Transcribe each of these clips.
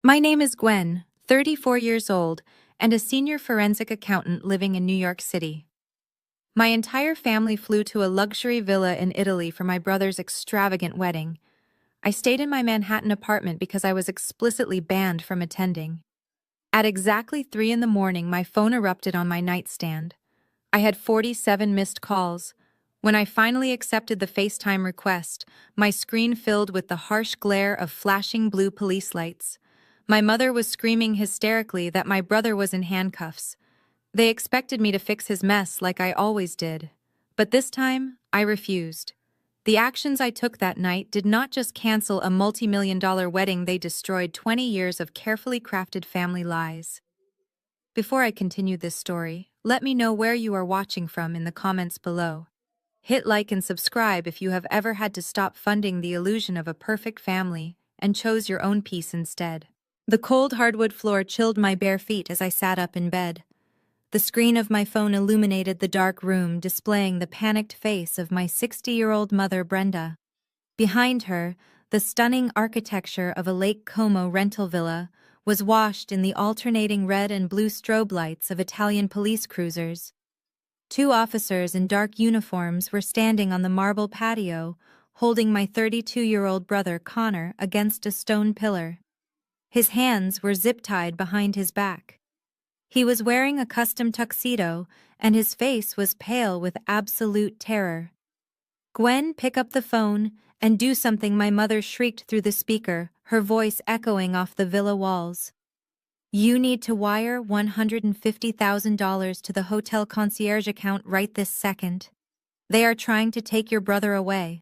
My name is Gwen, 34 years old, and a senior forensic accountant living in New York City. My entire family flew to a luxury villa in Italy for my brother's extravagant wedding. I stayed in my Manhattan apartment because I was explicitly banned from attending. At exactly 3 in the morning, my phone erupted on my nightstand. I had 47 missed calls. When I finally accepted the FaceTime request, my screen filled with the harsh glare of flashing blue police lights. My mother was screaming hysterically that my brother was in handcuffs. They expected me to fix his mess like I always did. But this time, I refused. The actions I took that night did not just cancel a multi-million-dollar wedding, they destroyed 20 years of carefully crafted family lies. Before I continue this story, let me know where you are watching from in the comments below. Hit like and subscribe if you have ever had to stop funding the illusion of a perfect family and chose your own peace instead. The cold hardwood floor chilled my bare feet as I sat up in bed. The screen of my phone illuminated the dark room, displaying the panicked face of my 60-year-old mother, Brenda. Behind her, the stunning architecture of a Lake Como rental villa was washed in the alternating red and blue strobe lights of Italian police cruisers. Two officers in dark uniforms were standing on the marble patio, holding my 32-year-old brother, Connor, against a stone pillar. His hands were zip-tied behind his back. He was wearing a custom tuxedo, and his face was pale with absolute terror. "Gwen, pick up the phone and do something," my mother shrieked through the speaker, her voice echoing off the villa walls. "You need to wire $150,000 to the hotel concierge account right this second. They are trying to take your brother away."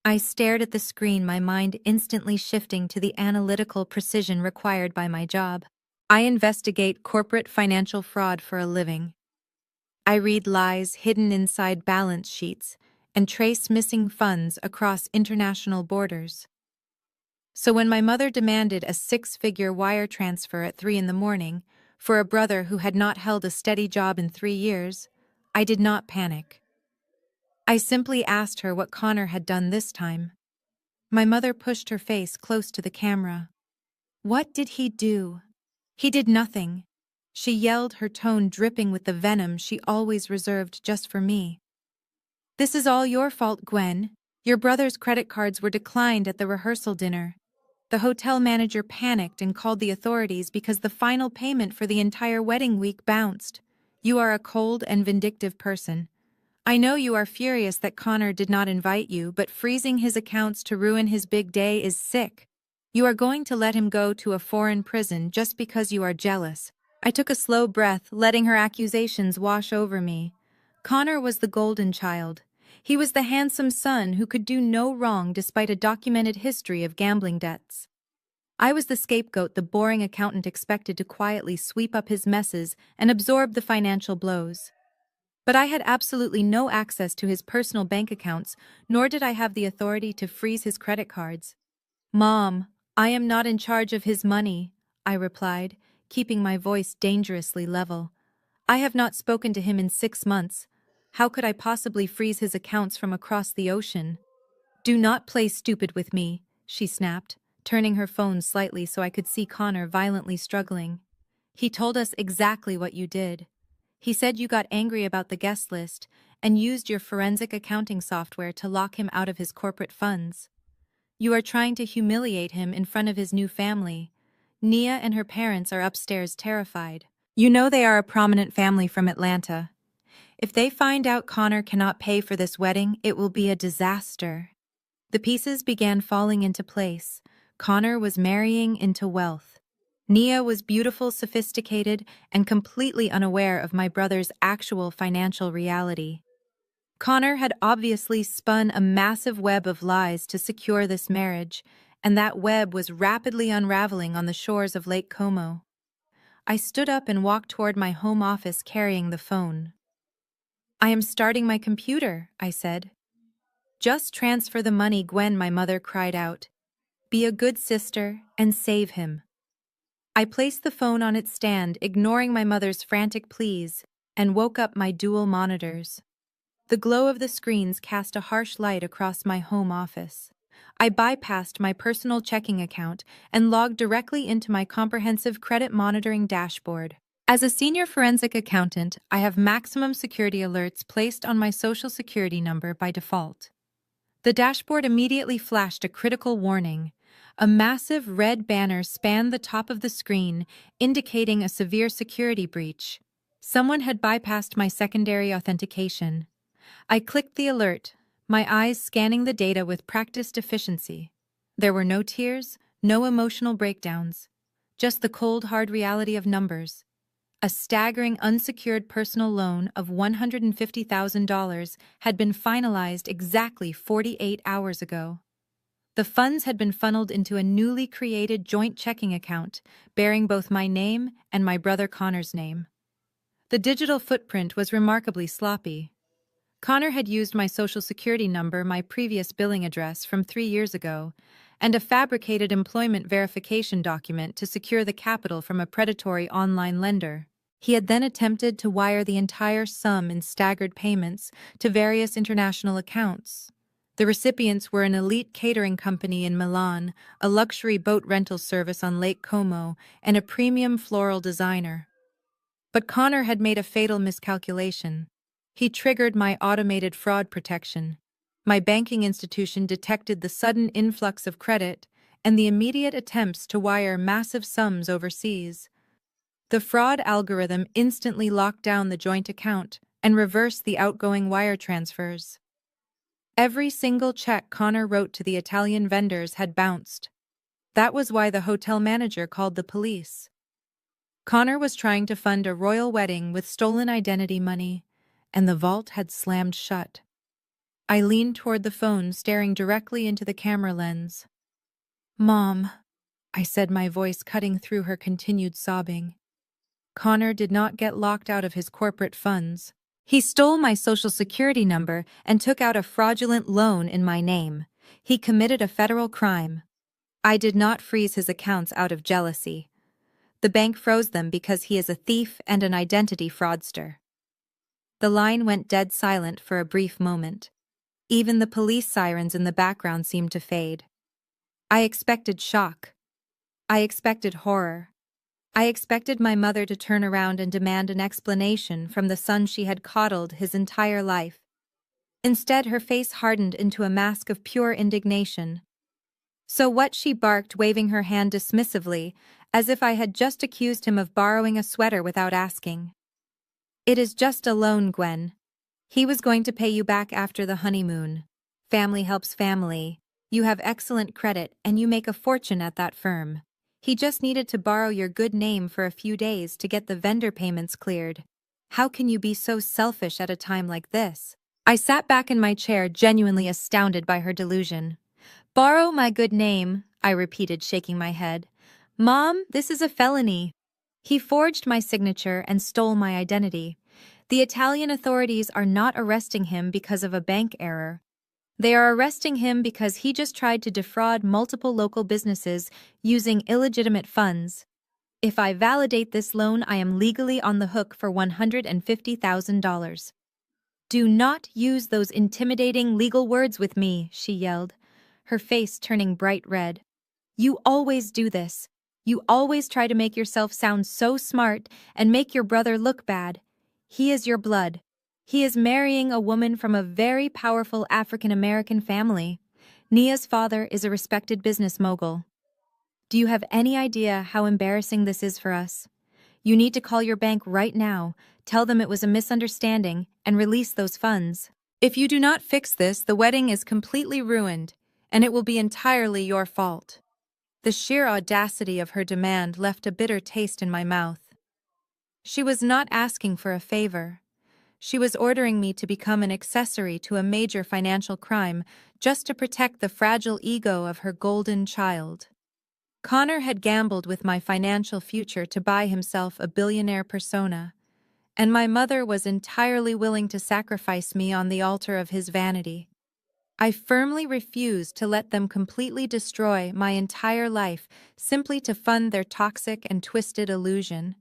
I stared at the screen, my mind instantly shifting to the analytical precision required by my job. I investigate corporate financial fraud for a living. I read lies hidden inside balance sheets and trace missing funds across international borders. So when my mother demanded a 6-figure wire transfer at 3 in the morning for a brother who had not held a steady job in 3 years, I did not panic. I simply asked her what Connor had done this time. My mother pushed her face close to the camera. "What did he do?" "He did nothing," she yelled, her tone dripping with the venom she always reserved just for me. "This is all your fault, Gwen. Your brother's credit cards were declined at the rehearsal dinner. The hotel manager panicked and called the authorities because the final payment for the entire wedding week bounced. You are a cold and vindictive person. I know you are furious that Connor did not invite you, but freezing his accounts to ruin his big day is sick. You are going to let him go to a foreign prison just because you are jealous." I took a slow breath, letting her accusations wash over me. Connor was the golden child. He was the handsome son who could do no wrong despite a documented history of gambling debts. I was the scapegoat the boring accountant expected to quietly sweep up his messes and absorb the financial blows. But I had absolutely no access to his personal bank accounts, nor did I have the authority to freeze his credit cards. "Mom, I am not in charge of his money," I replied, keeping my voice dangerously level. "I have not spoken to him in 6 months. How could I possibly freeze his accounts from across the ocean?" "Do not play stupid with me," she snapped, turning her phone slightly so I could see Connor violently struggling. "He told us exactly what you did. He said you got angry about the guest list and used your forensic accounting software to lock him out of his corporate funds. You are trying to humiliate him in front of his new family. Nia and her parents are upstairs terrified. You know they are a prominent family from Atlanta. If they find out Connor cannot pay for this wedding, it will be a disaster." The pieces began falling into place. Connor was marrying into wealth. Nia was beautiful, sophisticated, and completely unaware of my brother's actual financial reality. Connor had obviously spun a massive web of lies to secure this marriage, and that web was rapidly unraveling on the shores of Lake Como. I stood up and walked toward my home office carrying the phone. "I am starting my computer," I said. "Just transfer the money, Gwen," my mother cried out. "Be a good sister and save him." I placed the phone on its stand, ignoring my mother's frantic pleas, and woke up my dual monitors. The glow of the screens cast a harsh light across my home office. I bypassed my personal checking account and logged directly into my comprehensive credit monitoring dashboard. As a senior forensic accountant, I have maximum security alerts placed on my Social Security number by default. The dashboard immediately flashed a critical warning. A massive red banner spanned the top of the screen, indicating a severe security breach. Someone had bypassed my secondary authentication. I clicked the alert, my eyes scanning the data with practiced efficiency. There were no tears, no emotional breakdowns, just the cold, hard reality of numbers. A staggering unsecured personal loan of $150,000 had been finalized exactly 48 hours ago. The funds had been funneled into a newly created joint checking account, bearing both my name and my brother Connor's name. The digital footprint was remarkably sloppy. Connor had used my Social Security number, my previous billing address from 3 years ago, and a fabricated employment verification document to secure the capital from a predatory online lender. He had then attempted to wire the entire sum in staggered payments to various international accounts. The recipients were an elite catering company in Milan, a luxury boat rental service on Lake Como, and a premium floral designer. But Connor had made a fatal miscalculation. He triggered my automated fraud protection. My banking institution detected the sudden influx of credit and the immediate attempts to wire massive sums overseas. The fraud algorithm instantly locked down the joint account and reversed the outgoing wire transfers. Every single check Connor wrote to the Italian vendors had bounced. That was why the hotel manager called the police. Connor was trying to fund a royal wedding with stolen identity money, and the vault had slammed shut. I leaned toward the phone, staring directly into the camera lens. "Mom," I said, my voice cutting through her continued sobbing. Connor did not get locked out of his corporate funds. He stole my Social Security number and took out a fraudulent loan in my name. He committed a federal crime. I did not freeze his accounts out of jealousy. The bank froze them because he is a thief and an identity fraudster. The line went dead silent for a brief moment. Even the police sirens in the background seemed to fade. I expected shock. I expected horror. I expected my mother to turn around and demand an explanation from the son she had coddled his entire life. Instead, her face hardened into a mask of pure indignation. "So what?" she barked, waving her hand dismissively, as if I had just accused him of borrowing a sweater without asking. "It is just a loan, Gwen. He was going to pay you back after the honeymoon. Family helps family. You have excellent credit and you make a fortune at that firm. He just needed to borrow your good name for a few days to get the vendor payments cleared. How can you be so selfish at a time like this?" I sat back in my chair, genuinely astounded by her delusion. "Borrow my good name," I repeated, shaking my head. "Mom, this is a felony. He forged my signature and stole my identity. The Italian authorities are not arresting him because of a bank error. They are arresting him because he just tried to defraud multiple local businesses using illegitimate funds. If I validate this loan, I am legally on the hook for $150,000. "Do not use those intimidating legal words with me," she yelled, her face turning bright red. "You always do this. You always try to make yourself sound so smart and make your brother look bad. He is your blood. He is marrying a woman from a very powerful African-American family. Nia's father is a respected business mogul. Do you have any idea how embarrassing this is for us? You need to call your bank right now, tell them it was a misunderstanding, and release those funds. If you do not fix this, the wedding is completely ruined, and it will be entirely your fault." The sheer audacity of her demand left a bitter taste in my mouth. She was not asking for a favor. She was ordering me to become an accessory to a major financial crime just to protect the fragile ego of her golden child. Connor had gambled with my financial future to buy himself a billionaire persona, and my mother was entirely willing to sacrifice me on the altar of his vanity. I firmly refused to let them completely destroy my entire life simply to fund their toxic and twisted illusion.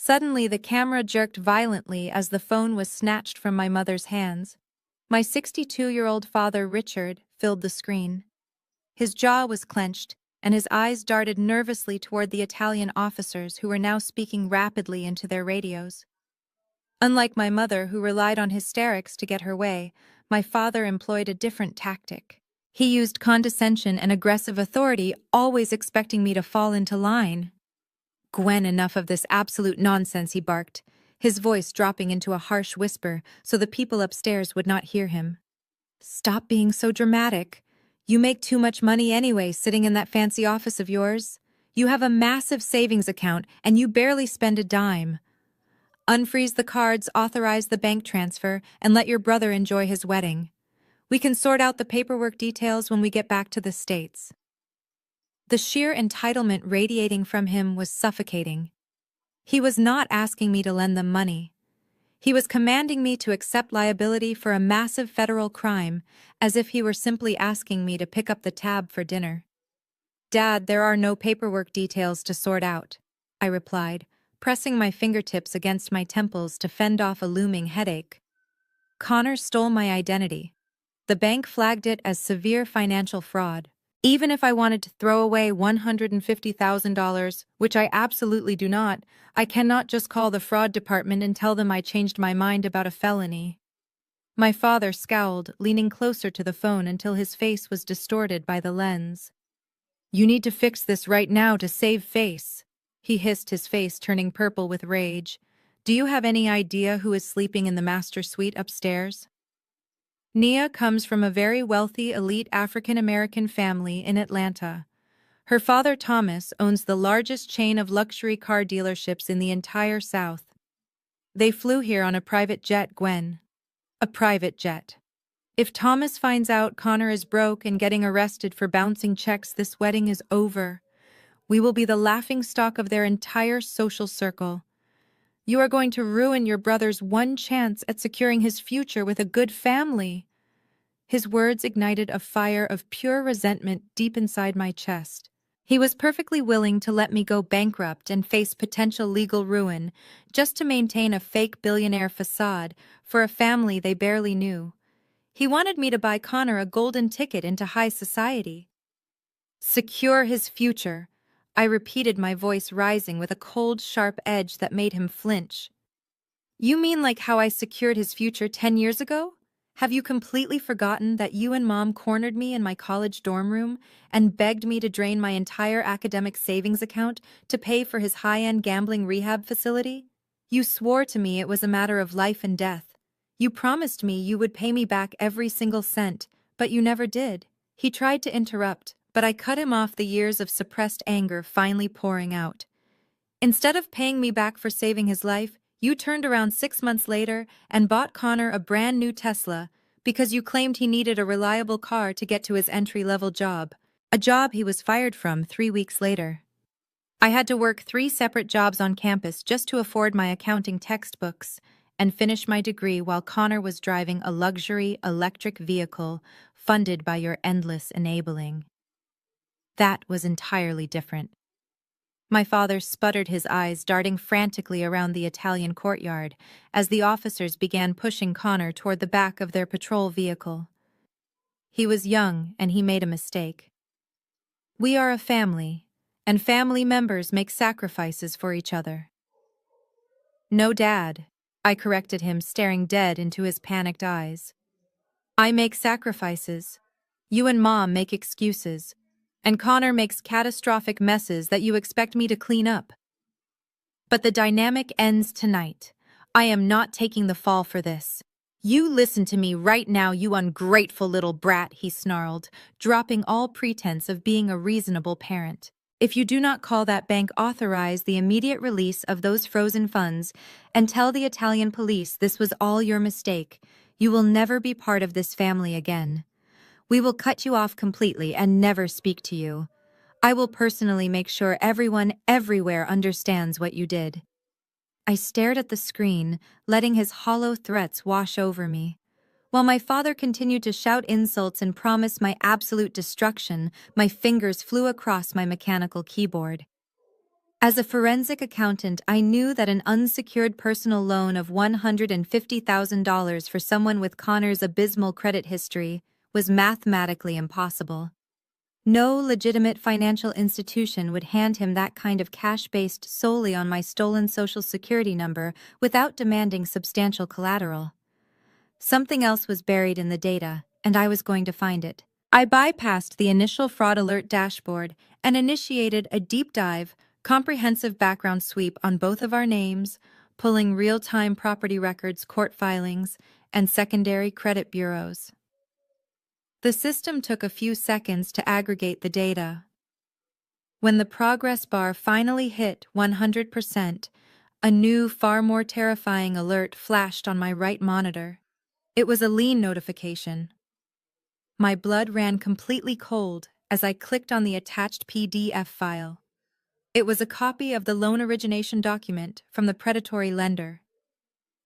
Suddenly, the camera jerked violently as the phone was snatched from my mother's hands. My 62-year-old father, Richard, filled the screen. His jaw was clenched, and his eyes darted nervously toward the Italian officers who were now speaking rapidly into their radios. Unlike my mother, who relied on hysterics to get her way, my father employed a different tactic. He used condescension and aggressive authority, always expecting me to fall into line. "Gwen, enough of this absolute nonsense," he barked, his voice dropping into a harsh whisper so the people upstairs would not hear him. "Stop being so dramatic. You make too much money anyway sitting in that fancy office of yours. You have a massive savings account and you barely spend a dime. Unfreeze the cards, authorize the bank transfer, and let your brother enjoy his wedding. We can sort out the paperwork details when we get back to the States." The sheer entitlement radiating from him was suffocating. He was not asking me to lend them money. He was commanding me to accept liability for a massive federal crime, as if he were simply asking me to pick up the tab for dinner. "Dad, there are no paperwork details to sort out," I replied, pressing my fingertips against my temples to fend off a looming headache. "Connor stole my identity. The bank flagged it as severe financial fraud. Even if I wanted to throw away $150,000, which I absolutely do not, I cannot just call the fraud department and tell them I changed my mind about a felony." My father scowled, leaning closer to the phone until his face was distorted by the lens. "You need to fix this right now to save face," he hissed, his face turning purple with rage. "Do you have any idea who is sleeping in the master suite upstairs?" Nia comes from a very wealthy, elite African-American family in Atlanta. Her father, Thomas, owns the largest chain of luxury car dealerships in the entire South. They flew here on a private jet, Gwen. A private jet. If Thomas finds out Connor is broke and getting arrested for bouncing checks, this wedding is over. We will be the laughingstock of their entire social circle. You are going to ruin your brother's one chance at securing his future with a good family." His words ignited a fire of pure resentment deep inside my chest. He was perfectly willing to let me go bankrupt and face potential legal ruin just to maintain a fake billionaire facade for a family they barely knew. He wanted me to buy Connor a golden ticket into high society. "Secure his future," I repeated, my voice rising with a cold, sharp edge that made him flinch. "You mean like how I secured his future 10 years ago? Have you completely forgotten that you and Mom cornered me in my college dorm room and begged me to drain my entire academic savings account to pay for his high-end gambling rehab facility? You swore to me it was a matter of life and death. You promised me you would pay me back every single cent, but you never did." He tried to interrupt, but I cut him off, the years of suppressed anger finally pouring out. "Instead of paying me back for saving his life, you turned around 6 months later and bought Connor a brand new Tesla because you claimed he needed a reliable car to get to his entry-level job, a job he was fired from 3 weeks later. I had to work 3 separate jobs on campus just to afford my accounting textbooks and finish my degree while Connor was driving a luxury electric vehicle funded by your endless enabling. That was entirely different." My father sputtered, his eyes darting frantically around the Italian courtyard as the officers began pushing Connor toward the back of their patrol vehicle. He was young and he made a mistake. "We are a family, and family members make sacrifices for each other." "No, Dad," I corrected him, staring dead into his panicked eyes. "I make sacrifices. You and Mom make excuses. And Connor makes catastrophic messes that you expect me to clean up. But the dynamic ends tonight. I am not taking the fall for this. You listen to me right now, you ungrateful little brat," he snarled, dropping all pretense of being a reasonable parent. "If you do not call that bank, authorize the immediate release of those frozen funds, and tell the Italian police this was all your mistake, you will never be part of this family again. We will cut you off completely and never speak to you. I will personally make sure everyone everywhere understands what you did." I stared at the screen, letting his hollow threats wash over me. While my father continued to shout insults and promise my absolute destruction, my fingers flew across my mechanical keyboard. As a forensic accountant, I knew that an unsecured personal loan of $150,000 for someone with Connor's abysmal credit history was mathematically impossible. No legitimate financial institution would hand him that kind of cash based solely on my stolen social security number without demanding substantial collateral. Something else was buried in the data, and I was going to find it. I bypassed the initial fraud alert dashboard and initiated a deep dive, comprehensive background sweep on both of our names, pulling real-time property records, court filings, and secondary credit bureaus. The system took a few seconds to aggregate the data. When the progress bar finally hit 100%, a new, far more terrifying alert flashed on my right monitor. It was a lien notification. My blood ran completely cold as I clicked on the attached PDF file. It was a copy of the loan origination document from the predatory lender.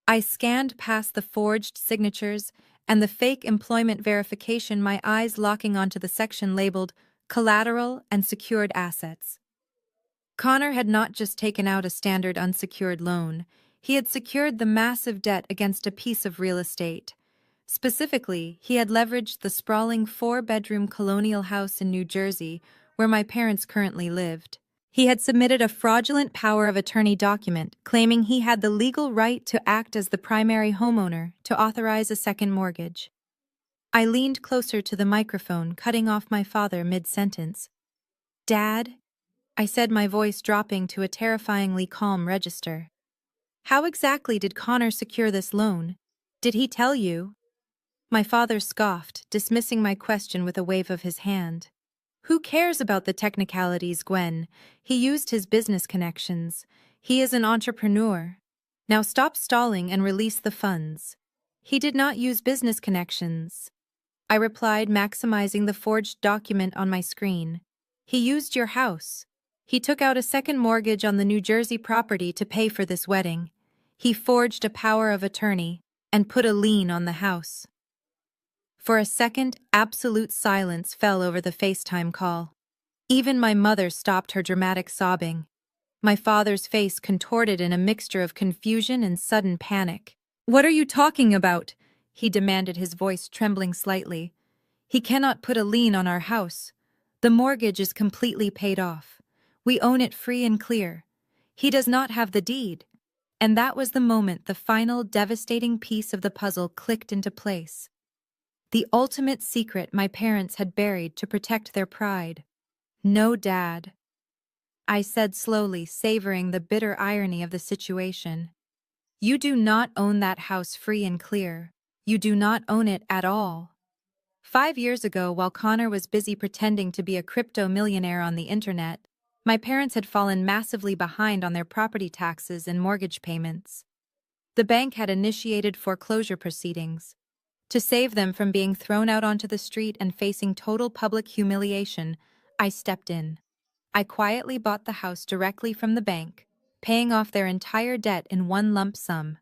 I scanned past the forged signatures and the fake employment verification, my eyes locking onto the section labeled Collateral and Secured Assets. Connor had not just taken out a standard unsecured loan, he had secured the massive debt against a piece of real estate. Specifically, he had leveraged the sprawling 4-bedroom colonial house in New Jersey, where my parents currently lived. He had submitted a fraudulent power of attorney document claiming he had the legal right to act as the primary homeowner to authorize a second mortgage. I leaned closer to the microphone, cutting off my father mid-sentence. "Dad," I said, my voice dropping to a terrifyingly calm register. "How exactly did Connor secure this loan? Did he tell you?" My father scoffed, dismissing my question with a wave of his hand. "Who cares about the technicalities, Gwen? He used his business connections. He is an entrepreneur. Now stop stalling and release the funds." "He did not use business connections," I replied, maximizing the forged document on my screen. "He used your house. He took out a second mortgage on the New Jersey property to pay for this wedding. He forged a power of attorney and put a lien on the house." For a second, absolute silence fell over the FaceTime call. Even my mother stopped her dramatic sobbing. My father's face contorted in a mixture of confusion and sudden panic. "What are you talking about?" he demanded, his voice trembling slightly. "He cannot put a lien on our house. The mortgage is completely paid off. We own it free and clear. He does not have the deed." And that was the moment the final devastating piece of the puzzle clicked into place. The ultimate secret my parents had buried to protect their pride. "No, Dad," I said slowly, savoring the bitter irony of the situation. "You do not own that house free and clear. You do not own it at all." 5 years ago, while Connor was busy pretending to be a crypto millionaire on the internet, my parents had fallen massively behind on their property taxes and mortgage payments. The bank had initiated foreclosure proceedings. To save them from being thrown out onto the street and facing total public humiliation, I stepped in. I quietly bought the house directly from the bank, paying off their entire debt in one lump sum.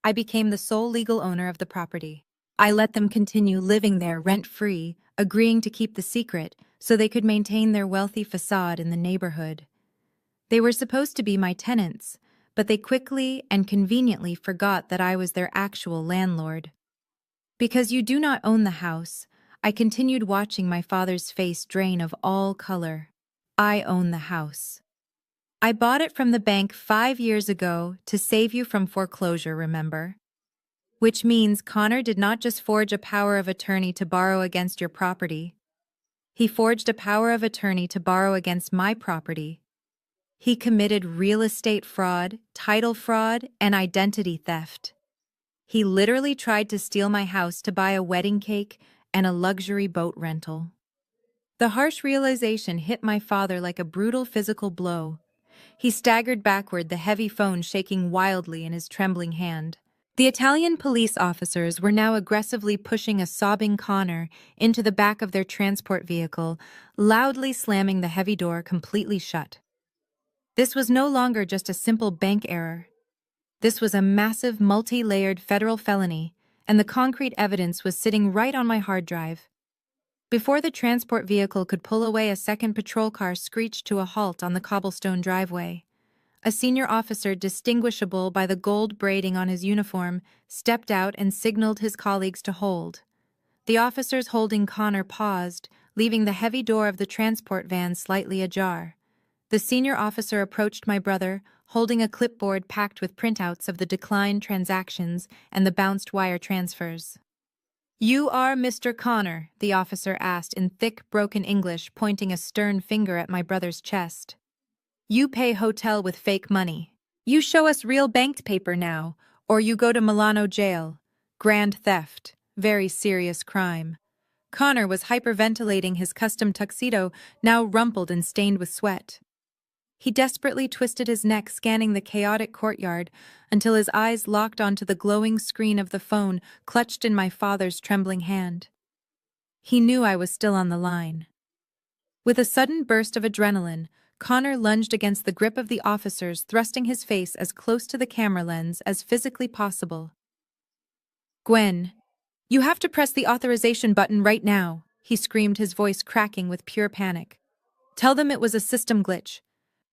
I became the sole legal owner of the property. I let them continue living there rent-free, agreeing to keep the secret so they could maintain their wealthy facade in the neighborhood. They were supposed to be my tenants, but they quickly and conveniently forgot that I was their actual landlord. Because you do not own the house, I continued watching my father's face drain of all color. I own the house. I bought it from the bank 5 years ago to save you from foreclosure, remember? Which means Connor did not just forge a power of attorney to borrow against your property. He forged a power of attorney to borrow against my property. He committed real estate fraud, title fraud, and identity theft. He literally tried to steal my house to buy a wedding cake and a luxury boat rental. The harsh realization hit my father like a brutal physical blow. He staggered backward, the heavy phone shaking wildly in his trembling hand. The Italian police officers were now aggressively pushing a sobbing Connor into the back of their transport vehicle, loudly slamming the heavy door completely shut. This was no longer just a simple bank error. This was a massive, multi-layered federal felony, and the concrete evidence was sitting right on my hard drive. Before the transport vehicle could pull away, a second patrol car screeched to a halt on the cobblestone driveway. A senior officer, distinguishable by the gold braiding on his uniform, stepped out and signaled his colleagues to hold. The officers holding Connor paused, leaving the heavy door of the transport van slightly ajar. The senior officer approached my brother, holding a clipboard packed with printouts of the declined transactions and the bounced wire transfers. "You are Mr. Connor?" the officer asked in thick, broken English, pointing a stern finger at my brother's chest. "You pay hotel with fake money. You show us real banked paper now, or you go to Milano jail. Grand theft. Very serious crime." Connor was hyperventilating his custom tuxedo, now rumpled and stained with sweat. He desperately twisted his neck, scanning the chaotic courtyard, until his eyes locked onto the glowing screen of the phone clutched in my father's trembling hand. He knew I was still on the line. With a sudden burst of adrenaline, Connor lunged against the grip of the officers, thrusting his face as close to the camera lens as physically possible. "Gwen, you have to press the authorization button right now," he screamed, his voice cracking with pure panic. "Tell them it was a system glitch.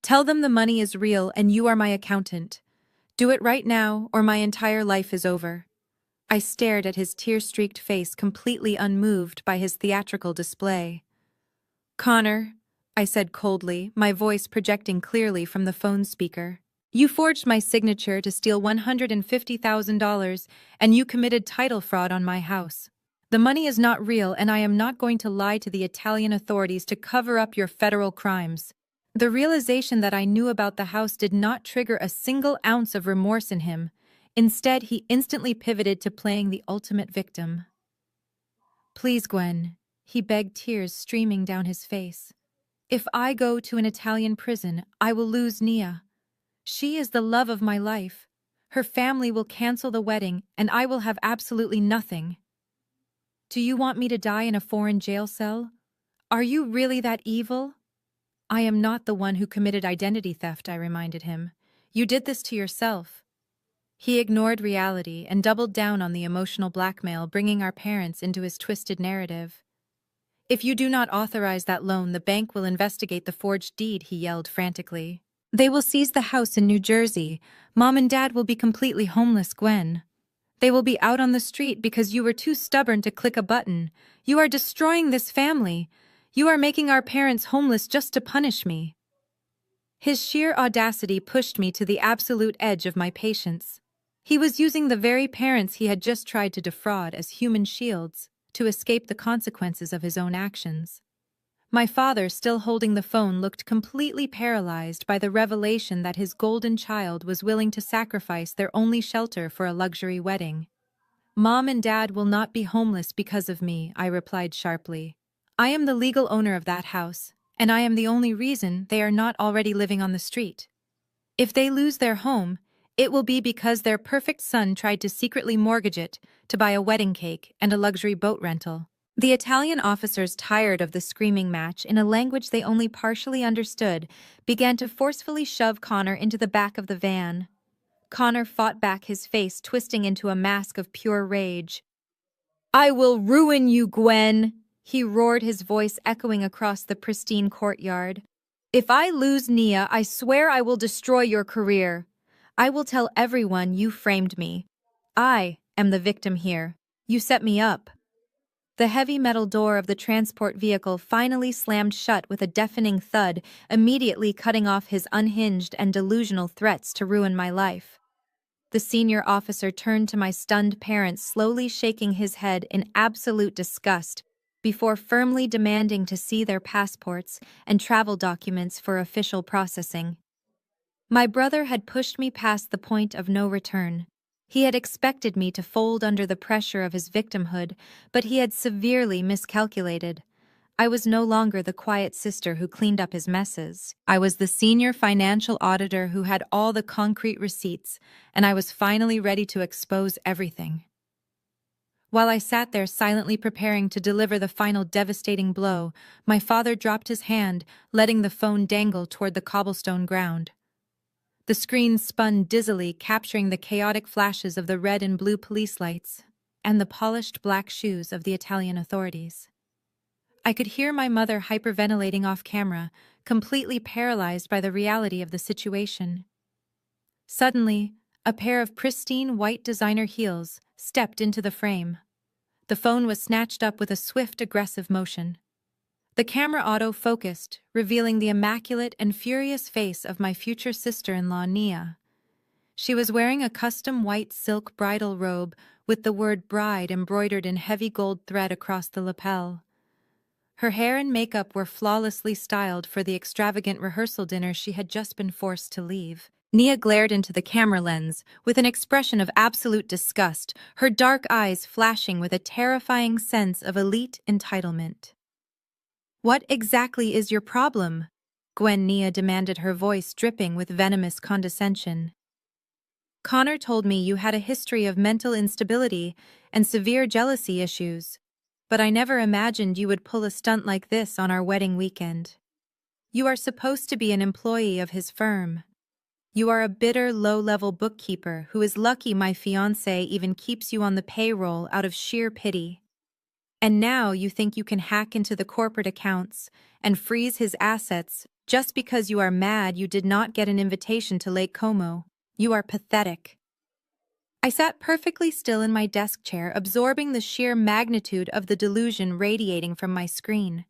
Tell them the money is real and you are my accountant. Do it right now, or my entire life is over." I stared at his tear-streaked face, completely unmoved by his theatrical display. "Connor," I said coldly, my voice projecting clearly from the phone speaker, "you forged my signature to steal $150,000, and you committed title fraud on my house. The money is not real, and I am not going to lie to the Italian authorities to cover up your federal crimes." The realization that I knew about the house did not trigger a single ounce of remorse in him. Instead, he instantly pivoted to playing the ultimate victim. "Please, Gwen," he begged, tears streaming down his face. "If I go to an Italian prison, I will lose Nia. She is the love of my life. Her family will cancel the wedding, and I will have absolutely nothing. Do you want me to die in a foreign jail cell? Are you really that evil?" "I am not the one who committed identity theft," I reminded him. "You did this to yourself." He ignored reality and doubled down on the emotional blackmail, bringing our parents into his twisted narrative. "If you do not authorize that loan, the bank will investigate the forged deed," he yelled frantically. "They will seize the house in New Jersey. Mom and Dad will be completely homeless, Gwen. They will be out on the street because you were too stubborn to click a button. You are destroying this family. You are making our parents homeless just to punish me." His sheer audacity pushed me to the absolute edge of my patience. He was using the very parents he had just tried to defraud as human shields to escape the consequences of his own actions. My father, still holding the phone, looked completely paralyzed by the revelation that his golden child was willing to sacrifice their only shelter for a luxury wedding. "Mom and Dad will not be homeless because of me," I replied sharply. "I am the legal owner of that house, and I am the only reason they are not already living on the street. If they lose their home, it will be because their perfect son tried to secretly mortgage it to buy a wedding cake and a luxury boat rental." The Italian officers, tired of the screaming match in a language they only partially understood, began to forcefully shove Connor into the back of the van. Connor fought back, his face twisting into a mask of pure rage. "I will ruin you, Gwen!" he roared, his voice echoing across the pristine courtyard. "If I lose Nia, I swear I will destroy your career. I will tell everyone you framed me. I am the victim here. You set me up." The heavy metal door of the transport vehicle finally slammed shut with a deafening thud, immediately cutting off his unhinged and delusional threats to ruin my life. The senior officer turned to my stunned parents, slowly shaking his head in absolute disgust, before firmly demanding to see their passports and travel documents for official processing. My brother had pushed me past the point of no return. He had expected me to fold under the pressure of his victimhood, but he had severely miscalculated. I was no longer the quiet sister who cleaned up his messes. I was the senior financial auditor who had all the concrete receipts, and I was finally ready to expose everything. While I sat there silently preparing to deliver the final devastating blow, my father dropped his hand, letting the phone dangle toward the cobblestone ground. The screen spun dizzily, capturing the chaotic flashes of the red and blue police lights and the polished black shoes of the Italian authorities. I could hear my mother hyperventilating off camera, completely paralyzed by the reality of the situation. Suddenly, a pair of pristine white designer heels stepped into the frame. The phone was snatched up with a swift, aggressive motion. The camera auto-focused, revealing the immaculate and furious face of my future sister-in-law, Nia. She was wearing a custom white silk bridal robe with the word bride embroidered in heavy gold thread across the lapel. Her hair and makeup were flawlessly styled for the extravagant rehearsal dinner she had just been forced to leave. Nia glared into the camera lens with an expression of absolute disgust, her dark eyes flashing with a terrifying sense of elite entitlement. "What exactly is your problem?" Nia demanded, her voice dripping with venomous condescension. "Connor told me you had a history of mental instability and severe jealousy issues, but I never imagined you would pull a stunt like this on our wedding weekend. You are supposed to be an employee of his firm. You are a bitter, low-level bookkeeper who is lucky my fiancé even keeps you on the payroll out of sheer pity. And now you think you can hack into the corporate accounts and freeze his assets just because you are mad you did not get an invitation to Lake Como. You are pathetic." I sat perfectly still in my desk chair, absorbing the sheer magnitude of the delusion radiating from my screen.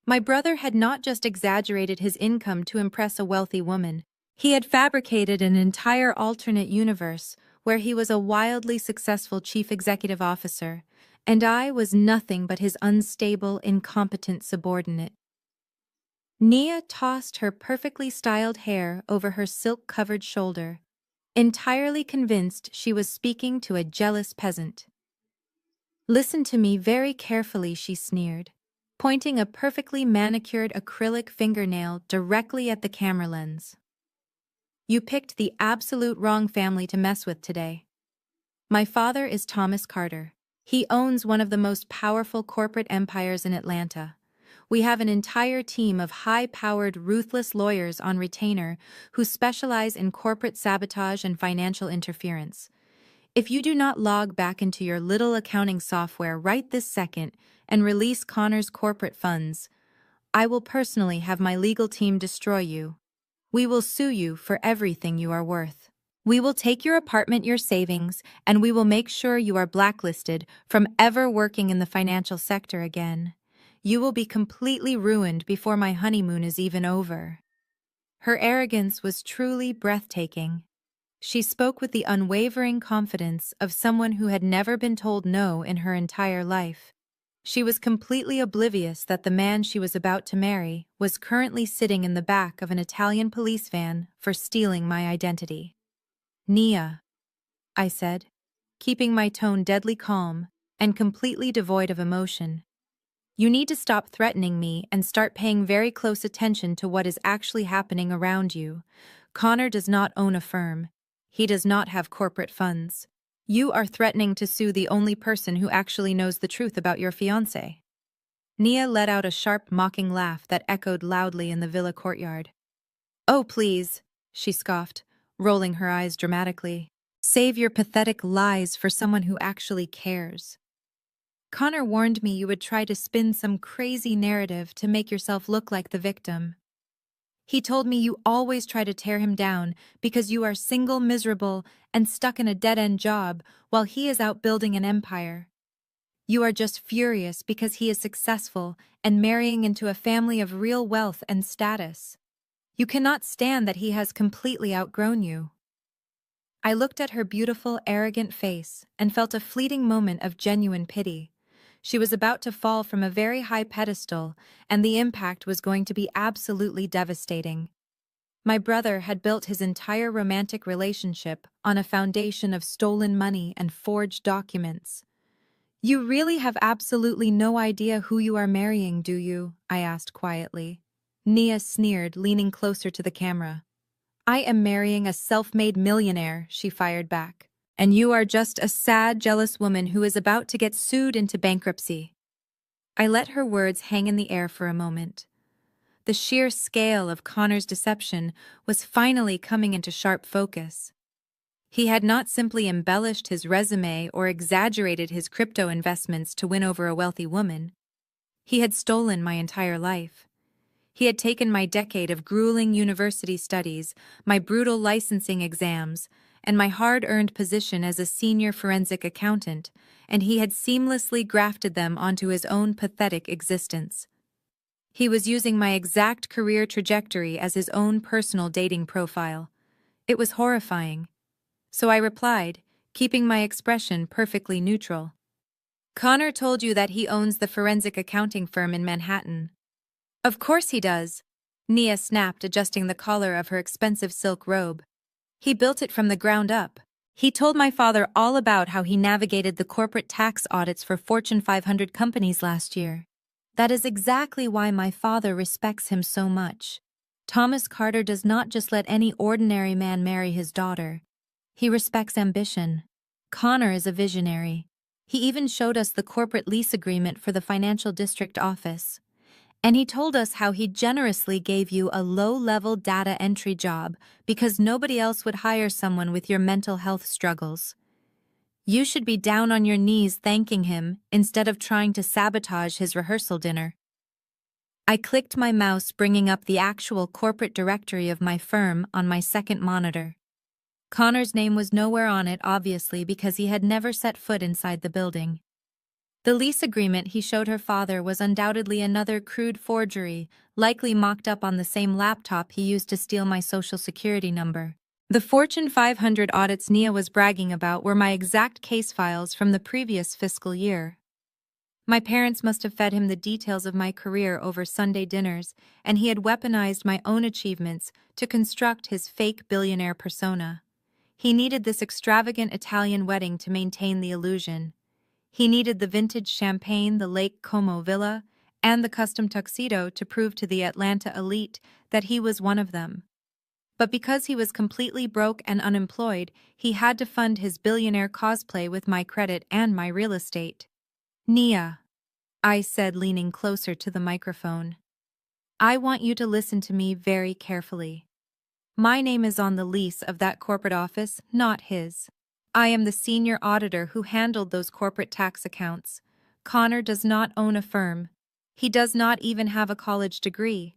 My brother had not just exaggerated his income to impress a wealthy woman. He had fabricated an entire alternate universe where he was a wildly successful chief executive officer, and I was nothing but his unstable, incompetent subordinate. Nia tossed her perfectly styled hair over her silk-covered shoulder, entirely convinced she was speaking to a jealous peasant. "Listen to me very carefully," she sneered, pointing a perfectly manicured acrylic fingernail directly at the camera lens. "You picked the absolute wrong family to mess with today. My father is Thomas Carter. He owns one of the most powerful corporate empires in Atlanta. We have an entire team of high-powered, ruthless lawyers on retainer who specialize in corporate sabotage and financial interference. If you do not log back into your little accounting software right this second and release Connor's corporate funds, I will personally have my legal team destroy you. We will sue you for everything you are worth. We will take your apartment, your savings, and we will make sure you are blacklisted from ever working in the financial sector again. You will be completely ruined before my honeymoon is even over." Her arrogance was truly breathtaking. She spoke with the unwavering confidence of someone who had never been told no in her entire life. She was completely oblivious that the man she was about to marry was currently sitting in the back of an Italian police van for stealing my identity. "Nia," I said, keeping my tone deadly calm and completely devoid of emotion. "You need to stop threatening me and start paying very close attention to what is actually happening around you. Connor does not own a firm. He does not have corporate funds. You are threatening to sue the only person who actually knows the truth about your fiancé." Nia let out a sharp, mocking laugh that echoed loudly in the villa courtyard. "Oh, please," she scoffed, rolling her eyes dramatically. "Save your pathetic lies for someone who actually cares. Connor warned me you would try to spin some crazy narrative to make yourself look like the victim. He told me you always try to tear him down because you are single, miserable, and stuck in a dead-end job while he is out building an empire. You are just furious because he is successful and marrying into a family of real wealth and status. You cannot stand that he has completely outgrown you." I looked at her beautiful, arrogant face and felt a fleeting moment of genuine pity. She was about to fall from a very high pedestal, and the impact was going to be absolutely devastating. My brother had built his entire romantic relationship on a foundation of stolen money and forged documents. "You really have absolutely no idea who you are marrying, do you?" I asked quietly. Nia sneered, leaning closer to the camera. "I am marrying a self-made millionaire," she fired back. "And you are just a sad, jealous woman who is about to get sued into bankruptcy." I let her words hang in the air for a moment. The sheer scale of Connor's deception was finally coming into sharp focus. He had not simply embellished his resume or exaggerated his crypto investments to win over a wealthy woman. He had stolen my entire life. He had taken my decade of grueling university studies, my brutal licensing exams, and my hard-earned position as a senior forensic accountant, and he had seamlessly grafted them onto his own pathetic existence. He was using my exact career trajectory as his own personal dating profile. It was horrifying. So I replied, keeping my expression perfectly neutral. Connor told you that he owns the forensic accounting firm in Manhattan. Of course he does. Nia snapped, adjusting the collar of her expensive silk robe. He built it from the ground up. He told my father all about how he navigated the corporate tax audits for Fortune 500 companies last year. That is exactly why my father respects him so much. Thomas Carter does not just let any ordinary man marry his daughter. He respects ambition. Connor is a visionary. He even showed us the corporate lease agreement for the financial district office. And he told us how he generously gave you a low-level data entry job because nobody else would hire someone with your mental health struggles. You should be down on your knees thanking him instead of trying to sabotage his rehearsal dinner. I clicked my mouse, bringing up the actual corporate directory of my firm on my second monitor. Connor's name was nowhere on it, obviously, because he had never set foot inside the building. The lease agreement he showed her father was undoubtedly another crude forgery, likely mocked up on the same laptop he used to steal my social security number. The Fortune 500 audits Nia was bragging about were my exact case files from the previous fiscal year. My parents must have fed him the details of my career over Sunday dinners, and he had weaponized my own achievements to construct his fake billionaire persona. He needed this extravagant Italian wedding to maintain the illusion. He needed the vintage champagne, the Lake Como villa, and the custom tuxedo to prove to the Atlanta elite that he was one of them. But because he was completely broke and unemployed, he had to fund his billionaire cosplay with my credit and my real estate. Nia, I said, leaning closer to the microphone. I want you to listen to me very carefully. My name is on the lease of that corporate office, not his. I am the senior auditor who handled those corporate tax accounts. Connor does not own a firm. He does not even have a college degree.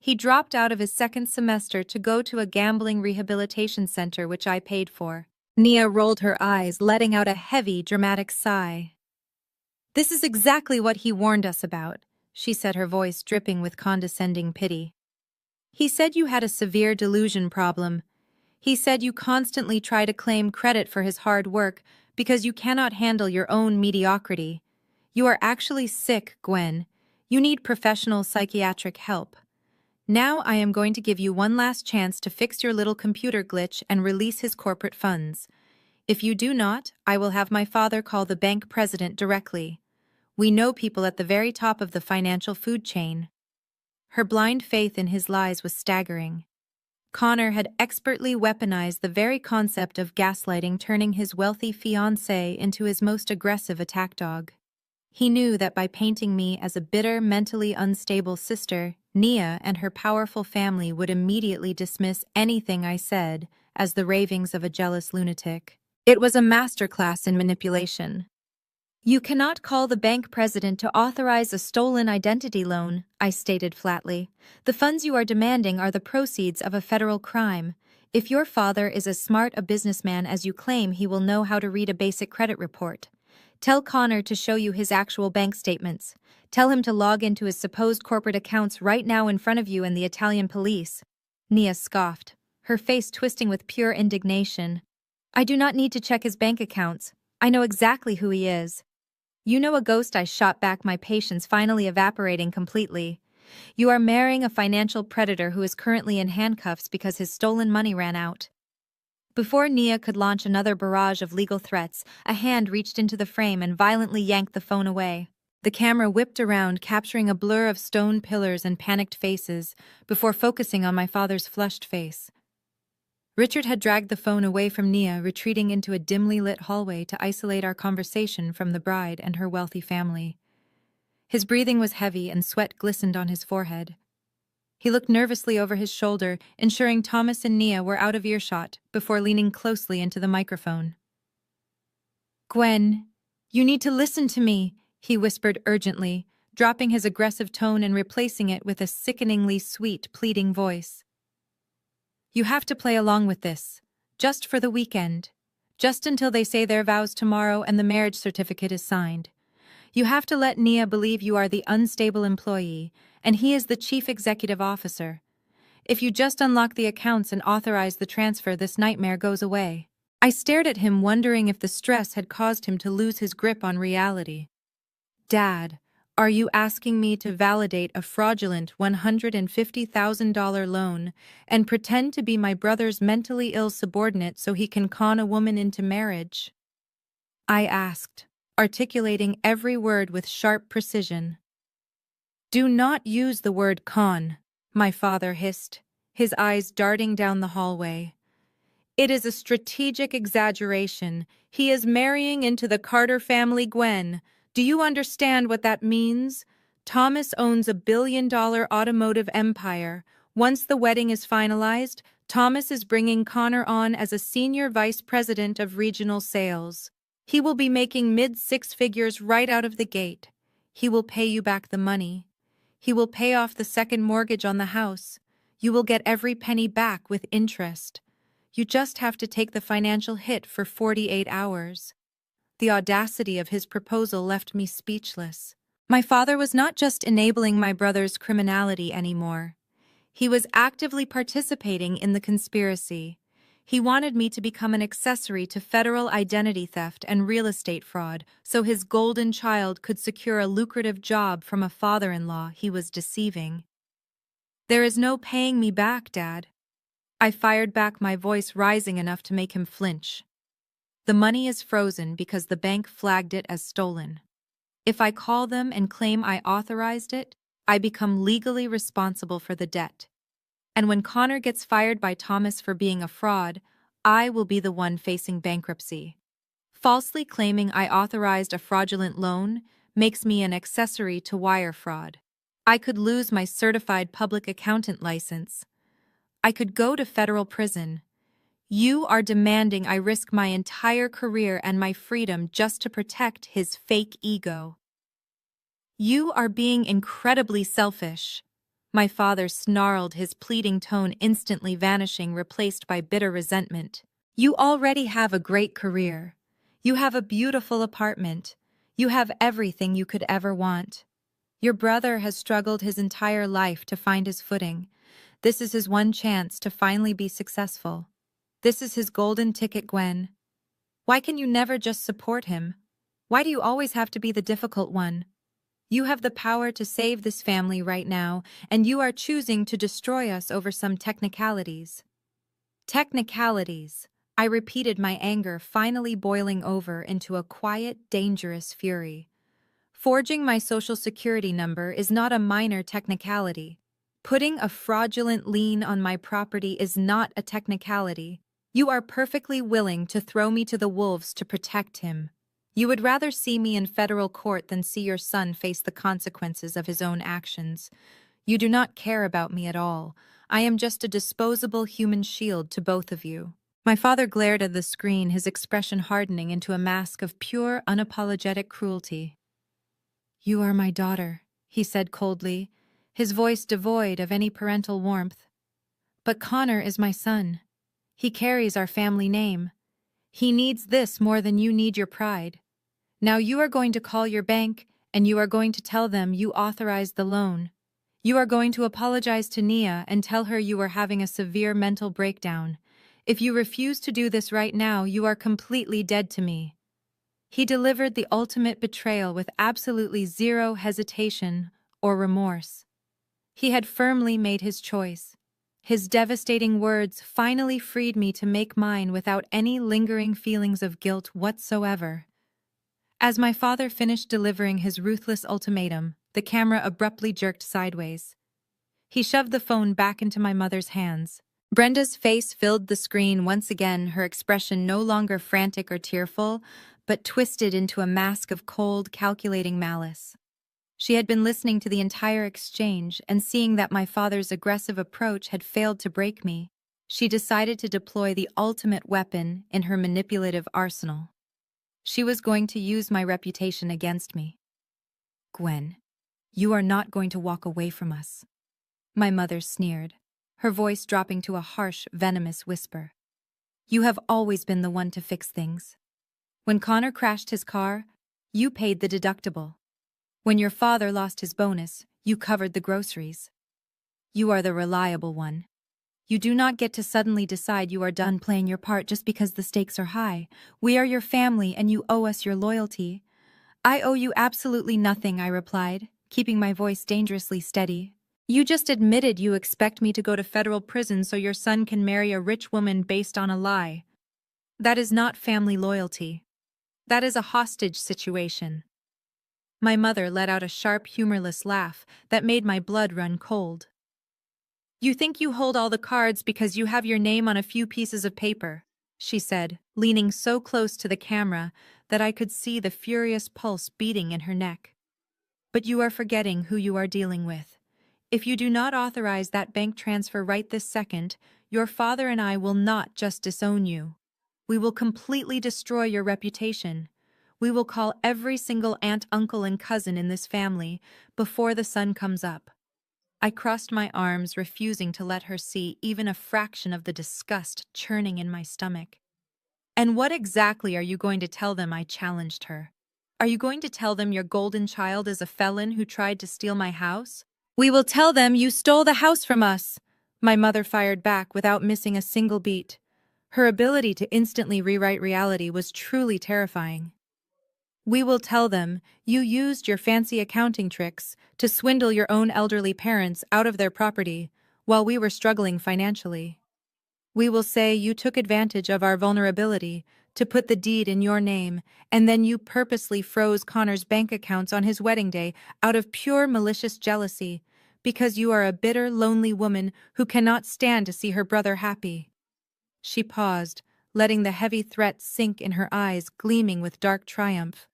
He dropped out of his second semester to go to a gambling rehabilitation center which I paid for. Nia rolled her eyes, letting out a heavy, dramatic sigh. This is exactly what he warned us about, she said, her voice dripping with condescending pity. He said you had a severe delusion problem. He said you constantly try to claim credit for his hard work because you cannot handle your own mediocrity. You are actually sick, Gwen. You need professional psychiatric help. Now I am going to give you one last chance to fix your little computer glitch and release his corporate funds. If you do not, I will have my father call the bank president directly. We know people at the very top of the financial food chain. Her blind faith in his lies was staggering. Connor had expertly weaponized the very concept of gaslighting, turning his wealthy fiancé into his most aggressive attack dog. He knew that by painting me as a bitter, mentally unstable sister, Nia and her powerful family would immediately dismiss anything I said as the ravings of a jealous lunatic. It was a masterclass in manipulation. You cannot call the bank president to authorize a stolen identity loan, I stated flatly. The funds you are demanding are the proceeds of a federal crime. If your father is as smart a businessman as you claim, he will know how to read a basic credit report. Tell Connor to show you his actual bank statements. Tell him to log into his supposed corporate accounts right now in front of you and the Italian police. Nia scoffed, her face twisting with pure indignation. I do not need to check his bank accounts. I know exactly who he is. You know a ghost, I shot back, my patience finally evaporating completely. You are marrying a financial predator who is currently in handcuffs because his stolen money ran out. Before Nia could launch another barrage of legal threats, a hand reached into the frame and violently yanked the phone away. The camera whipped around, capturing a blur of stone pillars and panicked faces, before focusing on my father's flushed face. Richard had dragged the phone away from Nia, retreating into a dimly lit hallway to isolate our conversation from the bride and her wealthy family. His breathing was heavy and sweat glistened on his forehead. He looked nervously over his shoulder, ensuring Thomas and Nia were out of earshot, before leaning closely into the microphone. Gwen, you need to listen to me, he whispered urgently, dropping his aggressive tone and replacing it with a sickeningly sweet, pleading voice. You have to play along with this, just for the weekend, just until they say their vows tomorrow and the marriage certificate is signed. You have to let Nia believe you are the unstable employee, and he is the chief executive officer. If you just unlock the accounts and authorize the transfer, this nightmare goes away. I stared at him, wondering if the stress had caused him to lose his grip on reality. Dad, are you asking me to validate a fraudulent $150,000 loan and pretend to be my brother's mentally ill subordinate so he can con a woman into marriage? I asked, articulating every word with sharp precision. Do not use the word con, my father hissed, his eyes darting down the hallway. It is a strategic exaggeration. He is marrying into the Carter family, Gwen. Do you understand what that means? Thomas owns a billion-dollar automotive empire. Once the wedding is finalized, Thomas is bringing Connor on as a senior vice president of regional sales. He will be making mid-six figures right out of the gate. He will pay you back the money. He will pay off the second mortgage on the house. You will get every penny back with interest. You just have to take the financial hit for 48 hours. The audacity of his proposal left me speechless. My father was not just enabling my brother's criminality anymore. He was actively participating in the conspiracy. He wanted me to become an accessory to federal identity theft and real estate fraud so his golden child could secure a lucrative job from a father-in-law he was deceiving. There is no paying me back, Dad. I fired back, my voice rising enough to make him flinch. The money is frozen because the bank flagged it as stolen. If I call them and claim I authorized it, I become legally responsible for the debt. And when Connor gets fired by Thomas for being a fraud, I will be the one facing bankruptcy. Falsely claiming I authorized a fraudulent loan makes me an accessory to wire fraud. I could lose my certified public accountant license. I could go to federal prison. You are demanding I risk my entire career and my freedom just to protect his fake ego. You are being incredibly selfish. My father snarled, his pleading tone instantly vanishing, replaced by bitter resentment. You already have a great career. You have a beautiful apartment. You have everything you could ever want. Your brother has struggled his entire life to find his footing. This is his one chance to finally be successful. This is his golden ticket, Gwen. Why can you never just support him? Why do you always have to be the difficult one? You have the power to save this family right now, and you are choosing to destroy us over some technicalities. Technicalities. I repeated, my anger finally boiling over into a quiet, dangerous fury. Forging my social security number is not a minor technicality. Putting a fraudulent lien on my property is not a technicality. You are perfectly willing to throw me to the wolves to protect him. You would rather see me in federal court than see your son face the consequences of his own actions. You do not care about me at all. I am just a disposable human shield to both of you. My father glared at the screen, his expression hardening into a mask of pure, unapologetic cruelty. You are my daughter, he said coldly, his voice devoid of any parental warmth. But Connor is my son. He carries our family name. He needs this more than you need your pride. Now you are going to call your bank, and you are going to tell them you authorized the loan. You are going to apologize to Nia and tell her you are having a severe mental breakdown. If you refuse to do this right now, you are completely dead to me. He delivered the ultimate betrayal with absolutely zero hesitation or remorse. He had firmly made his choice. His devastating words finally freed me to make mine without any lingering feelings of guilt whatsoever. As my father finished delivering his ruthless ultimatum, the camera abruptly jerked sideways. He shoved the phone back into my mother's hands. Brenda's face filled the screen once again, her expression no longer frantic or tearful, but twisted into a mask of cold, calculating malice. She had been listening to the entire exchange, and seeing that my father's aggressive approach had failed to break me, she decided to deploy the ultimate weapon in her manipulative arsenal. She was going to use my reputation against me. Gwen, you are not going to walk away from us. My mother sneered, her voice dropping to a harsh, venomous whisper. You have always been the one to fix things. When Connor crashed his car, you paid the deductible. When your father lost his bonus, You covered the groceries. You are the reliable one. You do not get to suddenly decide you are done playing your part just because the stakes are high. We are your family and you owe us your loyalty. I owe you absolutely nothing, I replied, keeping my voice dangerously steady. You just admitted you expect me to go to federal prison so your son can marry a rich woman based on a lie. That is not family loyalty. That is a hostage situation. My mother let out a sharp, humorless laugh that made my blood run cold. You think you hold all the cards because you have your name on a few pieces of paper, she said, leaning so close to the camera that I could see the furious pulse beating in her neck. But you are forgetting who you are dealing with. If you do not authorize that bank transfer right this second, your father and I will not just disown you. We will completely destroy your reputation. We will call every single aunt, uncle, and cousin in this family before the sun comes up. I crossed my arms, refusing to let her see even a fraction of the disgust churning in my stomach. And what exactly are you going to tell them? I challenged her. Are you going to tell them your golden child is a felon who tried to steal my house? We will tell them you stole the house from us, my mother fired back without missing a single beat. Her ability to instantly rewrite reality was truly terrifying. We will tell them you used your fancy accounting tricks to swindle your own elderly parents out of their property while we were struggling financially. We will say you took advantage of our vulnerability to put the deed in your name, and then you purposely froze Connor's bank accounts on his wedding day out of pure malicious jealousy, because you are a bitter, lonely woman who cannot stand to see her brother happy. She paused, letting the heavy threat sink in her eyes, gleaming with dark triumph.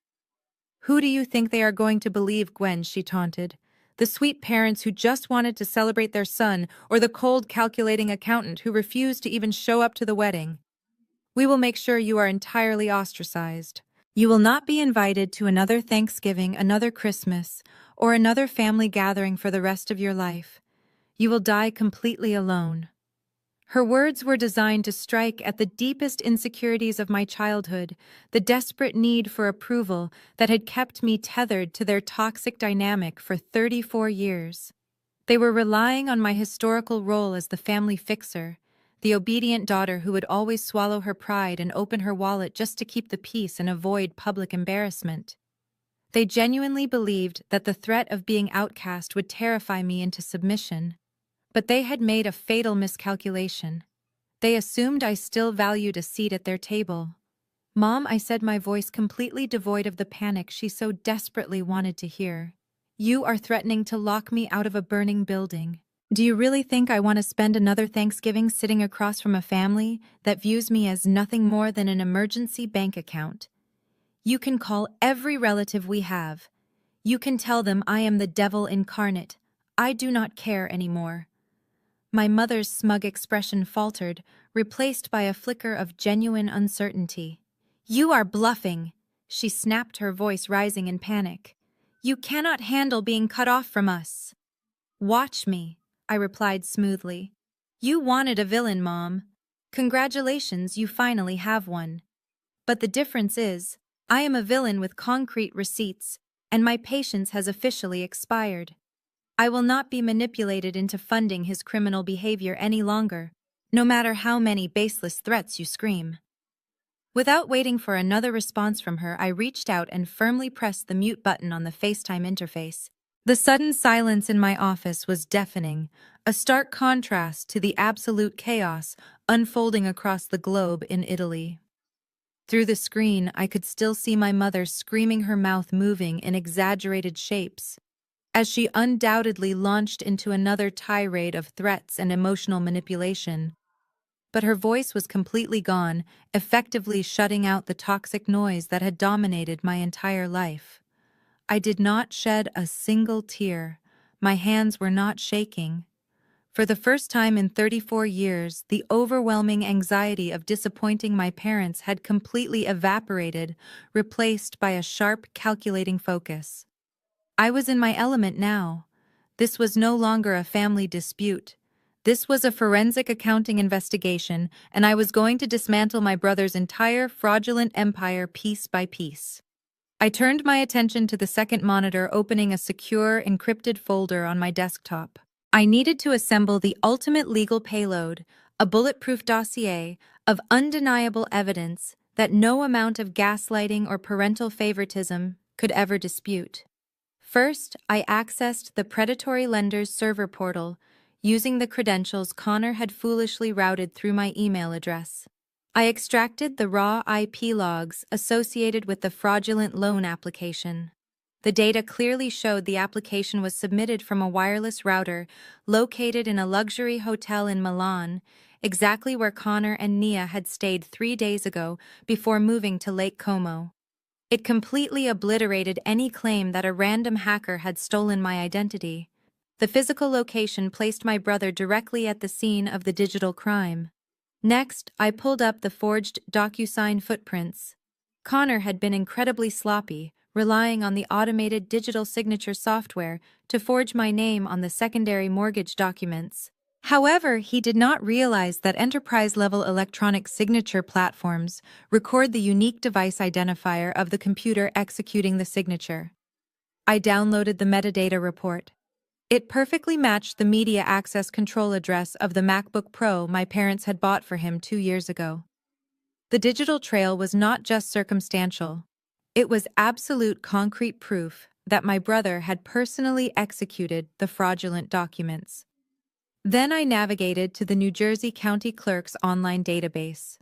Who do you think they are going to believe, Gwen? She taunted. The sweet parents who just wanted to celebrate their son, or the cold, calculating accountant who refused to even show up to the wedding? We will make sure you are entirely ostracized. You will not be invited to another Thanksgiving, another Christmas, or another family gathering for the rest of your life. You will die completely alone. Her words were designed to strike at the deepest insecurities of my childhood, the desperate need for approval that had kept me tethered to their toxic dynamic for 34 years. They were relying on my historical role as the family fixer, the obedient daughter who would always swallow her pride and open her wallet just to keep the peace and avoid public embarrassment. They genuinely believed that the threat of being outcast would terrify me into submission. But they had made a fatal miscalculation. They assumed I still valued a seat at their table. Mom, I said, my voice completely devoid of the panic she so desperately wanted to hear. You are threatening to lock me out of a burning building. Do you really think I want to spend another Thanksgiving sitting across from a family that views me as nothing more than an emergency bank account? You can call every relative we have. You can tell them I am the devil incarnate. I do not care anymore. My mother's smug expression faltered, replaced by a flicker of genuine uncertainty. You are bluffing, she snapped, her voice rising in panic. You cannot handle being cut off from us. Watch me, I replied smoothly. You wanted a villain, Mom. Congratulations, you finally have one. But the difference is, I am a villain with concrete receipts, and my patience has officially expired. I will not be manipulated into funding his criminal behavior any longer, no matter how many baseless threats you scream. Without waiting for another response from her, I reached out and firmly pressed the mute button on the FaceTime interface. The sudden silence in my office was deafening, a stark contrast to the absolute chaos unfolding across the globe in Italy. Through the screen, I could still see my mother screaming, her mouth moving in exaggerated shapes, as she undoubtedly launched into another tirade of threats and emotional manipulation. But her voice was completely gone, effectively shutting out the toxic noise that had dominated my entire life. I did not shed a single tear. My hands were not shaking. For the first time in 34 years, the overwhelming anxiety of disappointing my parents had completely evaporated, replaced by a sharp, calculating focus. I was in my element now. This was no longer a family dispute. This was a forensic accounting investigation, and I was going to dismantle my brother's entire fraudulent empire piece by piece. I turned my attention to the second monitor, opening a secure, encrypted folder on my desktop. I needed to assemble the ultimate legal payload, a bulletproof dossier of undeniable evidence that no amount of gaslighting or parental favoritism could ever dispute. First, I accessed the predatory lender's server portal, using the credentials Connor had foolishly routed through my email address. I extracted the raw IP logs associated with the fraudulent loan application. The data clearly showed the application was submitted from a wireless router located in a luxury hotel in Milan, exactly where Connor and Nia had stayed 3 days ago before moving to Lake Como. It completely obliterated any claim that a random hacker had stolen my identity. The physical location placed my brother directly at the scene of the digital crime. Next, I pulled up the forged DocuSign footprints. Connor had been incredibly sloppy, relying on the automated digital signature software to forge my name on the secondary mortgage documents. However, he did not realize that enterprise-level electronic signature platforms record the unique device identifier of the computer executing the signature. I downloaded the metadata report. It perfectly matched the media access control address of the MacBook Pro my parents had bought for him 2 years ago. The digital trail was not just circumstantial. It was absolute concrete proof that my brother had personally executed the fraudulent documents. Then I navigated to the New Jersey County Clerk's online database.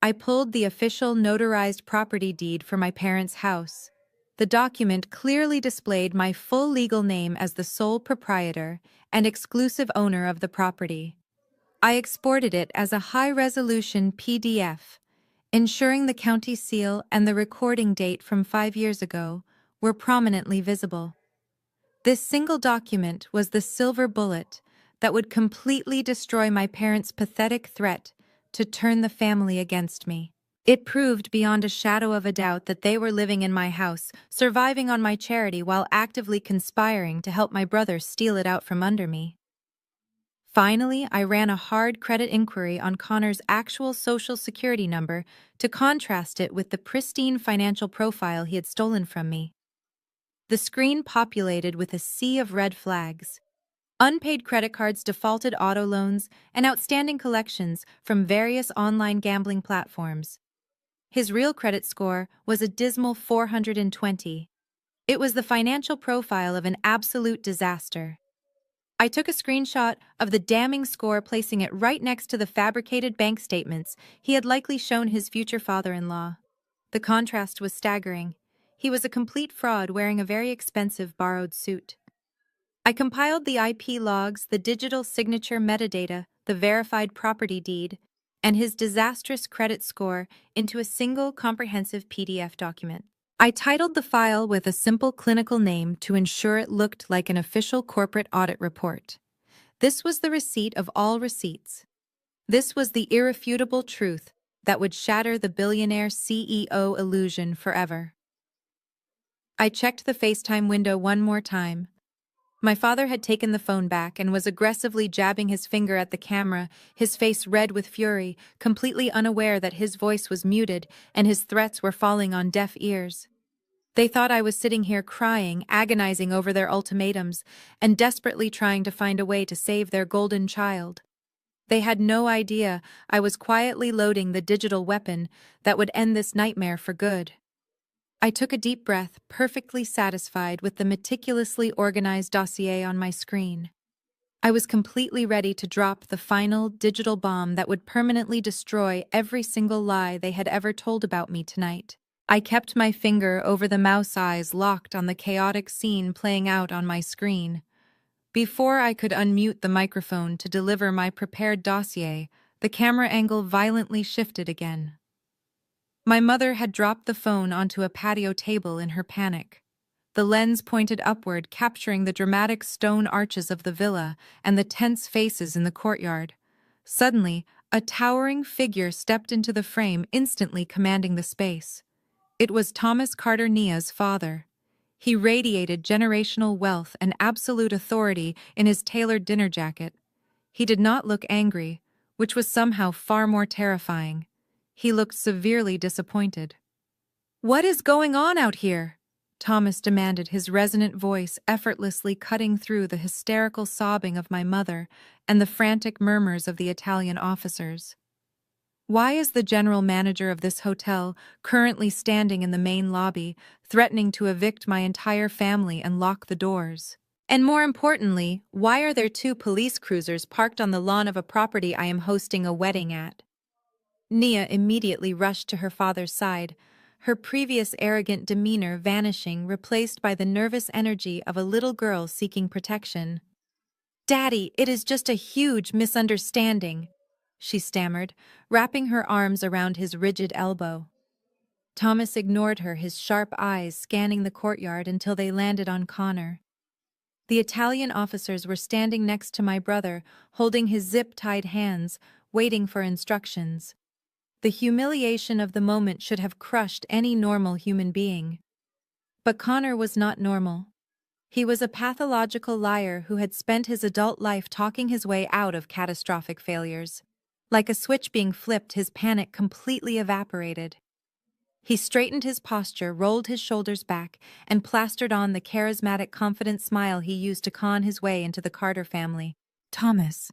I pulled the official notarized property deed for my parents' house. The document clearly displayed my full legal name as the sole proprietor and exclusive owner of the property. I exported it as a high-resolution PDF, ensuring the county seal and the recording date from 5 years ago were prominently visible. This single document was the silver bullet that would completely destroy my parents' pathetic threat to turn the family against me. It proved beyond a shadow of a doubt that they were living in my house, surviving on my charity while actively conspiring to help my brother steal it out from under me. Finally, I ran a hard credit inquiry on Connor's actual social security number to contrast it with the pristine financial profile he had stolen from me. The screen populated with a sea of red flags. Unpaid credit cards, defaulted auto loans, and outstanding collections from various online gambling platforms. His real credit score was a dismal 420. It was the financial profile of an absolute disaster. I took a screenshot of the damning score, placing it right next to the fabricated bank statements he had likely shown his future father-in-law. The contrast was staggering. He was a complete fraud wearing a very expensive borrowed suit. I compiled the IP logs, the digital signature metadata, the verified property deed, and his disastrous credit score into a single comprehensive PDF document. I titled the file with a simple clinical name to ensure it looked like an official corporate audit report. This was the receipt of all receipts. This was the irrefutable truth that would shatter the billionaire CEO illusion forever. I checked the FaceTime window one more time. My father had taken the phone back and was aggressively jabbing his finger at the camera, his face red with fury, completely unaware that his voice was muted and his threats were falling on deaf ears. They thought I was sitting here crying, agonizing over their ultimatums, and desperately trying to find a way to save their golden child. They had no idea I was quietly loading the digital weapon that would end this nightmare for good. I took a deep breath, perfectly satisfied with the meticulously organized dossier on my screen. I was completely ready to drop the final digital bomb that would permanently destroy every single lie they had ever told about me tonight. I kept my finger over the mouse eyes locked on the chaotic scene playing out on my screen. Before I could unmute the microphone to deliver my prepared dossier, the camera angle violently shifted again. My mother had dropped the phone onto a patio table in her panic. The lens pointed upward, capturing the dramatic stone arches of the villa and the tense faces in the courtyard. Suddenly, a towering figure stepped into the frame, instantly commanding the space. It was Thomas Carter Nia's father. He radiated generational wealth and absolute authority in his tailored dinner jacket. He did not look angry, which was somehow far more terrifying. He looked severely disappointed. "What is going on out here?" Thomas demanded, his resonant voice effortlessly cutting through the hysterical sobbing of my mother and the frantic murmurs of the Italian officers. Why is the general manager of this hotel currently standing in the main lobby, threatening to evict my entire family and lock the doors? And more importantly, why are there two police cruisers parked on the lawn of a property I am hosting a wedding at? Nia immediately rushed to her father's side, her previous arrogant demeanor vanishing, replaced by the nervous energy of a little girl seeking protection. "Daddy, it is just a huge misunderstanding," she stammered, wrapping her arms around his rigid elbow. Thomas ignored her, his sharp eyes scanning the courtyard until they landed on Connor. The Italian officers were standing next to my brother, holding his zip-tied hands, waiting for instructions. The humiliation of the moment should have crushed any normal human being. But Connor was not normal. He was a pathological liar who had spent his adult life talking his way out of catastrophic failures. Like a switch being flipped, his panic completely evaporated. He straightened his posture, rolled his shoulders back, and plastered on the charismatic, confident smile he used to con his way into the Carter family. "Thomas,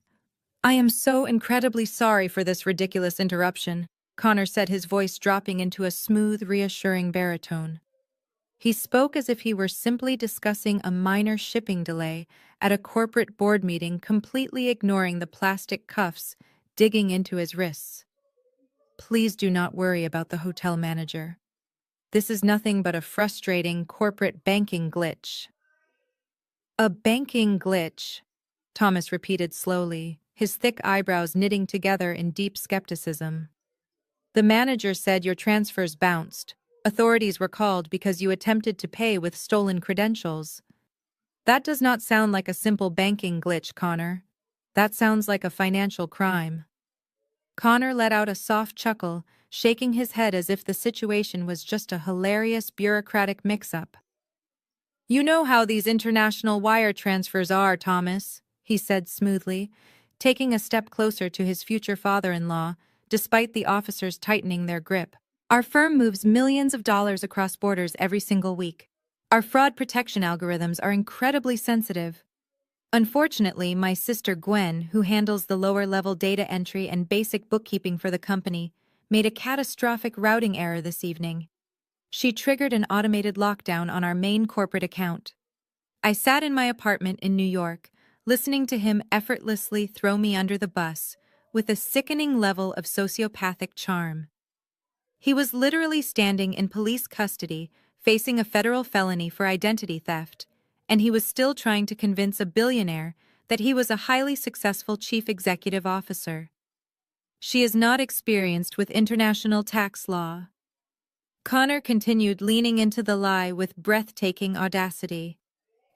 I am so incredibly sorry for this ridiculous interruption," Connor said, his voice dropping into a smooth, reassuring baritone. He spoke as if he were simply discussing a minor shipping delay at a corporate board meeting, completely ignoring the plastic cuffs digging into his wrists. "Please do not worry about the hotel manager. This is nothing but a frustrating corporate banking glitch." "A banking glitch," Thomas repeated slowly, his thick eyebrows knitting together in deep skepticism. "The manager said your transfers bounced. Authorities were called because you attempted to pay with stolen credentials. That does not sound like a simple banking glitch, Connor. That sounds like a financial crime." Connor let out a soft chuckle, shaking his head as if the situation was just a hilarious bureaucratic mix-up. "You know how these international wire transfers are, Thomas," he said smoothly, taking a step closer to his future father-in-law, despite the officers tightening their grip. "Our firm moves millions of dollars across borders every single week. Our fraud protection algorithms are incredibly sensitive. Unfortunately, my sister Gwen, who handles the lower-level data entry and basic bookkeeping for the company, made a catastrophic routing error this evening. She triggered an automated lockdown on our main corporate account." I sat in my apartment in New York, listening to him effortlessly throw me under the bus with a sickening level of sociopathic charm. He was literally standing in police custody, facing a federal felony for identity theft, and he was still trying to convince a billionaire that he was a highly successful chief executive officer. "She is not experienced with international tax law." Connor continued, leaning into the lie with breathtaking audacity.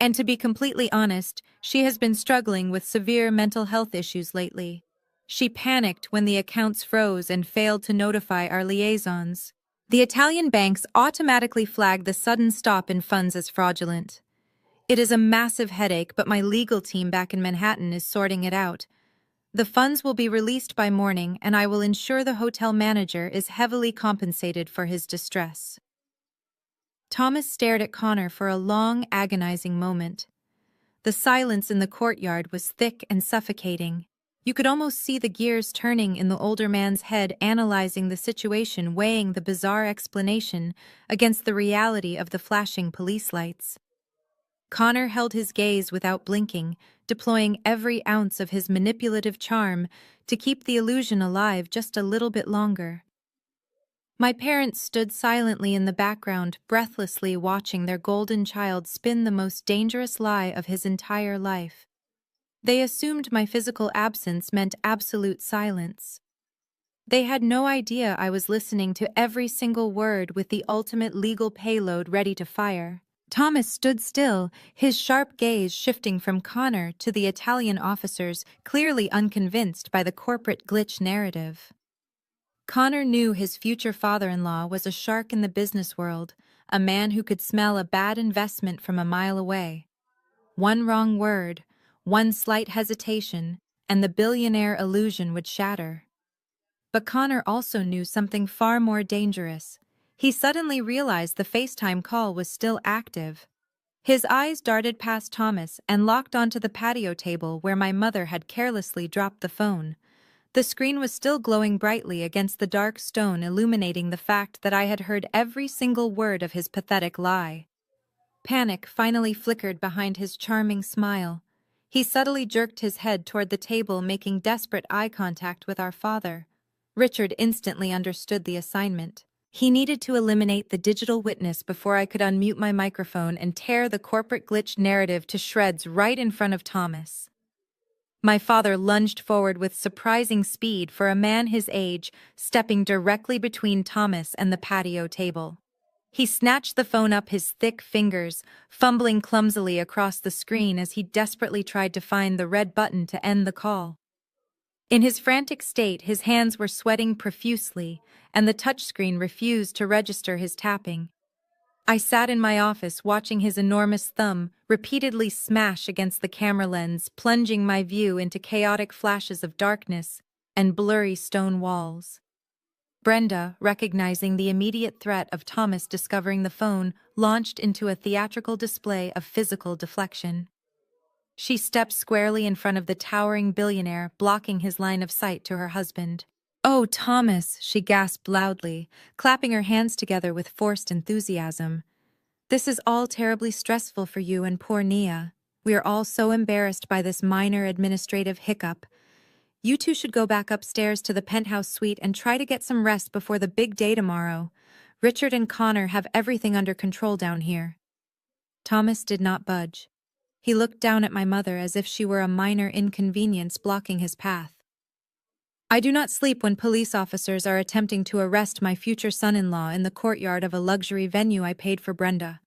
"And to be completely honest, she has been struggling with severe mental health issues lately. She panicked when the accounts froze and failed to notify our liaisons. The Italian banks automatically flagged the sudden stop in funds as fraudulent. It is a massive headache, but my legal team back in Manhattan is sorting it out. The funds will be released by morning, and I will ensure the hotel manager is heavily compensated for his distress." Thomas stared at Connor for a long, agonizing moment. The silence in the courtyard was thick and suffocating. You could almost see the gears turning in the older man's head, analyzing the situation, weighing the bizarre explanation against the reality of the flashing police lights. Connor held his gaze without blinking, deploying every ounce of his manipulative charm to keep the illusion alive just a little bit longer. My parents stood silently in the background, breathlessly watching their golden child spin the most dangerous lie of his entire life. They assumed my physical absence meant absolute silence. They had no idea I was listening to every single word with the ultimate legal payload ready to fire. Thomas stood still, his sharp gaze shifting from Connor to the Italian officers, clearly unconvinced by the corporate glitch narrative. Connor knew his future father-in-law was a shark in the business world, a man who could smell a bad investment from a mile away. One wrong word, one slight hesitation, and the billionaire illusion would shatter. But Connor also knew something far more dangerous. He suddenly realized the FaceTime call was still active. His eyes darted past Thomas and locked onto the patio table where my mother had carelessly dropped the phone. The screen was still glowing brightly against the dark stone, illuminating the fact that I had heard every single word of his pathetic lie. Panic finally flickered behind his charming smile. He subtly jerked his head toward the table, making desperate eye contact with our father. Richard instantly understood the assignment. He needed to eliminate the digital witness before I could unmute my microphone and tear the corporate glitch narrative to shreds right in front of Thomas. My father lunged forward with surprising speed for a man his age, stepping directly between Thomas and the patio table. He snatched the phone up his thick fingers, fumbling clumsily across the screen as he desperately tried to find the red button to end the call. In his frantic state, his hands were sweating profusely, and the touchscreen refused to register his tapping. I sat in my office watching his enormous thumb repeatedly smash against the camera lens, plunging my view into chaotic flashes of darkness and blurry stone walls. Brenda, recognizing the immediate threat of Thomas discovering the phone, launched into a theatrical display of physical deflection. She stepped squarely in front of the towering billionaire, blocking his line of sight to her husband. "Oh, Thomas," she gasped loudly, clapping her hands together with forced enthusiasm. "This is all terribly stressful for you and poor Nia. We are all so embarrassed by this minor administrative hiccup. You two should go back upstairs to the penthouse suite and try to get some rest before the big day tomorrow. Richard and Connor have everything under control down here." Thomas did not budge. He looked down at my mother as if she were a minor inconvenience blocking his path. "I do not sleep when police officers are attempting to arrest my future son-in-law in the courtyard of a luxury venue I paid for Brenda,"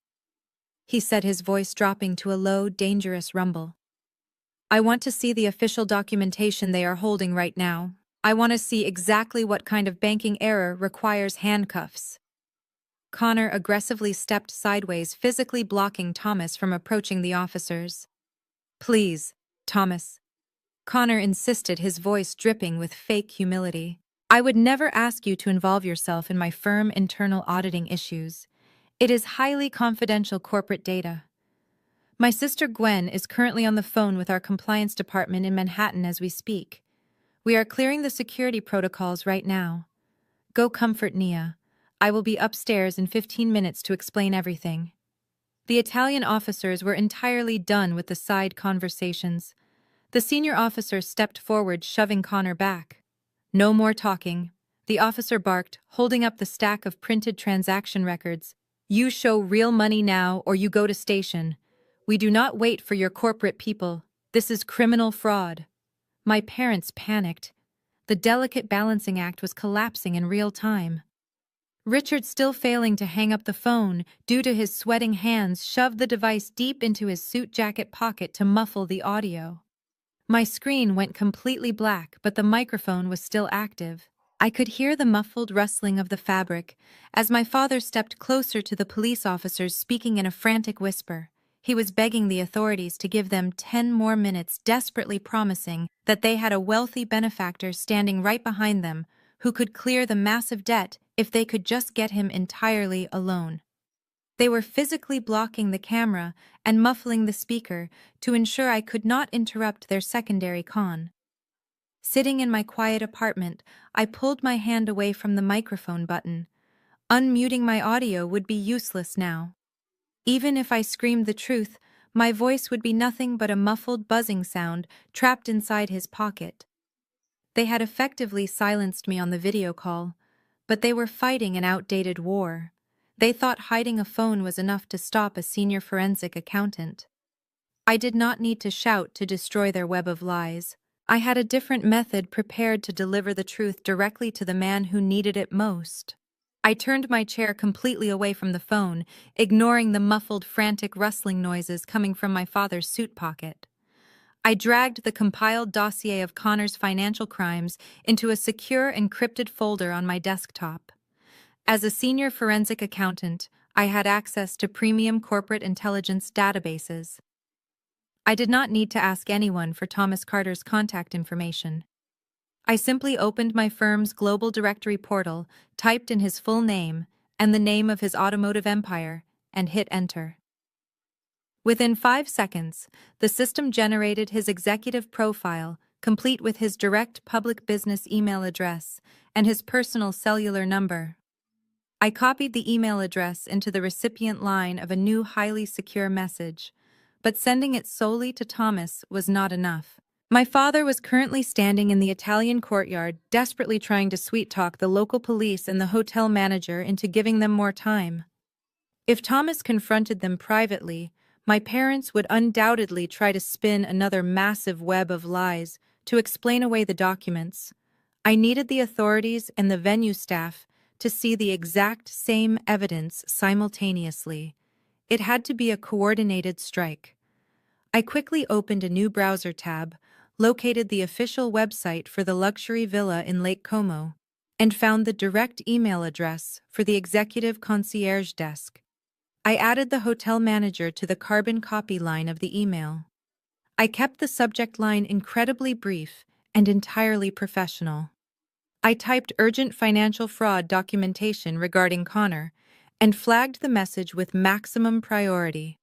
he said, his voice dropping to a low, dangerous rumble. "I want to see the official documentation they are holding right now. I want to see exactly what kind of banking error requires handcuffs." Connor aggressively stepped sideways, physically blocking Thomas from approaching the officers. "Please, Thomas," Connor insisted, his voice dripping with fake humility. "I would never ask you to involve yourself in my firm internal auditing issues. It is highly confidential corporate data. My sister Gwen is currently on the phone with our compliance department in Manhattan as we speak. We are clearing the security protocols right now. Go comfort Nia. I will be upstairs in 15 minutes to explain everything." The Italian officers were entirely done with the side conversations. The senior officer stepped forward, shoving Connor back. "No more talking," the officer barked, holding up the stack of printed transaction records. "You show real money now or you go to station. We do not wait for your corporate people. This is criminal fraud." My parents panicked. The delicate balancing act was collapsing in real time. Richard, still failing to hang up the phone due to his sweating hands, shoved the device deep into his suit jacket pocket to muffle the audio. My screen went completely black, but the microphone was still active. I could hear the muffled rustling of the fabric as my father stepped closer to the police officers, speaking in a frantic whisper. He was begging the authorities to give them 10 more minutes, desperately promising that they had a wealthy benefactor standing right behind them who could clear the massive debt if they could just get him entirely alone. They were physically blocking the camera and muffling the speaker to ensure I could not interrupt their secondary con. Sitting in my quiet apartment, I pulled my hand away from the microphone button. Unmuting my audio would be useless now. Even if I screamed the truth, my voice would be nothing but a muffled buzzing sound trapped inside his pocket. They had effectively silenced me on the video call, but they were fighting an outdated war. They thought hiding a phone was enough to stop a senior forensic accountant. I did not need to shout to destroy their web of lies. I had a different method prepared to deliver the truth directly to the man who needed it most. I turned my chair completely away from the phone, ignoring the muffled, frantic rustling noises coming from my father's suit pocket. I dragged the compiled dossier of Connor's financial crimes into a secure, encrypted folder on my desktop. As a senior forensic accountant, I had access to premium corporate intelligence databases. I did not need to ask anyone for Thomas Carter's contact information. I simply opened my firm's global directory portal, typed in his full name, and the name of his automotive empire, and hit enter. Within 5 seconds, the system generated his executive profile, complete with his direct public business email address and his personal cellular number. I copied the email address into the recipient line of a new highly secure message, but sending it solely to Thomas was not enough. My father was currently standing in the Italian courtyard, desperately trying to sweet-talk the local police and the hotel manager into giving them more time. If Thomas confronted them privately, my parents would undoubtedly try to spin another massive web of lies to explain away the documents. I needed the authorities and the venue staff to see the exact same evidence simultaneously. It had to be a coordinated strike. I quickly opened a new browser tab, located the official website for the luxury villa in Lake Como, and found the direct email address for the executive concierge desk. I added the hotel manager to the carbon copy line of the email. I kept the subject line incredibly brief and entirely professional. I typed urgent financial fraud documentation regarding Connor and flagged the message with maximum priority.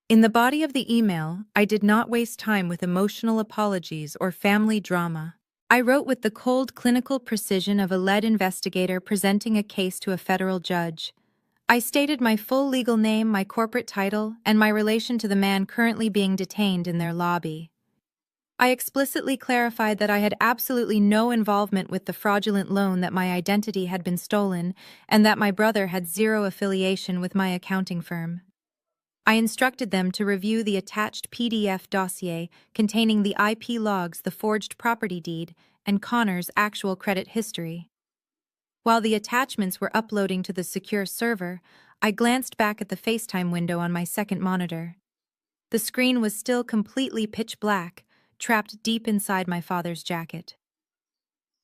In the body of the email, I did not waste time with emotional apologies or family drama. I wrote with the cold clinical precision of a lead investigator presenting a case to a federal judge. I stated my full legal name, my corporate title, and my relation to the man currently being detained in their lobby. I explicitly clarified that I had absolutely no involvement with the fraudulent loan, that my identity had been stolen, and that my brother had zero affiliation with my accounting firm. I instructed them to review the attached PDF dossier containing the IP logs, the forged property deed, and Connor's actual credit history. While the attachments were uploading to the secure server, I glanced back at the FaceTime window on my second monitor. The screen was still completely pitch black, trapped deep inside my father's jacket.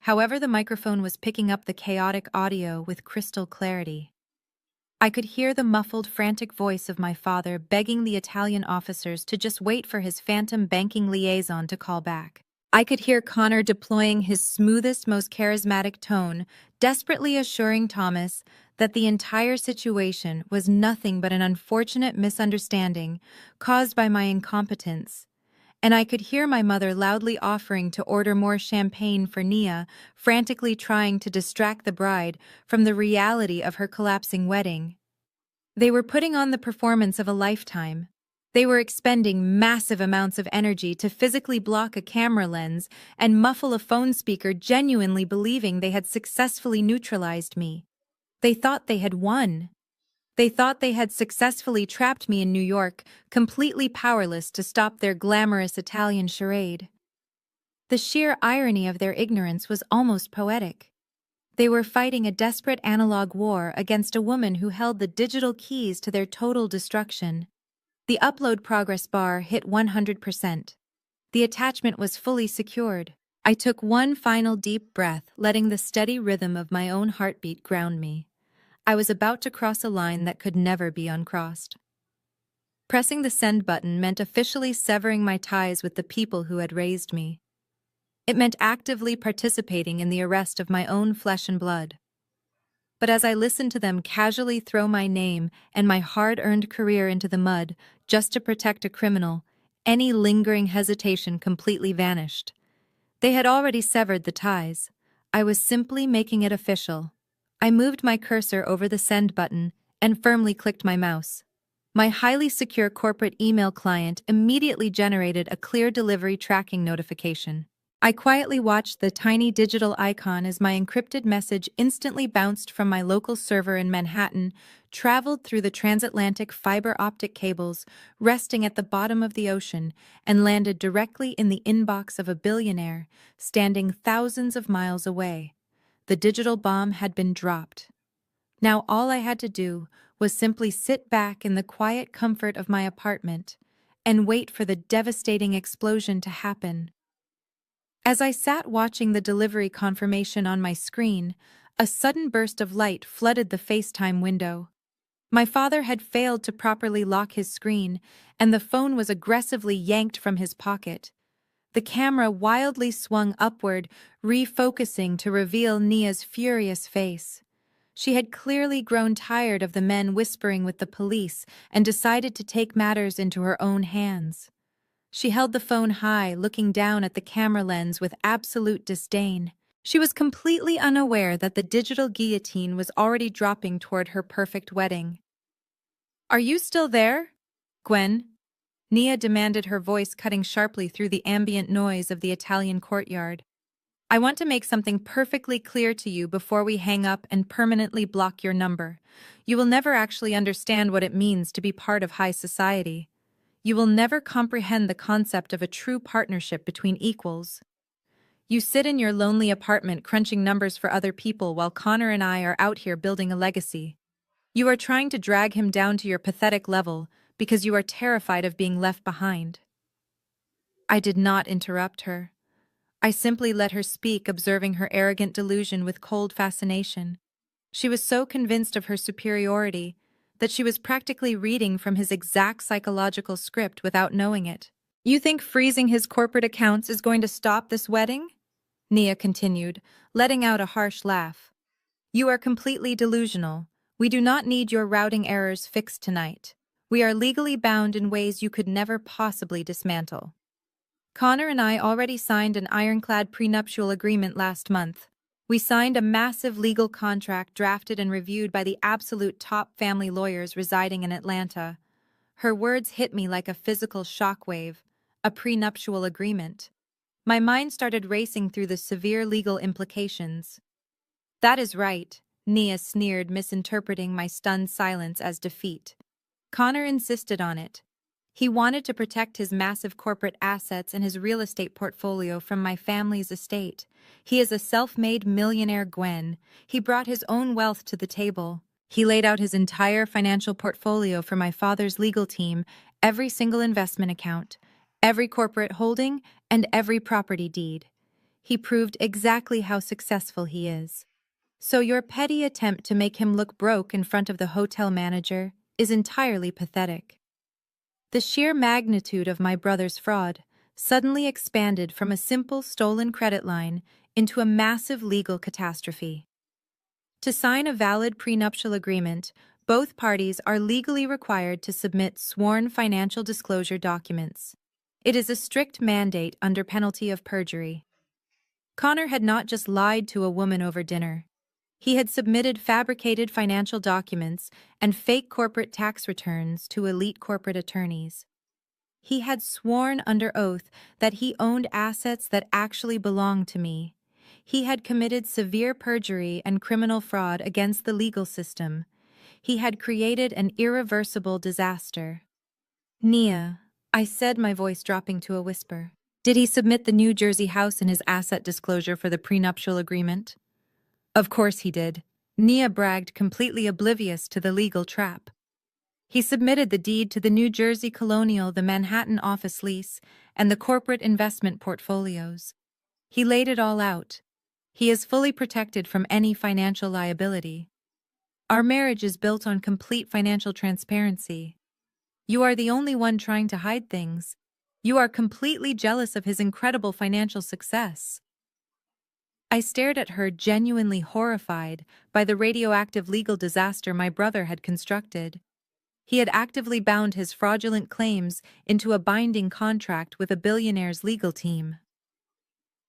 However, the microphone was picking up the chaotic audio with crystal clarity. I could hear the muffled, frantic voice of my father begging the Italian officers to just wait for his phantom banking liaison to call back. I could hear Connor deploying his smoothest, most charismatic tone, desperately assuring Thomas that the entire situation was nothing but an unfortunate misunderstanding caused by my incompetence. And I could hear my mother loudly offering to order more champagne for Nia, frantically trying to distract the bride from the reality of her collapsing wedding. They were putting on the performance of a lifetime. They were expending massive amounts of energy to physically block a camera lens and muffle a phone speaker, genuinely believing they had successfully neutralized me. They thought they had won. They thought they had successfully trapped me in New York, completely powerless to stop their glamorous Italian charade. The sheer irony of their ignorance was almost poetic. They were fighting a desperate analog war against a woman who held the digital keys to their total destruction. The upload progress bar hit 100%. The attachment was fully secured. I took one final deep breath, letting the steady rhythm of my own heartbeat ground me. I was about to cross a line that could never be uncrossed. Pressing the send button meant officially severing my ties with the people who had raised me. It meant actively participating in the arrest of my own flesh and blood. But as I listened to them casually throw my name and my hard-earned career into the mud just to protect a criminal, any lingering hesitation completely vanished. They had already severed the ties. I was simply making it official. I moved my cursor over the send button and firmly clicked my mouse. My highly secure corporate email client immediately generated a clear delivery tracking notification. I quietly watched the tiny digital icon as my encrypted message instantly bounced from my local server in Manhattan, traveled through the transatlantic fiber optic cables, resting at the bottom of the ocean, and landed directly in the inbox of a billionaire standing thousands of miles away. The digital bomb had been dropped. Now all I had to do was simply sit back in the quiet comfort of my apartment and wait for the devastating explosion to happen. As I sat watching the delivery confirmation on my screen, a sudden burst of light flooded the FaceTime window. My father had failed to properly lock his screen, and the phone was aggressively yanked from his pocket. The camera wildly swung upward, refocusing to reveal Nia's furious face. She had clearly grown tired of the men whispering with the police and decided to take matters into her own hands. She held the phone high, looking down at the camera lens with absolute disdain. She was completely unaware that the digital guillotine was already dropping toward her perfect wedding. "Are you still there, Gwen?" Nia demanded, her voice cutting sharply through the ambient noise of the Italian courtyard. "I want to make something perfectly clear to you before we hang up and permanently block your number. You will never actually understand what it means to be part of high society. You will never comprehend the concept of a true partnership between equals. You sit in your lonely apartment crunching numbers for other people while Connor and I are out here building a legacy. You are trying to drag him down to your pathetic level because you are terrified of being left behind." I did not interrupt her. I simply let her speak, observing her arrogant delusion with cold fascination. She was so convinced of her superiority that she was practically reading from his exact psychological script without knowing it. "You think freezing his corporate accounts is going to stop this wedding?" Nia continued, letting out a harsh laugh. "You are completely delusional. We do not need your routing errors fixed tonight. We are legally bound in ways you could never possibly dismantle. Connor and I already signed an ironclad prenuptial agreement last month. We signed a massive legal contract drafted and reviewed by the absolute top family lawyers residing in Atlanta." Her words hit me like a physical shockwave. A prenuptial agreement. My mind started racing through the severe legal implications. "That is right," Nia sneered, misinterpreting my stunned silence as defeat. "Connor insisted on it. He wanted to protect his massive corporate assets and his real estate portfolio from my family's estate. He is a self-made millionaire, Gwen. He brought his own wealth to the table. He laid out his entire financial portfolio for my father's legal team, every single investment account, every corporate holding, and every property deed. He proved exactly how successful he is. So your petty attempt to make him look broke in front of the hotel manager is entirely pathetic." The sheer magnitude of my brother's fraud suddenly expanded from a simple stolen credit line into a massive legal catastrophe. To sign a valid prenuptial agreement, both parties are legally required to submit sworn financial disclosure documents. It is a strict mandate under penalty of perjury. Connor had not just lied to a woman over dinner. He had submitted fabricated financial documents and fake corporate tax returns to elite corporate attorneys. He had sworn under oath that he owned assets that actually belonged to me. He had committed severe perjury and criminal fraud against the legal system. He had created an irreversible disaster. "Nia," I said, my voice dropping to a whisper. "Did he submit the New Jersey house in his asset disclosure for the prenuptial agreement?" "Of course he did," Nia bragged, completely oblivious to the legal trap. "He submitted the deed to the New Jersey Colonial, the Manhattan office lease, and the corporate investment portfolios. He laid it all out. He is fully protected from any financial liability. Our marriage is built on complete financial transparency. You are the only one trying to hide things. You are completely jealous of his incredible financial success." I stared at her, genuinely horrified by the radioactive legal disaster my brother had constructed. He had actively bound his fraudulent claims into a binding contract with a billionaire's legal team.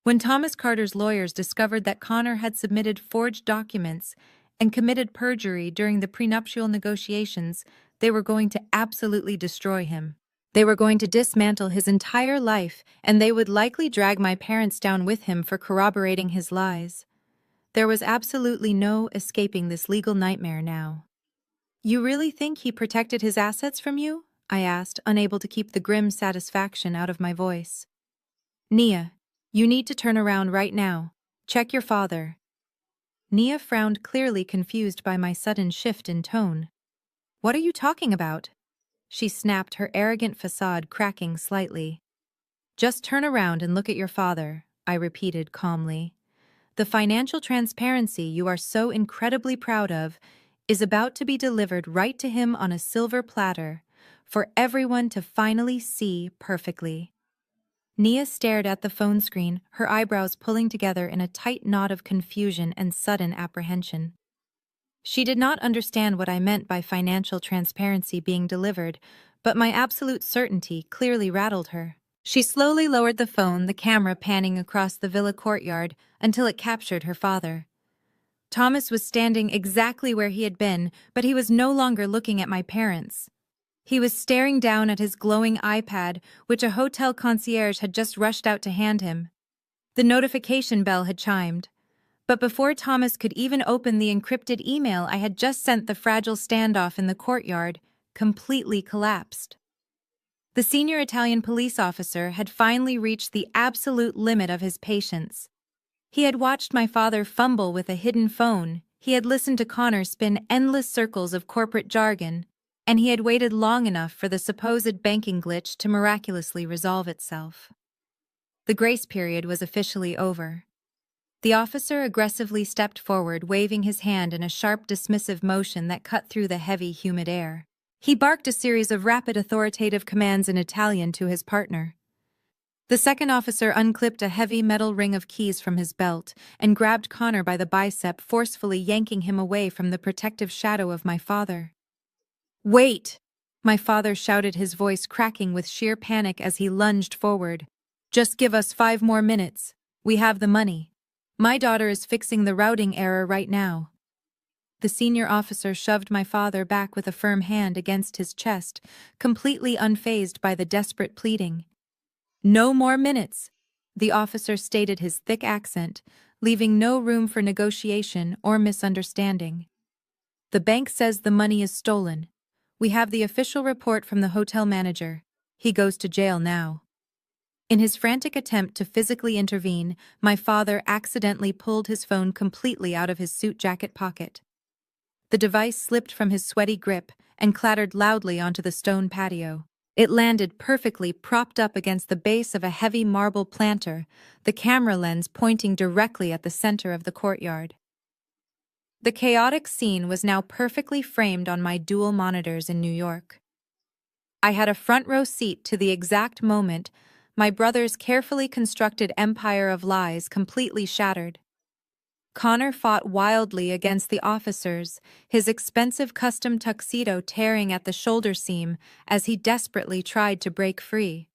When Thomas Carter's lawyers discovered that Connor had submitted forged documents and committed perjury during the prenuptial negotiations, they were going to absolutely destroy him. They were going to dismantle his entire life, and they would likely drag my parents down with him for corroborating his lies. There was absolutely no escaping this legal nightmare now. "You really think he protected his assets from you?" I asked, unable to keep the grim satisfaction out of my voice. "Nia, you need to turn around right now. Check your father." Nia frowned, clearly confused by my sudden shift in tone. "What are you talking about?" she snapped, her arrogant facade cracking slightly. "Just turn around and look at your father," I repeated calmly. "The financial transparency you are so incredibly proud of is about to be delivered right to him on a silver platter for everyone to finally see perfectly." Nia stared at the phone screen, her eyebrows pulling together in a tight knot of confusion and sudden apprehension. She did not understand what I meant by financial transparency being delivered, but my absolute certainty clearly rattled her. She slowly lowered the phone, the camera panning across the villa courtyard until it captured her father. Thomas was standing exactly where he had been, but he was no longer looking at my parents. He was staring down at his glowing iPad, which a hotel concierge had just rushed out to hand him. The notification bell had chimed. But before Thomas could even open the encrypted email I had just sent, the fragile standoff in the courtyard completely collapsed. The senior Italian police officer had finally reached the absolute limit of his patience. He had watched my father fumble with a hidden phone, he had listened to Connor spin endless circles of corporate jargon, and he had waited long enough for the supposed banking glitch to miraculously resolve itself. The grace period was officially over. The officer aggressively stepped forward, waving his hand in a sharp, dismissive motion that cut through the heavy, humid air. He barked a series of rapid, authoritative commands in Italian to his partner. The second officer unclipped a heavy metal ring of keys from his belt and grabbed Connor by the bicep, forcefully yanking him away from the protective shadow of my father. "Wait!" My father shouted, his voice cracking with sheer panic as he lunged forward. "Just give us 5 more minutes. We have the money. My daughter is fixing the routing error right now." The senior officer shoved my father back with a firm hand against his chest, completely unfazed by the desperate pleading. "No more minutes," the officer stated, his thick accent, leaving no room for negotiation or misunderstanding. "The bank says the money is stolen. We have the official report from the hotel manager. He goes to jail now." In his frantic attempt to physically intervene, my father accidentally pulled his phone completely out of his suit jacket pocket. The device slipped from his sweaty grip and clattered loudly onto the stone patio. It landed perfectly propped up against the base of a heavy marble planter, the camera lens pointing directly at the center of the courtyard. The chaotic scene was now perfectly framed on my dual monitors in New York. I had a front row seat to the exact moment my brother's carefully constructed empire of lies completely shattered. Connor fought wildly against the officers, his expensive custom tuxedo tearing at the shoulder seam as he desperately tried to break free.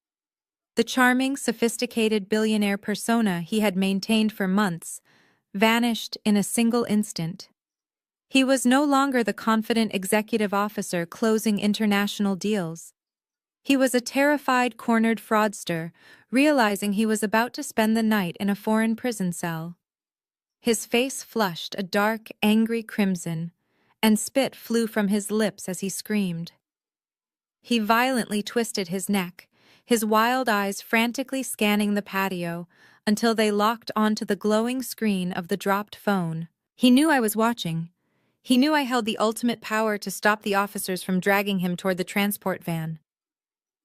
The charming, sophisticated billionaire persona he had maintained for months vanished in a single instant. He was no longer the confident executive officer closing international deals. He was a terrified, cornered fraudster, realizing he was about to spend the night in a foreign prison cell. His face flushed a dark, angry crimson, and spit flew from his lips as he screamed. He violently twisted his neck, his wild eyes frantically scanning the patio until they locked onto the glowing screen of the dropped phone. He knew I was watching. He knew I held the ultimate power to stop the officers from dragging him toward the transport van.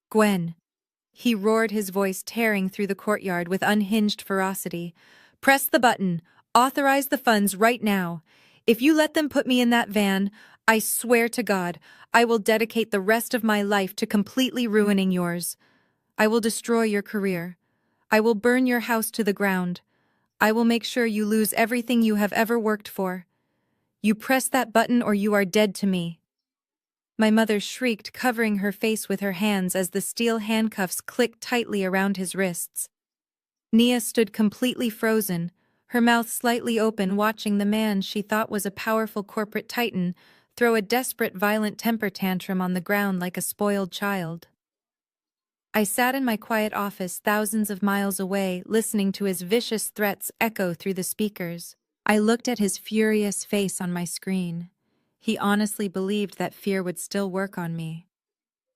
"Gwen," he roared, his voice tearing through the courtyard with unhinged ferocity. "Press the button. Authorize the funds right now. If you let them put me in that van, I swear to God, I will dedicate the rest of my life to completely ruining yours. I will destroy your career. I will burn your house to the ground. I will make sure you lose everything you have ever worked for. You press that button or you are dead to me." My mother shrieked, covering her face with her hands as the steel handcuffs clicked tightly around his wrists. Nia stood completely frozen, her mouth slightly open, watching the man she thought was a powerful corporate titan throw a desperate, violent temper tantrum on the ground like a spoiled child. I sat in my quiet office thousands of miles away, listening to his vicious threats echo through the speakers. I looked at his furious face on my screen. He honestly believed that fear would still work on me.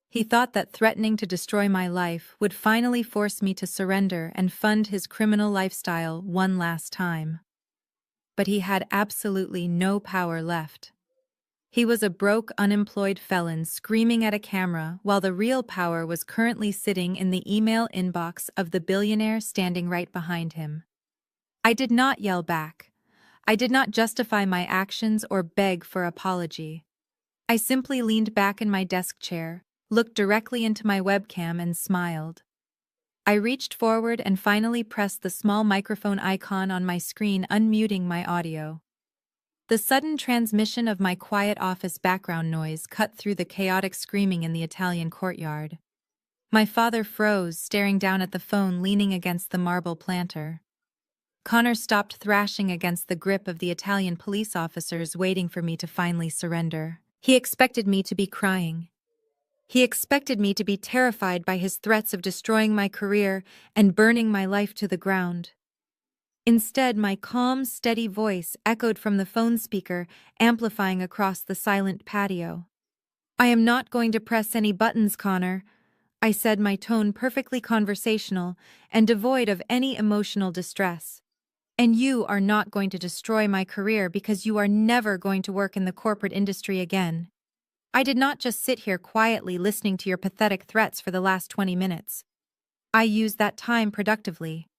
He thought that threatening to destroy my life would finally force me to surrender and fund his criminal lifestyle one last time. But he had absolutely no power left. He was a broke, unemployed felon screaming at a camera while the real power was currently sitting in the email inbox of the billionaire standing right behind him. I did not yell back. I did not justify my actions or beg for apology. I simply leaned back in my desk chair, looked directly into my webcam and smiled. I reached forward and finally pressed the small microphone icon on my screen, unmuting my audio. The sudden transmission of my quiet office background noise cut through the chaotic screaming in the Italian courtyard. My father froze, staring down at the phone leaning against the marble planter. Connor stopped thrashing against the grip of the Italian police officers waiting for me to finally surrender. He expected me to be crying. He expected me to be terrified by his threats of destroying my career and burning my life to the ground. Instead, my calm, steady voice echoed from the phone speaker, amplifying across the silent patio. "I am not going to press any buttons, Connor," I said, my tone perfectly conversational and devoid of any emotional distress. "And you are not going to destroy my career because you are never going to work in the corporate industry again. I did not just sit here quietly listening to your pathetic threats for the last 20 minutes. I used that time productively.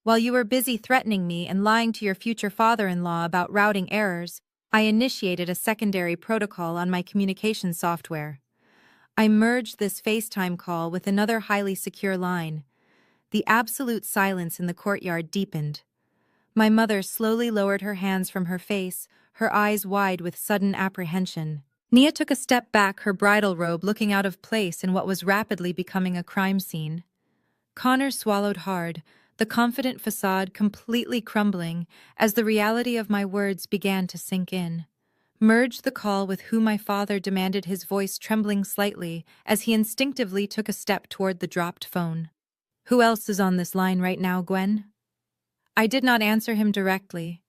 While you were busy threatening me and lying to your future father-in-law about routing errors, I initiated a secondary protocol on my communication software. I merged this FaceTime call with another highly secure line. The absolute silence in the courtyard deepened. My mother slowly lowered her hands from her face, her eyes wide with sudden apprehension. Nia took a step back, her bridal robe looking out of place in what was rapidly becoming a crime scene. Connor swallowed hard, the confident facade completely crumbling as the reality of my words began to sink in. Merged the call with who my father demanded, his voice trembling slightly as he instinctively took a step toward the dropped phone. "Who else is on this line right now, Gwen?" I did not answer him directly.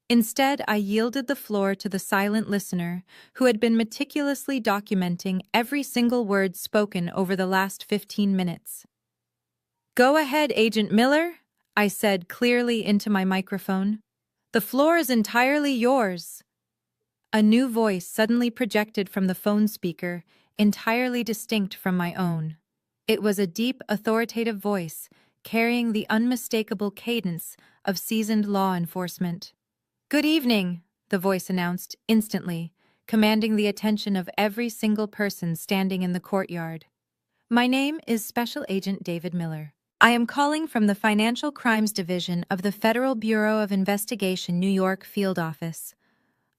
Instead, I yielded the floor to the silent listener who had been meticulously documenting every single word spoken over the last 15 minutes. "Go ahead, Agent Miller," I said clearly into my microphone. "The floor is entirely yours." A new voice suddenly projected from the phone speaker, entirely distinct from my own. It was a deep, authoritative voice, carrying the unmistakable cadence of seasoned law enforcement. "Good evening," the voice announced instantly, commanding the attention of every single person standing in the courtyard. "My name is Special Agent David Miller. I am calling from the Financial Crimes Division of the Federal Bureau of Investigation, New York Field Office.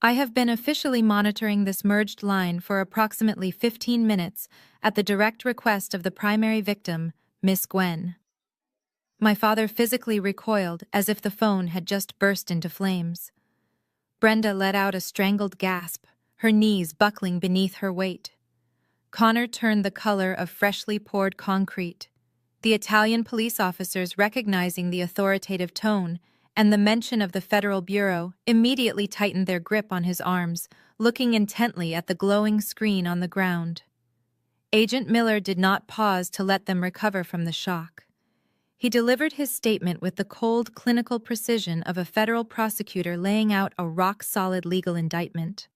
I have been officially monitoring this merged line for approximately 15 minutes at the direct request of the primary victim, Miss Gwen." My father physically recoiled as if the phone had just burst into flames. Brenda let out a strangled gasp, her knees buckling beneath her weight. Connor turned the color of freshly poured concrete. The Italian police officers, recognizing the authoritative tone and the mention of the Federal Bureau, immediately tightened their grip on his arms, looking intently at the glowing screen on the ground. Agent Miller did not pause to let them recover from the shock. He delivered his statement with the cold, clinical precision of a federal prosecutor laying out a rock-solid legal indictment.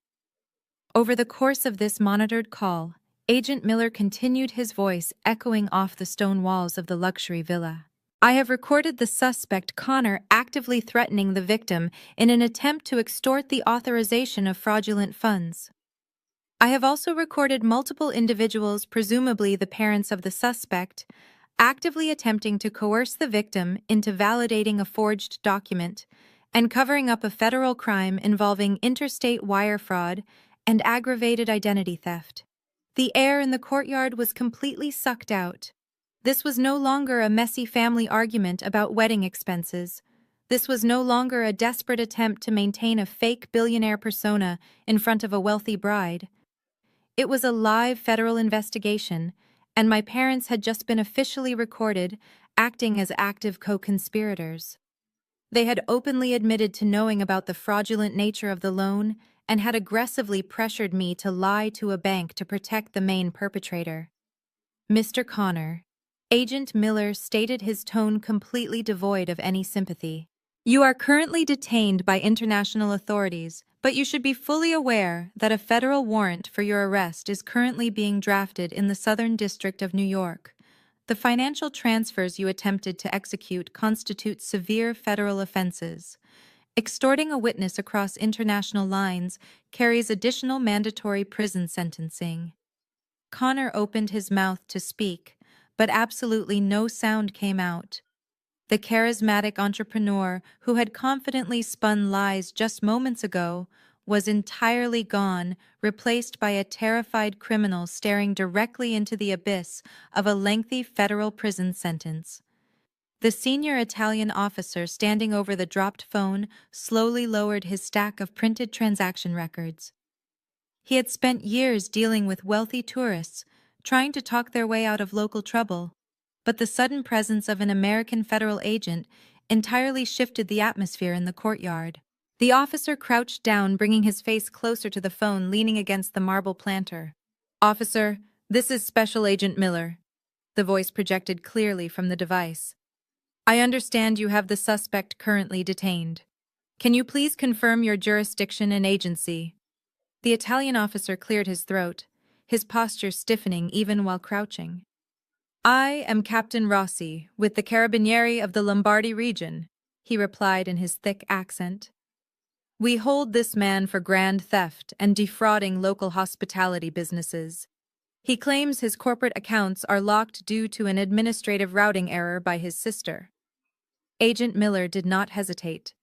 Over the course of this monitored call, Agent Miller continued, his voice echoing off the stone walls of the luxury villa. "I have recorded the suspect Connor actively threatening the victim in an attempt to extort the authorization of fraudulent funds. I have also recorded multiple individuals, presumably the parents of the suspect, actively attempting to coerce the victim into validating a forged document and covering up a federal crime involving interstate wire fraud and aggravated identity theft." The air in the courtyard was completely sucked out. This was no longer a messy family argument about wedding expenses. This was no longer a desperate attempt to maintain a fake billionaire persona in front of a wealthy bride. It was a live federal investigation, and my parents had just been officially recorded, acting as active co-conspirators. They had openly admitted to knowing about the fraudulent nature of the loan and had aggressively pressured me to lie to a bank to protect the main perpetrator. "Mr. Connor," Agent Miller stated, his tone completely devoid of any sympathy, "you are currently detained by international authorities, but you should be fully aware that a federal warrant for your arrest is currently being drafted in the Southern District of New York. The financial transfers you attempted to execute constitute severe federal offenses. Extorting a witness across international lines carries additional mandatory prison sentencing." Connor opened his mouth to speak, but absolutely no sound came out. The charismatic entrepreneur who had confidently spun lies just moments ago was entirely gone, replaced by a terrified criminal staring directly into the abyss of a lengthy federal prison sentence. The senior Italian officer standing over the dropped phone slowly lowered his stack of printed transaction records. He had spent years dealing with wealthy tourists, trying to talk their way out of local trouble, but the sudden presence of an American federal agent entirely shifted the atmosphere in the courtyard. The officer crouched down, bringing his face closer to the phone, leaning against the marble planter. "Officer, this is Special Agent Miller," the voice projected clearly from the device. "I understand you have the suspect currently detained. Can you please confirm your jurisdiction and agency?" The Italian officer cleared his throat, his posture stiffening even while crouching. "I am Captain Rossi, with the Carabinieri of the Lombardy region," he replied in his thick accent. "We hold this man for grand theft and defrauding local hospitality businesses. He claims his corporate accounts are locked due to an administrative routing error by his sister." Agent Miller did not hesitate.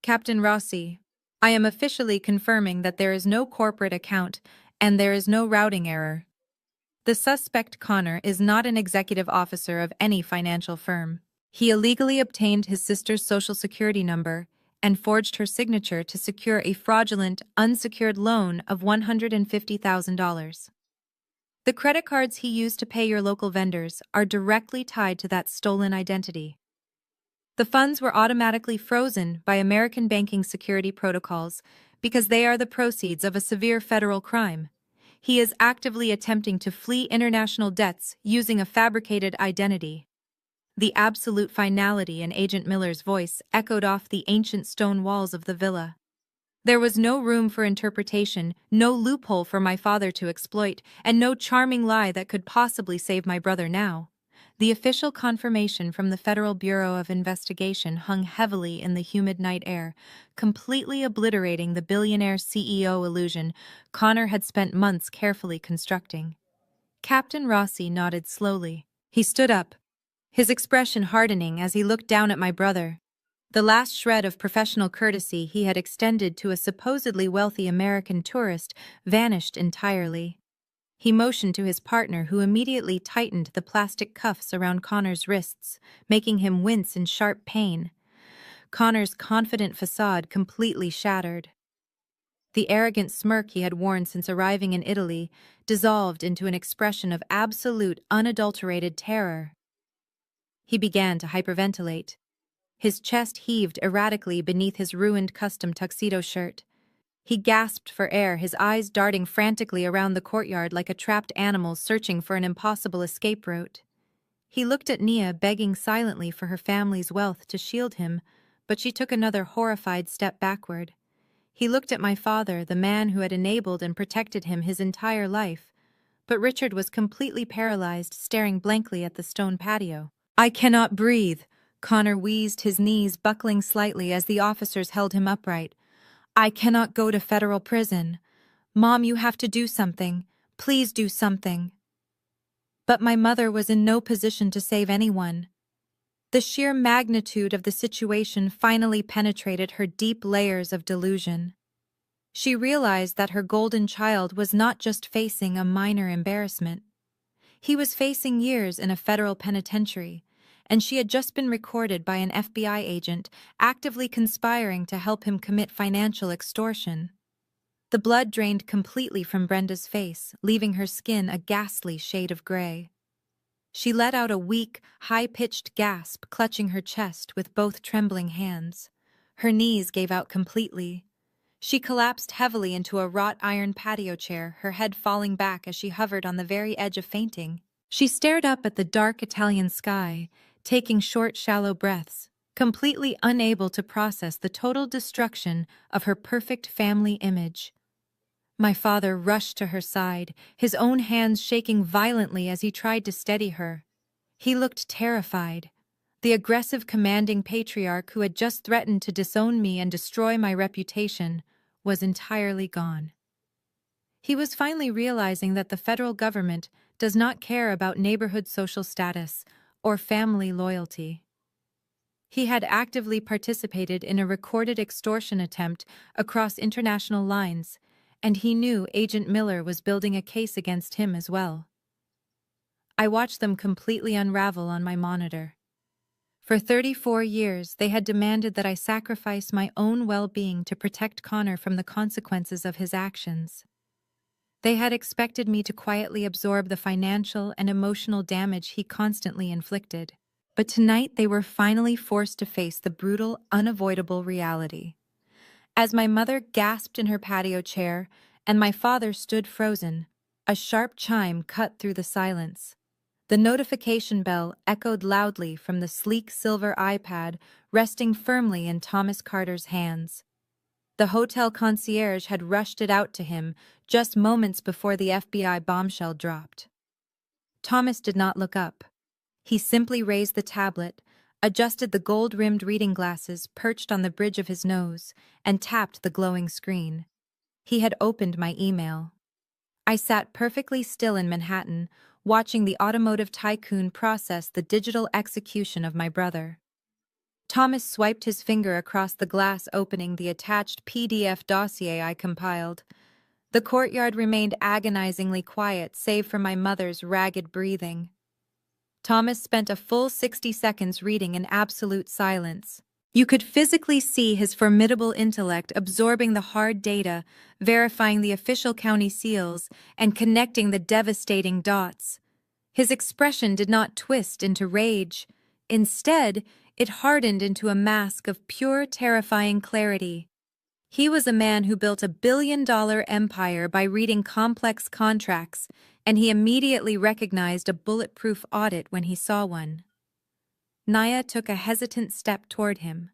"Captain Rossi, I am officially confirming that there is no corporate account and there is no routing error. The suspect Connor is not an executive officer of any financial firm. He illegally obtained his sister's social security number and forged her signature to secure a fraudulent, unsecured loan of $150,000. The credit cards he used to pay your local vendors are directly tied to that stolen identity. The funds were automatically frozen by American banking security protocols because they are the proceeds of a severe federal crime. He is actively attempting to flee international debts using a fabricated identity." The absolute finality in Agent Miller's voice echoed off the ancient stone walls of the villa. There was no room for interpretation, no loophole for my father to exploit, and no charming lie that could possibly save my brother now. The official confirmation from the Federal Bureau of Investigation hung heavily in the humid night air, completely obliterating the billionaire CEO illusion Connor had spent months carefully constructing. Captain Rossi nodded slowly. He stood up, his expression hardening as he looked down at my brother. The last shred of professional courtesy he had extended to a supposedly wealthy American tourist vanished entirely. He motioned to his partner, who immediately tightened the plastic cuffs around Connor's wrists, making him wince in sharp pain. Connor's confident facade completely shattered. The arrogant smirk he had worn since arriving in Italy dissolved into an expression of absolute, unadulterated terror. He began to hyperventilate. His chest heaved erratically beneath his ruined custom tuxedo shirt. He gasped for air, his eyes darting frantically around the courtyard like a trapped animal searching for an impossible escape route. He looked at Nia, begging silently for her family's wealth to shield him, but she took another horrified step backward. He looked at my father, the man who had enabled and protected him his entire life, but Richard was completely paralyzed, staring blankly at the stone patio. "I cannot breathe," Connor wheezed, his knees buckling slightly as the officers held him upright. "I cannot go to federal prison. Mom, you have to do something. Please do something." But my mother was in no position to save anyone. The sheer magnitude of the situation finally penetrated her deep layers of delusion. She realized that her golden child was not just facing a minor embarrassment. He was facing years in a federal penitentiary, and she had just been recorded by an FBI agent actively conspiring to help him commit financial extortion. The blood drained completely from Brenda's face, leaving her skin a ghastly shade of gray. She let out a weak, high-pitched gasp, clutching her chest with both trembling hands. Her knees gave out completely. She collapsed heavily into a wrought iron patio chair, her head falling back as she hovered on the very edge of fainting. She stared up at the dark Italian sky, taking short, shallow breaths, completely unable to process the total destruction of her perfect family image. My father rushed to her side, his own hands shaking violently as he tried to steady her. He looked terrified. The aggressive, commanding patriarch who had just threatened to disown me and destroy my reputation was entirely gone. He was finally realizing that the federal government does not care about neighborhood social status or family loyalty. He had actively participated in a recorded extortion attempt across international lines, and he knew Agent Miller was building a case against him as well. I watched them completely unravel on my monitor. For 34 years, they had demanded that I sacrifice my own well-being to protect Connor from the consequences of his actions. They had expected me to quietly absorb the financial and emotional damage he constantly inflicted. But tonight they were finally forced to face the brutal, unavoidable reality. As my mother gasped in her patio chair and my father stood frozen, a sharp chime cut through the silence. The notification bell echoed loudly from the sleek silver iPad resting firmly in Thomas Carter's hands. The hotel concierge had rushed it out to him just moments before the FBI bombshell dropped. Thomas did not look up. He simply raised the tablet, adjusted the gold-rimmed reading glasses perched on the bridge of his nose, and tapped the glowing screen. He had opened my email. I sat perfectly still in Manhattan, watching the automotive tycoon process the digital execution of my brother. Thomas swiped his finger across the glass opening the attached PDF dossier I compiled. The courtyard remained agonizingly quiet save for my mother's ragged breathing. Thomas spent a full 60 seconds reading in absolute silence. You could physically see his formidable intellect absorbing the hard data, verifying the official county seals, and connecting the devastating dots. His expression did not twist into rage. Instead, it hardened into a mask of pure, terrifying clarity. He was a man who built a billion-dollar empire by reading complex contracts, and he immediately recognized a bulletproof audit when he saw one. Naya took a hesitant step toward him,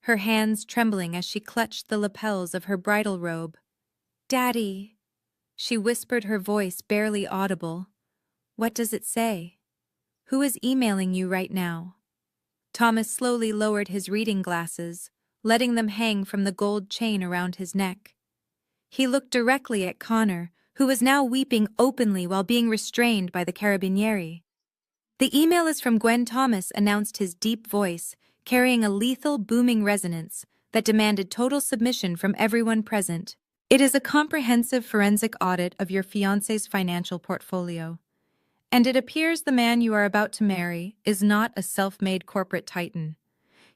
her hands trembling as she clutched the lapels of her bridal robe. "Daddy," she whispered, her voice barely audible. "What does it say? Who is emailing you right now?" Thomas slowly lowered his reading glasses, letting them hang from the gold chain around his neck. He looked directly at Connor, who was now weeping openly while being restrained by the carabinieri. "The email is from Gwen Thomas," announced his deep voice, carrying a lethal, booming resonance that demanded total submission from everyone present. "It is a comprehensive forensic audit of your fiancé's financial portfolio. And it appears the man you are about to marry is not a self-made corporate titan.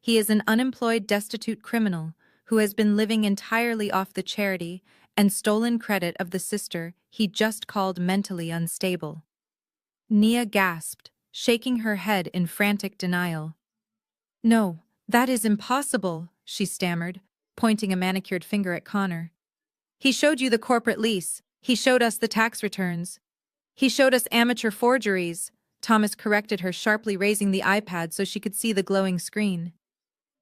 He is an unemployed, destitute criminal who has been living entirely off the charity and stolen credit of the sister he just called mentally unstable." Nia gasped, shaking her head in frantic denial. "No, that is impossible," she stammered, pointing a manicured finger at Connor. "He showed you the corporate lease. He showed us the tax returns. He showed us amateur forgeries." Thomas corrected her, sharply raising the iPad so she could see the glowing screen.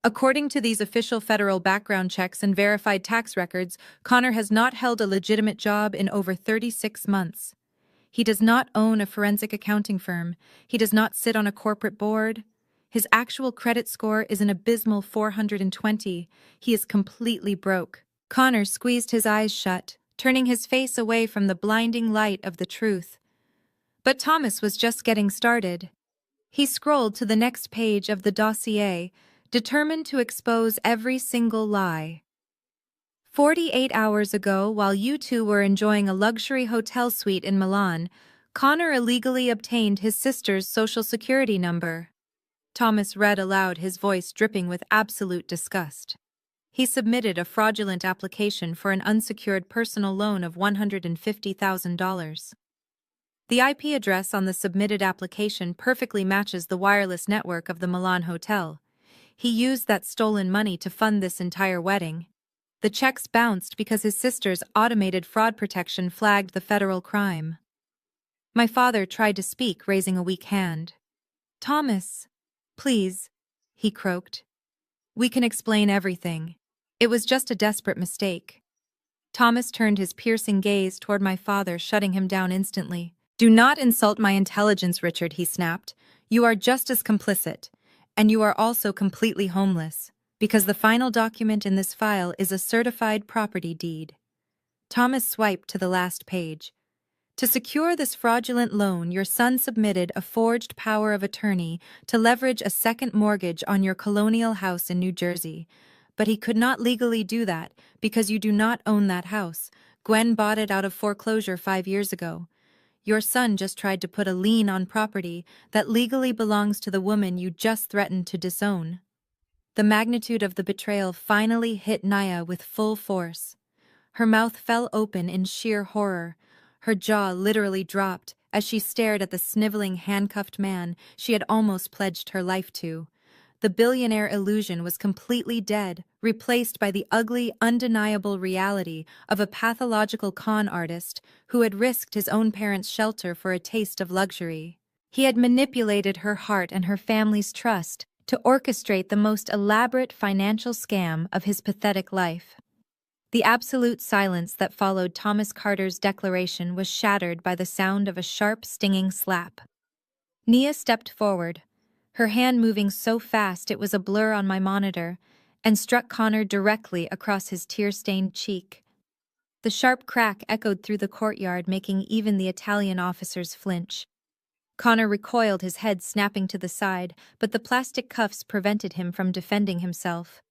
"According to these official federal background checks and verified tax records, Connor has not held a legitimate job in over 36 months. He does not own a forensic accounting firm. He does not sit on a corporate board. His actual credit score is an abysmal 420. He is completely broke." Connor squeezed his eyes shut, turning his face away from the blinding light of the truth. But Thomas was just getting started. He scrolled to the next page of the dossier, determined to expose every single lie. 48 hours ago, while you two were enjoying a luxury hotel suite in Milan, Connor illegally obtained his sister's social security number. Thomas read aloud, his voice dripping with absolute disgust. He submitted a fraudulent application for an unsecured personal loan of $150,000. The IP address on the submitted application perfectly matches the wireless network of the Milan hotel. He used that stolen money to fund this entire wedding. The checks bounced because his sister's automated fraud protection flagged the federal crime. My father tried to speak, raising a weak hand. "Thomas, please," he croaked. "We can explain everything. It was just a desperate mistake." Thomas turned his piercing gaze toward my father, shutting him down instantly. "Do not insult my intelligence, Richard," he snapped. "You are just as complicit, and you are also completely homeless, because the final document in this file is a certified property deed." Thomas swiped to the last page. To secure this fraudulent loan, your son submitted a forged power of attorney to leverage a second mortgage on your colonial house in New Jersey. But he could not legally do that because you do not own that house. Gwen bought it out of foreclosure 5 years ago. Your son just tried to put a lien on property that legally belongs to the woman you just threatened to disown. The magnitude of the betrayal finally hit Naya with full force. Her mouth fell open in sheer horror. Her jaw literally dropped as she stared at the sniveling, handcuffed man she had almost pledged her life to. The billionaire illusion was completely dead, replaced by the ugly, undeniable reality of a pathological con artist who had risked his own parents' shelter for a taste of luxury. He had manipulated her heart and her family's trust to orchestrate the most elaborate financial scam of his pathetic life. The absolute silence that followed Thomas Carter's declaration was shattered by the sound of a sharp, stinging slap. Nia stepped forward, her hand moving so fast it was a blur on my monitor, and struck Connor directly across his tear-stained cheek. The sharp crack echoed through the courtyard, making even the Italian officers flinch. Connor recoiled, his head snapping to the side, but the plastic cuffs prevented him from defending himself.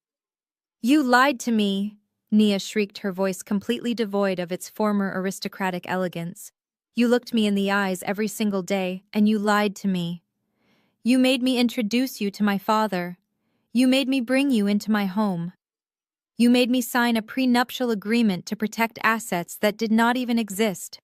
"You lied to me!" Nia shrieked, her voice completely devoid of its former aristocratic elegance. "You looked me in the eyes every single day, and you lied to me. You made me introduce you to my father. You made me bring you into my home. You made me sign a prenuptial agreement to protect assets that did not even exist.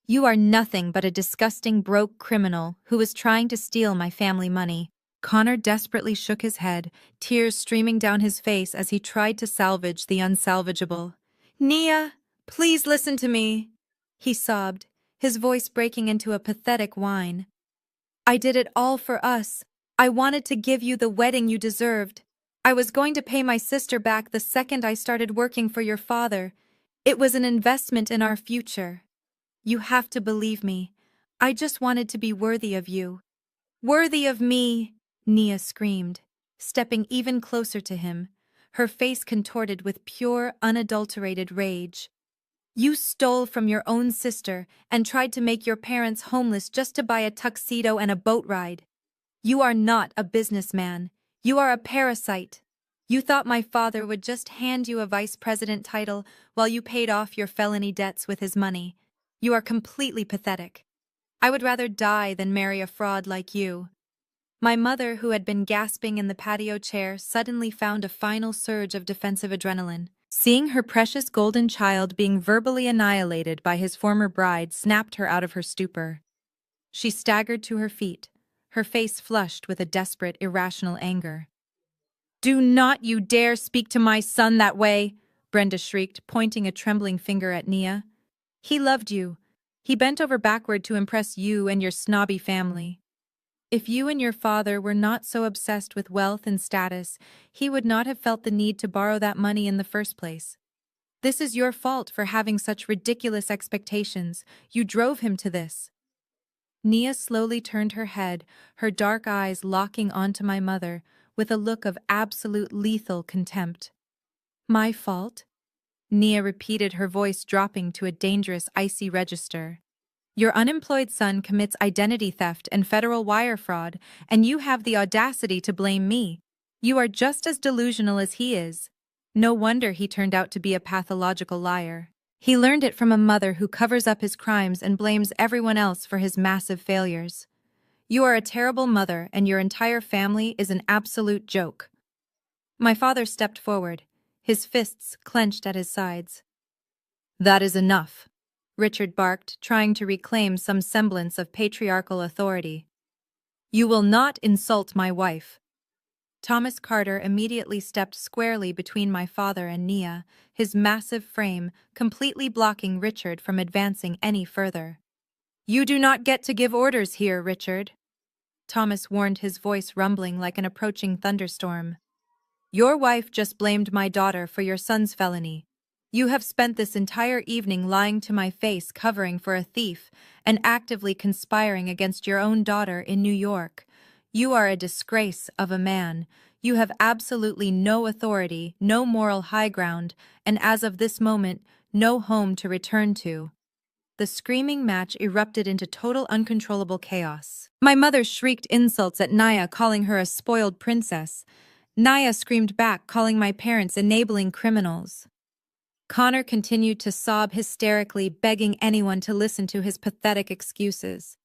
You are nothing but a disgusting, broke criminal who was trying to steal my family money." Connor desperately shook his head, tears streaming down his face as he tried to salvage the unsalvageable. "Nia, please listen to me," he sobbed, his voice breaking into a pathetic whine. "I did it all for us. I wanted to give you the wedding you deserved. I was going to pay my sister back the second I started working for your father. It was an investment in our future. You have to believe me. I just wanted to be worthy of you." "Worthy of me!" Nia screamed, stepping even closer to him, her face contorted with pure, unadulterated rage. "You stole from your own sister and tried to make your parents homeless just to buy a tuxedo and a boat ride. You are not a businessman. You are a parasite. You thought my father would just hand you a vice president title while you paid off your felony debts with his money. You are completely pathetic. I would rather die than marry a fraud like you." My mother, who had been gasping in the patio chair, suddenly found a final surge of defensive adrenaline. Seeing her precious golden child being verbally annihilated by his former bride snapped her out of her stupor. She staggered to her feet, her face flushed with a desperate, irrational anger. "Do not you dare speak to my son that way!" Brenda shrieked, pointing a trembling finger at Nia. "He loved you. He bent over backward to impress you and your snobby family. If you and your father were not so obsessed with wealth and status, he would not have felt the need to borrow that money in the first place. This is your fault for having such ridiculous expectations. You drove him to this." Nia slowly turned her head, her dark eyes locking onto my mother with a look of absolute lethal contempt. "My fault?" Nia repeated, her voice dropping to a dangerous, icy register. "Your unemployed son commits identity theft and federal wire fraud, and you have the audacity to blame me. You are just as delusional as he is. No wonder he turned out to be a pathological liar. He learned it from a mother who covers up his crimes and blames everyone else for his massive failures. You are a terrible mother, and your entire family is an absolute joke." My father stepped forward, his fists clenched at his sides. "That is enough," Richard barked, trying to reclaim some semblance of patriarchal authority. "You will not insult my wife." Thomas Carter immediately stepped squarely between my father and Nia, his massive frame completely blocking Richard from advancing any further. "You do not get to give orders here, Richard," Thomas warned, his voice rumbling like an approaching thunderstorm. "Your wife just blamed my daughter for your son's felony. You have spent this entire evening lying to my face, covering for a thief, and actively conspiring against your own daughter in New York. You are a disgrace of a man. You have absolutely no authority, no moral high ground, and as of this moment, no home to return to." the screaming match erupted into total uncontrollable chaos. My mother shrieked insults at Naya, calling her a spoiled princess. Naya screamed back, calling my parents enabling criminals. Connor continued to sob hysterically, begging anyone to listen to his pathetic excuses.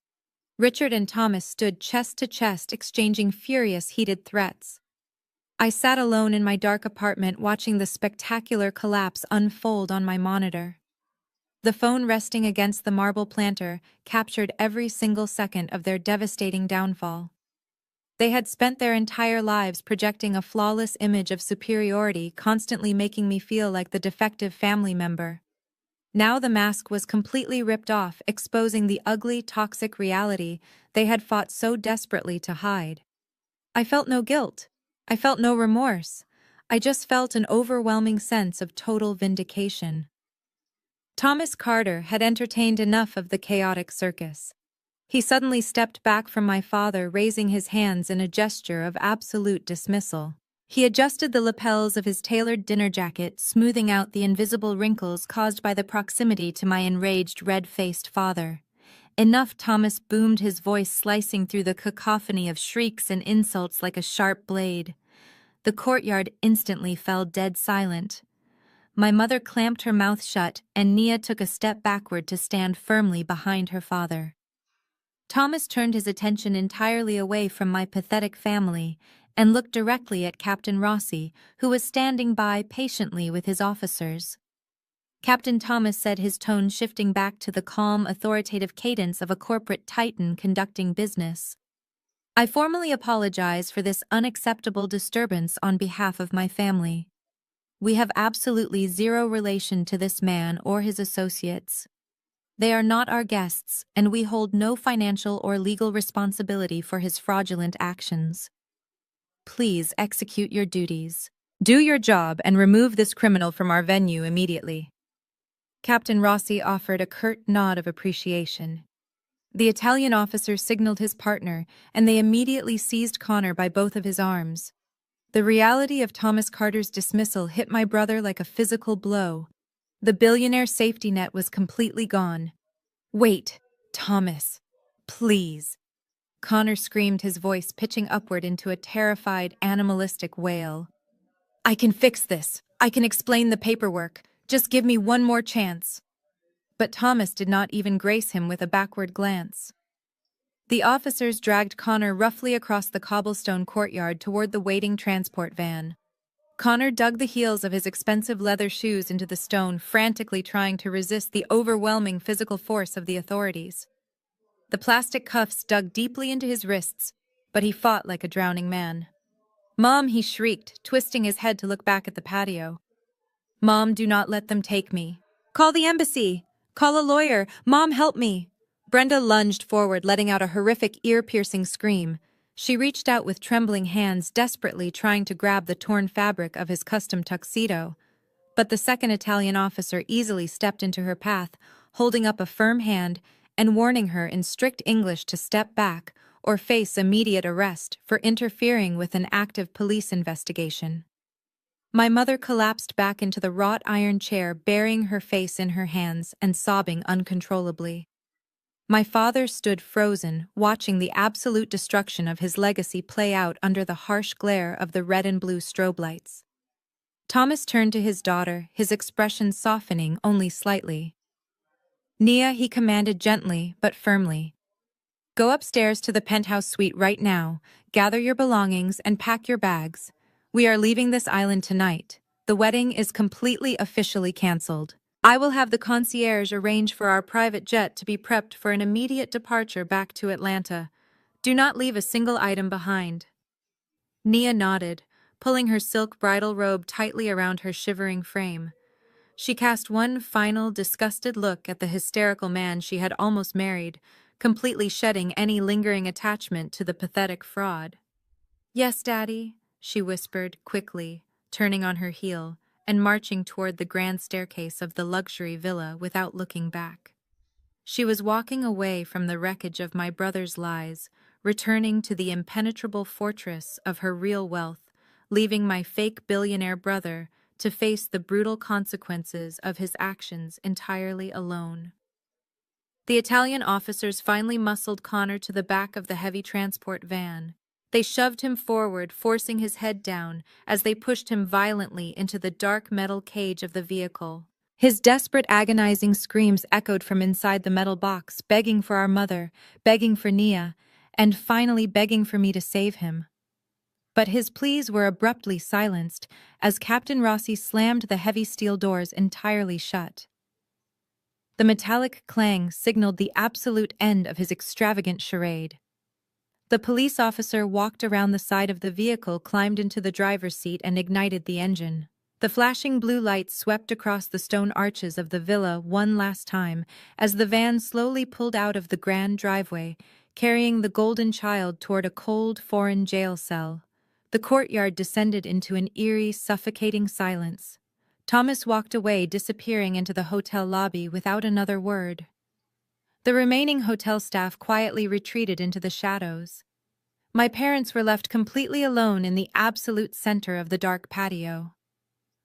Richard and Thomas stood chest to chest, exchanging furious, heated threats. I sat alone in my dark apartment, watching the spectacular collapse unfold on my monitor. The phone resting against the marble planter captured every single second of their devastating downfall. They had spent their entire lives projecting a flawless image of superiority, constantly making me feel like the defective family member. Now the mask was completely ripped off, exposing the ugly, toxic reality they had fought so desperately to hide. I felt no guilt. I felt no remorse. I just felt an overwhelming sense of total vindication. Thomas Carter had entertained enough of the chaotic circus. He suddenly stepped back from my father, raising his hands in a gesture of absolute dismissal. He adjusted the lapels of his tailored dinner jacket, smoothing out the invisible wrinkles caused by the proximity to my enraged, red-faced father. "Enough," Thomas boomed, his voice slicing through the cacophony of shrieks and insults like a sharp blade. The courtyard instantly fell dead silent. My mother clamped her mouth shut, and Nia took a step backward to stand firmly behind her father. Thomas turned his attention entirely away from my pathetic family and looked directly at Captain Rossi, who was standing by patiently with his officers. Captain Thomas said, his tone shifting back to the calm, authoritative cadence of a corporate titan conducting business. "I formally apologize for this unacceptable disturbance on behalf of my family. We have absolutely zero relation to this man or his associates. They are not our guests, and we hold no financial or legal responsibility for his fraudulent actions. Please execute your duties. Do your job and remove this criminal from our venue immediately." Captain Rossi offered a curt nod of appreciation. The Italian officer signaled his partner, and they immediately seized Connor by both of his arms. The reality of Thomas Carter's dismissal hit my brother like a physical blow. The billionaire's safety net was completely gone. "Wait, Thomas, please." Connor screamed, his voice pitching upward into a terrified, animalistic wail. "I can fix this. I can explain the paperwork. Just give me one more chance." But Thomas did not even grace him with a backward glance. The officers dragged Connor roughly across the cobblestone courtyard toward the waiting transport van. Connor dug the heels of his expensive leather shoes into the stone, frantically trying to resist the overwhelming physical force of the authorities. The plastic cuffs dug deeply into his wrists, but he fought like a drowning man. "Mom," he shrieked, twisting his head to look back at the patio. "Mom, do not let them take me. Call the embassy. Call a lawyer. Mom, help me." Brenda lunged forward, letting out a horrific, ear-piercing scream. She reached out with trembling hands, desperately trying to grab the torn fabric of his custom tuxedo. But the second Italian officer easily stepped into her path, holding up a firm hand and warning her in strict English to step back or face immediate arrest for interfering with an active police investigation. My mother collapsed back into the wrought iron chair, burying her face in her hands and sobbing uncontrollably. My father stood frozen, watching the absolute destruction of his legacy play out under the harsh glare of the red and blue strobe lights. Thomas turned to his daughter, his expression softening only slightly. "Nia," he commanded gently but firmly. "Go upstairs to the penthouse suite right now, gather your belongings, and pack your bags. We are leaving this island tonight. The wedding is completely officially cancelled. I will have the concierge arrange for our private jet to be prepped for an immediate departure back to Atlanta. Do not leave a single item behind." Nia nodded, pulling her silk bridal robe tightly around her shivering frame. She cast one final, disgusted look at the hysterical man she had almost married, completely shedding any lingering attachment to the pathetic fraud. "Yes, Daddy," she whispered quickly, turning on her heel and marching toward the grand staircase of the luxury villa without looking back. She was walking away from the wreckage of my brother's lies, returning to the impenetrable fortress of her real wealth, leaving my fake billionaire brother to face the brutal consequences of his actions entirely alone. The Italian officers finally muscled Connor to the back of the heavy transport van. They shoved him forward, forcing his head down, as they pushed him violently into the dark metal cage of the vehicle. His desperate, agonizing screams echoed from inside the metal box, begging for our mother, begging for Nia, and finally begging for me to save him. But his pleas were abruptly silenced as Captain Rossi slammed the heavy steel doors entirely shut. The metallic clang signaled the absolute end of his extravagant charade. The police officer walked around the side of the vehicle, climbed into the driver's seat, and ignited the engine. The flashing blue lights swept across the stone arches of the villa one last time as the van slowly pulled out of the grand driveway, carrying the golden child toward a cold, foreign jail cell. The courtyard descended into an eerie, suffocating silence. Thomas walked away, disappearing into the hotel lobby without another word. The remaining hotel staff quietly retreated into the shadows. My parents were left completely alone in the absolute center of the dark patio.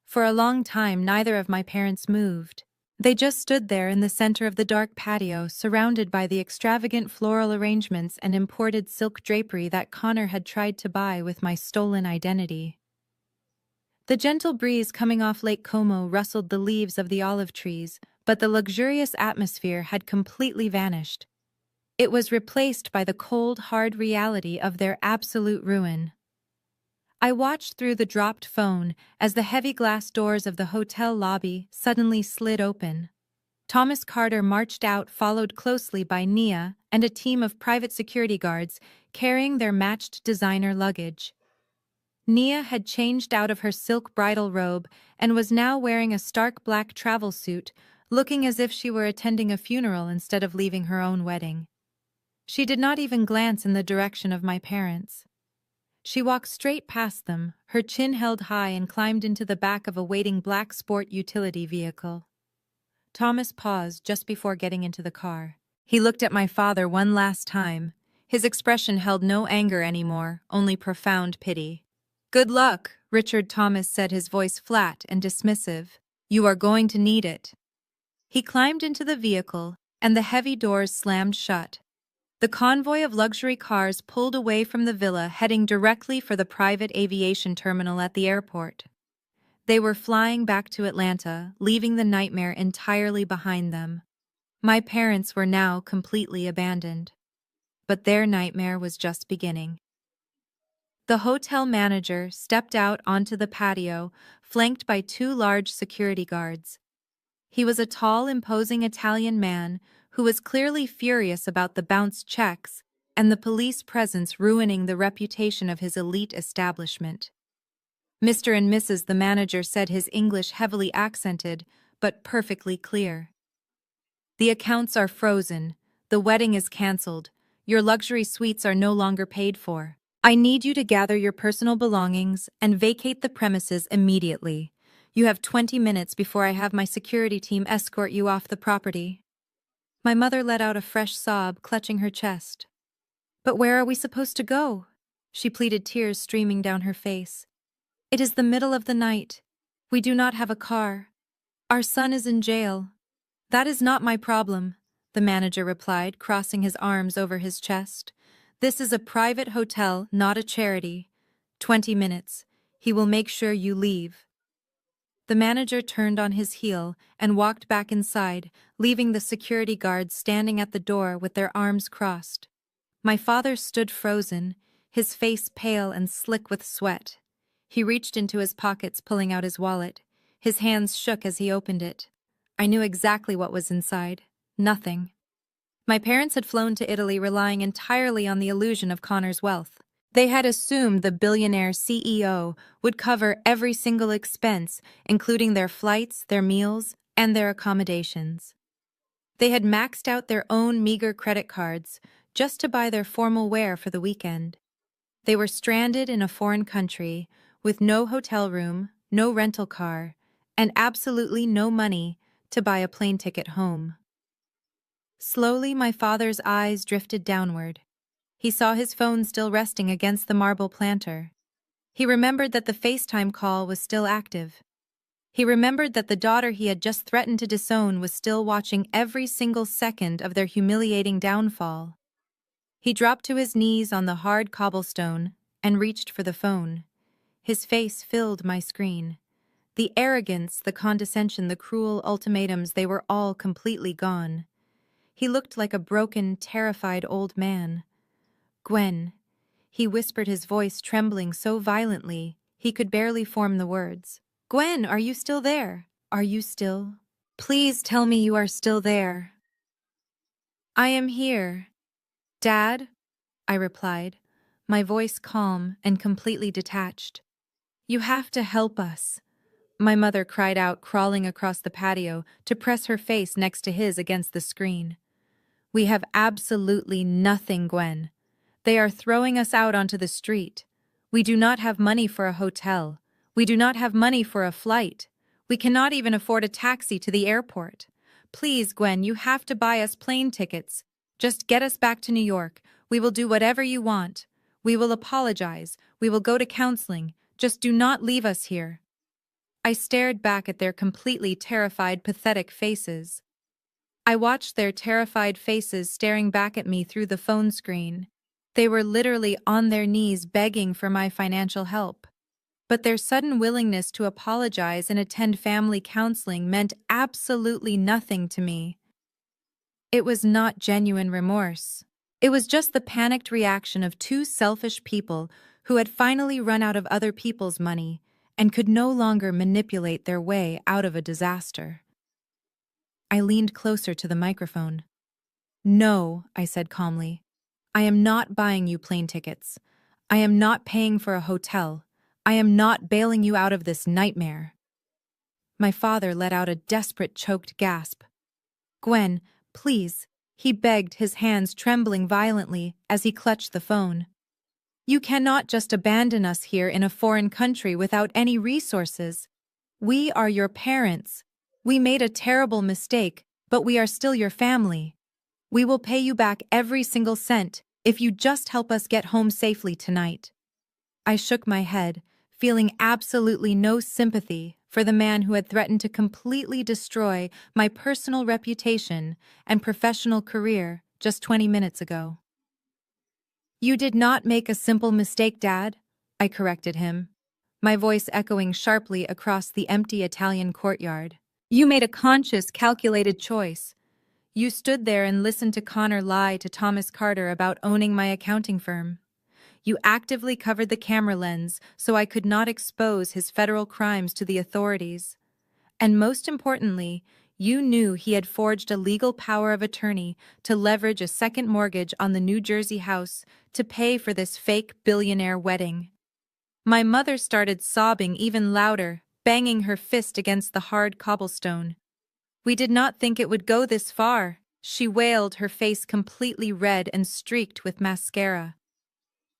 For a long time, neither of my parents moved. They just stood there in the center of the dark patio, surrounded by the extravagant floral arrangements and imported silk drapery that Connor had tried to buy with my stolen identity. The gentle breeze coming off Lake Como rustled the leaves of the olive trees, but the luxurious atmosphere had completely vanished. It was replaced by the cold, hard reality of their absolute ruin. I watched through the dropped phone as the heavy glass doors of the hotel lobby suddenly slid open. Thomas Carter marched out, followed closely by Nia and a team of private security guards carrying their matched designer luggage. Nia had changed out of her silk bridal robe and was now wearing a stark black travel suit, looking as if she were attending a funeral instead of leaving her own wedding. She did not even glance in the direction of my parents. She walked straight past them, her chin held high, and climbed into the back of a waiting black sport utility vehicle. Thomas paused just before getting into the car. He looked at my father one last time. His expression held no anger anymore, only profound pity. "Good luck," Richard Thomas said, his voice flat and dismissive. "You are going to need it." He climbed into the vehicle, and the heavy doors slammed shut. The convoy of luxury cars pulled away from the villa, heading directly for the private aviation terminal at the airport. They were flying back to Atlanta, leaving the nightmare entirely behind them. My parents were now completely abandoned. But their nightmare was just beginning. The hotel manager stepped out onto the patio, flanked by two large security guards. He was a tall, imposing Italian man who was clearly furious about the bounced checks and the police presence ruining the reputation of his elite establishment. "Mr. and Mrs." the manager said, his English heavily accented, but perfectly clear. "The accounts are frozen. The wedding is cancelled. Your luxury suites are no longer paid for. I need you to gather your personal belongings and vacate the premises immediately. You have 20 minutes before I have my security team escort you off the property." My mother let out a fresh sob, clutching her chest. "But where are we supposed to go?" she pleaded, tears streaming down her face. "It is the middle of the night. We do not have a car. Our son is in jail." "That is not my problem," the manager replied, crossing his arms over his chest. "This is a private hotel, not a charity. 20 minutes. He will make sure you leave." The manager turned on his heel and walked back inside, leaving the security guards standing at the door with their arms crossed. My father stood frozen, his face pale and slick with sweat. He reached into his pockets, pulling out his wallet. His hands shook as he opened it. I knew exactly what was inside. Nothing. My parents had flown to Italy, relying entirely on the illusion of Connor's wealth. They had assumed the billionaire CEO would cover every single expense, including their flights, their meals, and their accommodations. They had maxed out their own meager credit cards just to buy their formal wear for the weekend. They were stranded in a foreign country with no hotel room, no rental car, and absolutely no money to buy a plane ticket home. Slowly, my father's eyes drifted downward. He saw his phone still resting against the marble planter. He remembered that the FaceTime call was still active. He remembered that the daughter he had just threatened to disown was still watching every single second of their humiliating downfall. He dropped to his knees on the hard cobblestone and reached for the phone. His face filled my screen. The arrogance, the condescension, the cruel ultimatums, they were all completely gone. He looked like a broken, terrified old man. "Gwen," he whispered, his voice trembling so violently he could barely form the words. "Gwen, are you still there? Are you still? Please tell me you are still there." "I am here, Dad," I replied, my voice calm and completely detached. "You have to help us," my mother cried out, crawling across the patio to press her face next to his against the screen. "We have absolutely nothing, Gwen. They are throwing us out onto the street. We do not have money for a hotel. We do not have money for a flight. We cannot even afford a taxi to the airport. Please, Gwen, you have to buy us plane tickets. Just get us back to New York. We will do whatever you want. We will apologize. We will go to counseling. Just do not leave us here." I stared back at their completely terrified, pathetic faces. I watched their terrified faces staring back at me through the phone screen. They were literally on their knees begging for my financial help. But their sudden willingness to apologize and attend family counseling meant absolutely nothing to me. It was not genuine remorse. It was just the panicked reaction of two selfish people who had finally run out of other people's money and could no longer manipulate their way out of a disaster. I leaned closer to the microphone. "No," I said calmly. "I am not buying you plane tickets. I am not paying for a hotel. I am not bailing you out of this nightmare." My father let out a desperate, choked gasp. "Gwen, please," he begged, his hands trembling violently as he clutched the phone. "You cannot just abandon us here in a foreign country without any resources. We are your parents. We made a terrible mistake, but we are still your family. We will pay you back every single cent if you just help us get home safely tonight." I shook my head, feeling absolutely no sympathy for the man who had threatened to completely destroy my personal reputation and professional career just 20 minutes ago. "You did not make a simple mistake, Dad," I corrected him, my voice echoing sharply across the empty Italian courtyard. "You made a conscious, calculated choice. You stood there and listened to Connor lie to Thomas Carter about owning my accounting firm. You actively covered the camera lens so I could not expose his federal crimes to the authorities. And most importantly, you knew he had forged a legal power of attorney to leverage a second mortgage on the New Jersey house to pay for this fake billionaire wedding." My mother started sobbing even louder, banging her fist against the hard cobblestone. "We did not think it would go this far," she wailed, her face completely red and streaked with mascara.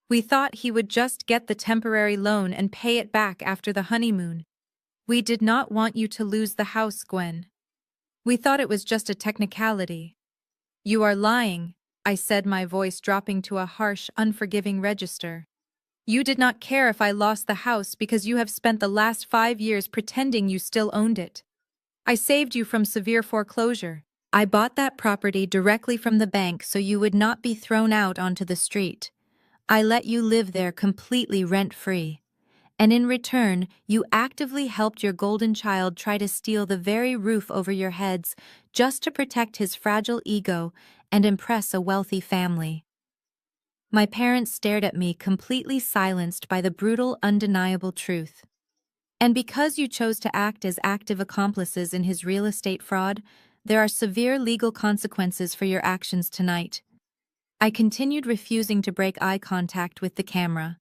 "We thought he would just get the temporary loan and pay it back after the honeymoon. We did not want you to lose the house, Gwen. We thought it was just a technicality." "You are lying," I said, my voice dropping to a harsh, unforgiving register. "You did not care if I lost the house because you have spent the last 5 years pretending you still owned it. I saved you from severe foreclosure. I bought that property directly from the bank so you would not be thrown out onto the street. I let you live there completely rent-free. And in return, you actively helped your golden child try to steal the very roof over your heads just to protect his fragile ego and impress a wealthy family." My parents stared at me, completely silenced by the brutal, undeniable truth. "And because you chose to act as active accomplices in his real estate fraud, there are severe legal consequences for your actions tonight." I continued, refusing to break eye contact with the camera.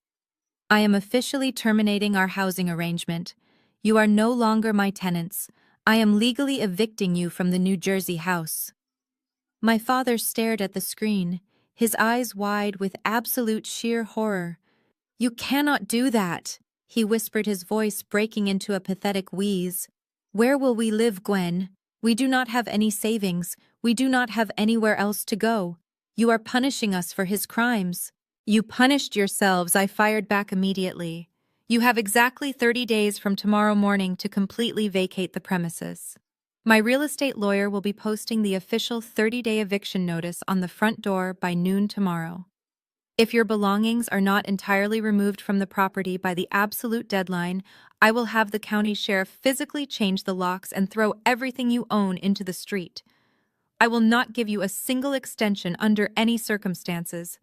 "I am officially terminating our housing arrangement. You are no longer my tenants. I am legally evicting you from the New Jersey house." My father stared at the screen, his eyes wide with absolute sheer horror. "You cannot do that," he whispered, his voice breaking into a pathetic wheeze. "Where will we live, Gwen? We do not have any savings. We do not have anywhere else to go. You are punishing us for his crimes." "You punished yourselves," I fired back immediately. You have exactly 30 days from tomorrow morning to completely vacate the premises. My real estate lawyer will be posting the official 30-day eviction notice on the front door by noon tomorrow. If your belongings are not entirely removed from the property by the absolute deadline, I will have the county sheriff physically change the locks and throw everything you own into the street. I will not give you a single extension under any circumstances.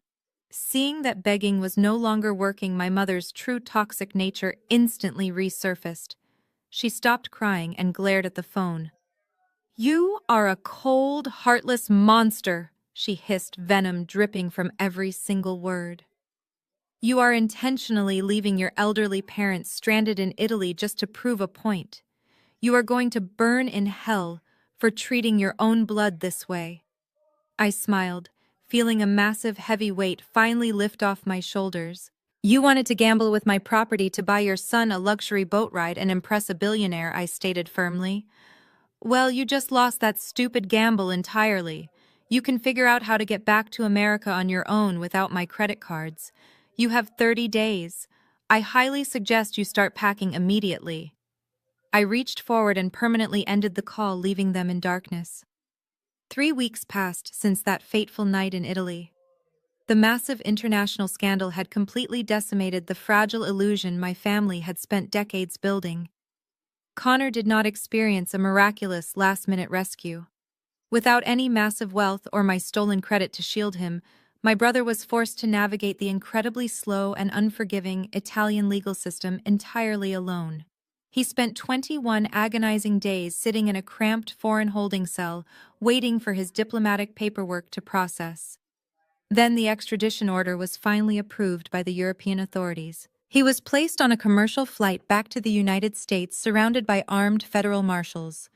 Seeing that begging was no longer working, my mother's true toxic nature instantly resurfaced. She stopped crying and glared at the phone. "You are a cold, heartless monster," she hissed, venom dripping from every single word. "You are intentionally leaving your elderly parents stranded in Italy just to prove a point. You are going to burn in hell for treating your own blood this way." I smiled, feeling a massive heavy weight finally lift off my shoulders. "You wanted to gamble with my property to buy your son a luxury boat ride and impress a billionaire," I stated firmly. "Well, you just lost that stupid gamble entirely. You can figure out how to get back to America on your own without my credit cards. You have 30 days. I highly suggest you start packing immediately." I reached forward and permanently ended the call, leaving them in darkness. 3 weeks passed since that fateful night in Italy. The massive international scandal had completely decimated the fragile illusion my family had spent decades building. Connor did not experience a miraculous last-minute rescue. Without any massive wealth or my stolen credit to shield him, my brother was forced to navigate the incredibly slow and unforgiving Italian legal system entirely alone. He spent 21 agonizing days sitting in a cramped foreign holding cell, waiting for his diplomatic paperwork to process. Then the extradition order was finally approved by the European authorities. He was placed on a commercial flight back to the United States surrounded by armed federal marshals.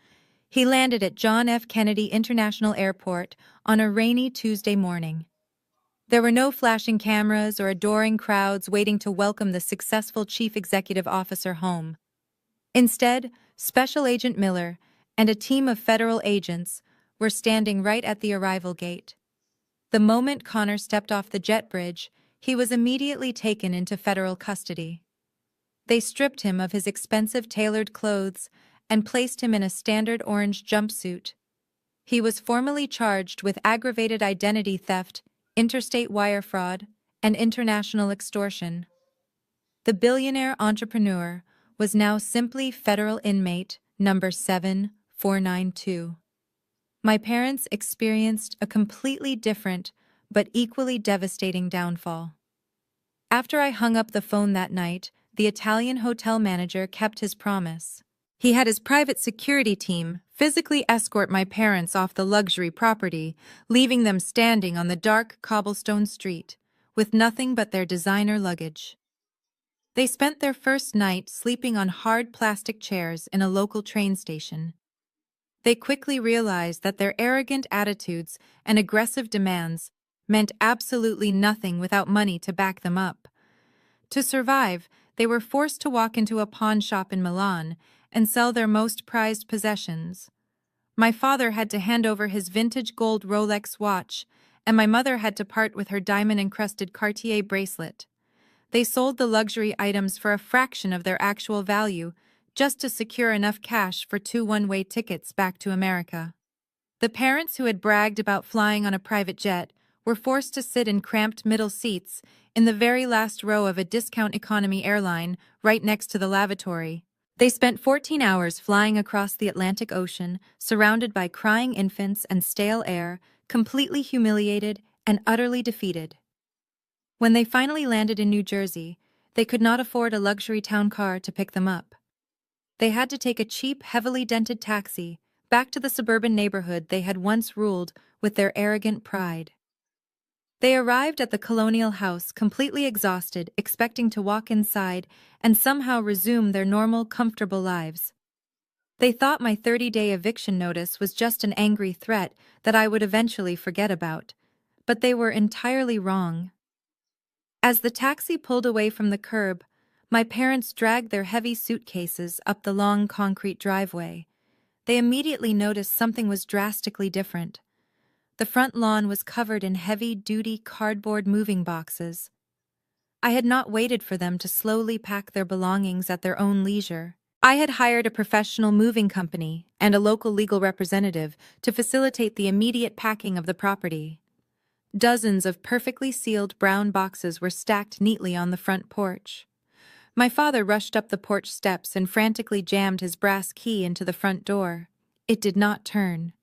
He landed at John F. Kennedy International Airport on a rainy Tuesday morning. There were no flashing cameras or adoring crowds waiting to welcome the successful chief executive officer home. Instead, Special Agent Miller and a team of federal agents were standing right at the arrival gate. The moment Connor stepped off the jet bridge, he was immediately taken into federal custody. They stripped him of his expensive tailored clothes and placed him in a standard orange jumpsuit. He was formally charged with aggravated identity theft, interstate wire fraud, and international extortion. The billionaire entrepreneur was now simply federal inmate number 7492. My parents experienced a completely different but equally devastating downfall. After I hung up the phone that night, the Italian hotel manager kept his promise. He had his private security team physically escort my parents off the luxury property, leaving them standing on the dark cobblestone street with nothing but their designer luggage. They spent their first night sleeping on hard plastic chairs in a local train station. They quickly realized that their arrogant attitudes and aggressive demands meant absolutely nothing without money to back them up. To survive, they were forced to walk into a pawn shop in Milan and sell their most prized possessions. My father had to hand over his vintage gold Rolex watch, and my mother had to part with her diamond-encrusted Cartier bracelet. They sold the luxury items for a fraction of their actual value, just to secure enough cash for 2 one-way tickets back to America. The parents who had bragged about flying on a private jet were forced to sit in cramped middle seats in the very last row of a discount economy airline right next to the lavatory. They spent 14 hours flying across the Atlantic Ocean, surrounded by crying infants and stale air, completely humiliated and utterly defeated. When they finally landed in New Jersey, they could not afford a luxury town car to pick them up. They had to take a cheap, heavily dented taxi back to the suburban neighborhood they had once ruled with their arrogant pride. They arrived at the colonial house completely exhausted, expecting to walk inside and somehow resume their normal, comfortable lives. They thought my 30-day eviction notice was just an angry threat that I would eventually forget about, but they were entirely wrong. As the taxi pulled away from the curb, my parents dragged their heavy suitcases up the long concrete driveway. They immediately noticed something was drastically different. The front lawn was covered in heavy-duty cardboard moving boxes. I had not waited for them to slowly pack their belongings at their own leisure. I had hired a professional moving company and a local legal representative to facilitate the immediate packing of the property. Dozens of perfectly sealed brown boxes were stacked neatly on the front porch. My father rushed up the porch steps and frantically jammed his brass key into the front door. It did not turn.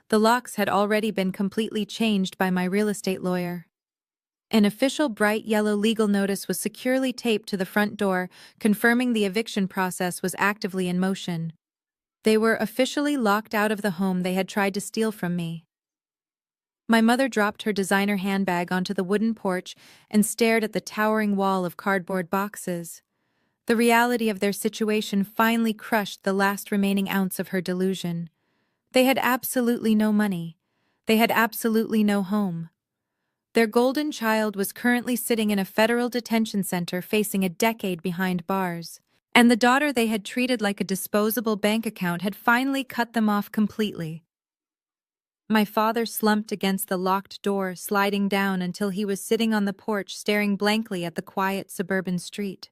The locks had already been completely changed by my real estate lawyer. An official bright yellow legal notice was securely taped to the front door, confirming the eviction process was actively in motion. They were officially locked out of the home they had tried to steal from me. My mother dropped her designer handbag onto the wooden porch and stared at the towering wall of cardboard boxes. The reality of their situation finally crushed the last remaining ounce of her delusion. They had absolutely no money. They had absolutely no home. Their golden child was currently sitting in a federal detention center facing a decade behind bars. And the daughter they had treated like a disposable bank account had finally cut them off completely. My father slumped against the locked door, sliding down until he was sitting on the porch staring blankly at the quiet suburban street.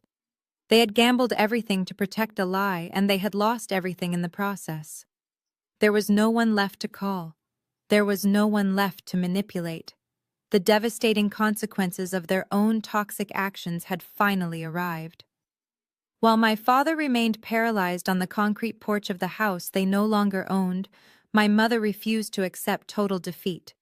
They had gambled everything to protect a lie, and they had lost everything in the process. There was no one left to call. There was no one left to manipulate. The devastating consequences of their own toxic actions had finally arrived. While my father remained paralyzed on the concrete porch of the house they no longer owned, my mother refused to accept total defeat.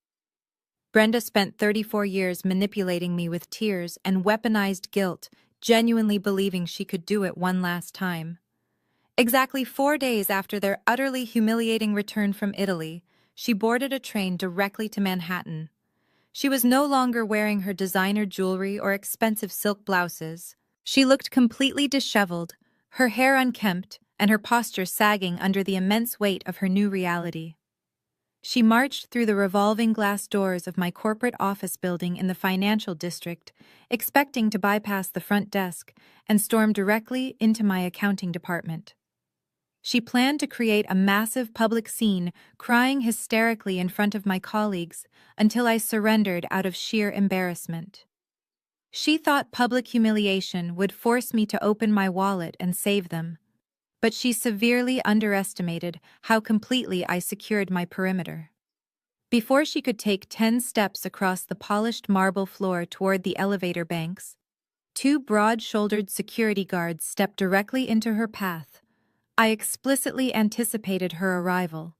Brenda spent 34 years manipulating me with tears and weaponized guilt, genuinely believing she could do it one last time. Exactly 4 days after their utterly humiliating return from Italy, she boarded a train directly to Manhattan. She was no longer wearing her designer jewelry or expensive silk blouses. She looked completely disheveled, her hair unkempt, and her posture sagging under the immense weight of her new reality. She marched through the revolving glass doors of my corporate office building in the financial district, expecting to bypass the front desk and storm directly into my accounting department. She planned to create a massive public scene, crying hysterically in front of my colleagues until I surrendered out of sheer embarrassment. She thought public humiliation would force me to open my wallet and save them, but she severely underestimated how completely I secured my perimeter. Before she could take 10 steps across the polished marble floor toward the elevator banks, 2 broad-shouldered security guards stepped directly into her path. I explicitly anticipated her arrival.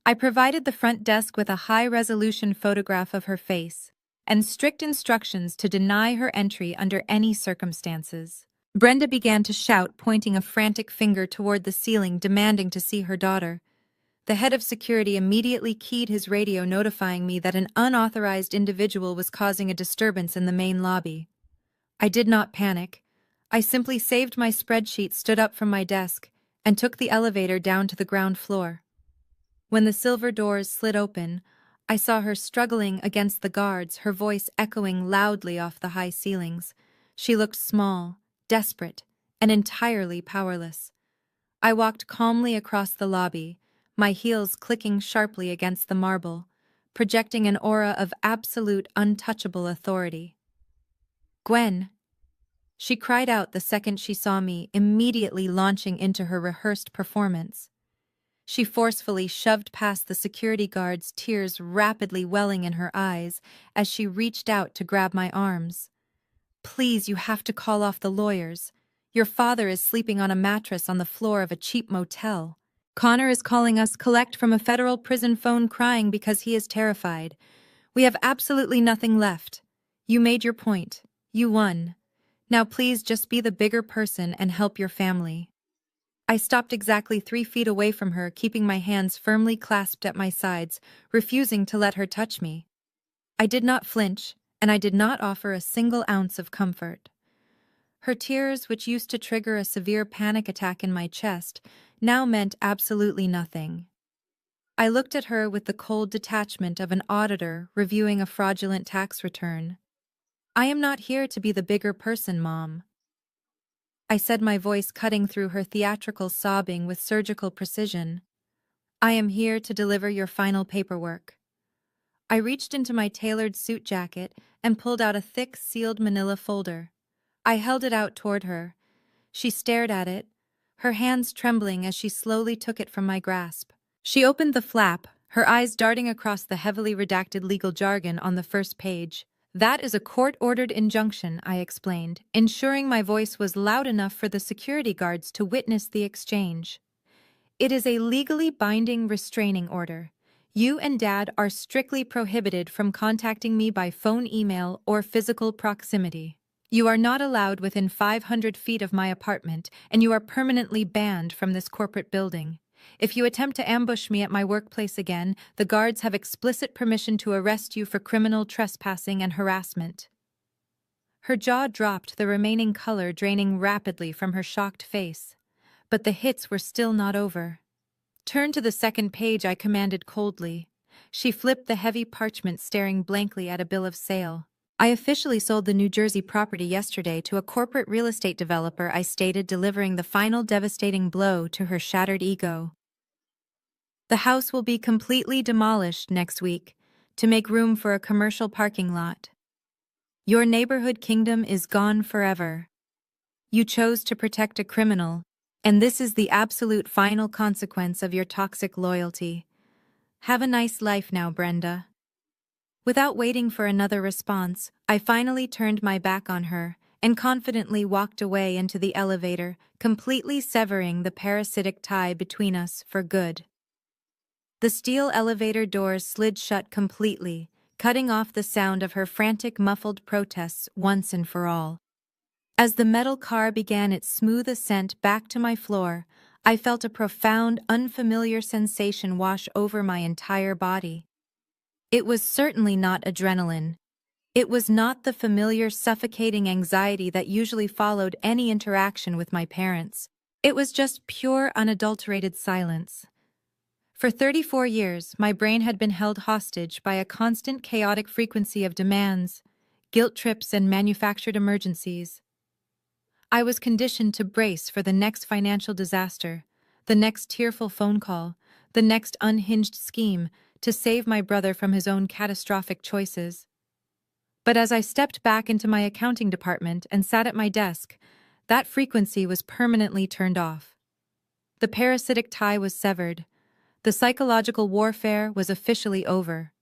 I provided the front desk with a high-resolution photograph of her face and strict instructions to deny her entry under any circumstances. Brenda began to shout, pointing a frantic finger toward the ceiling, demanding to see her daughter. The head of security immediately keyed his radio, notifying me that an unauthorized individual was causing a disturbance in the main lobby. I did not panic. I simply saved my spreadsheet, stood up from my desk, and took the elevator down to the ground floor. When the silver doors slid open, I saw her struggling against the guards, her voice echoing loudly off the high ceilings. She looked small, desperate, and entirely powerless. I walked calmly across the lobby, my heels clicking sharply against the marble, projecting an aura of absolute untouchable authority. "Gwen!" She cried out the second she saw me, immediately launching into her rehearsed performance. She forcefully shoved past the security guards, tears rapidly welling in her eyes as she reached out to grab my arms. "Please, you have to call off the lawyers. Your father is sleeping on a mattress on the floor of a cheap motel. Connor is calling us collect from a federal prison phone, crying because he is terrified. We have absolutely nothing left. You made your point. You won. Now please just be the bigger person and help your family." I stopped exactly 3 feet away from her, keeping my hands firmly clasped at my sides, refusing to let her touch me. I did not flinch, and I did not offer a single ounce of comfort. Her tears, which used to trigger a severe panic attack in my chest, now meant absolutely nothing. I looked at her with the cold detachment of an auditor reviewing a fraudulent tax return. "I am not here to be the bigger person, Mom," I said, my voice cutting through her theatrical sobbing with surgical precision. "I am here to deliver your final paperwork." I reached into my tailored suit jacket and pulled out a thick, sealed manila folder. I held it out toward her. She stared at it, her hands trembling as she slowly took it from my grasp. She opened the flap, her eyes darting across the heavily redacted legal jargon on the first page. "That is a court-ordered injunction," I explained, ensuring my voice was loud enough for the security guards to witness the exchange. "It is a legally binding restraining order. You and Dad are strictly prohibited from contacting me by phone, email, or physical proximity. You are not allowed within 500 feet of my apartment, and you are permanently banned from this corporate building. If you attempt to ambush me at my workplace again, the guards have explicit permission to arrest you for criminal trespassing and harassment." Her jaw dropped, the remaining color draining rapidly from her shocked face. But the hits were still not over. "Turn to the second page," I commanded coldly. She flipped the heavy parchment, staring blankly at a bill of sale. "I officially sold the New Jersey property yesterday to a corporate real estate developer," I stated, delivering the final devastating blow to her shattered ego. "The house will be completely demolished next week to make room for a commercial parking lot. Your neighborhood kingdom is gone forever. You chose to protect a criminal, and this is the absolute final consequence of your toxic loyalty. Have a nice life now, Brenda." Without waiting for another response, I finally turned my back on her and confidently walked away into the elevator, completely severing the parasitic tie between us for good. The steel elevator doors slid shut completely, cutting off the sound of her frantic, muffled protests once and for all. As the metal car began its smooth ascent back to my floor, I felt a profound, unfamiliar sensation wash over my entire body. It was certainly not adrenaline. It was not the familiar, suffocating anxiety that usually followed any interaction with my parents. It was just pure, unadulterated silence. For 34 years, my brain had been held hostage by a constant, chaotic frequency of demands, guilt trips, and manufactured emergencies. I was conditioned to brace for the next financial disaster, the next tearful phone call, the next unhinged scheme to save my brother from his own catastrophic choices. But as I stepped back into my accounting department and sat at my desk, that frequency was permanently turned off. The parasitic tie was severed. The psychological warfare was officially over.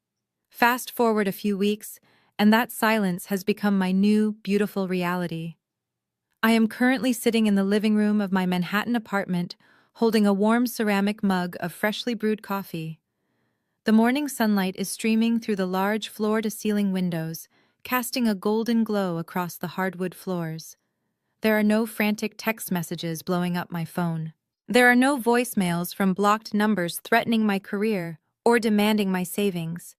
Fast forward a few weeks, and that silence has become my new, beautiful reality. I am currently sitting in the living room of my Manhattan apartment, holding a warm ceramic mug of freshly brewed coffee. The morning sunlight is streaming through the large floor-to-ceiling windows, casting a golden glow across the hardwood floors. There are no frantic text messages blowing up my phone. There are no voicemails from blocked numbers threatening my career or demanding my savings.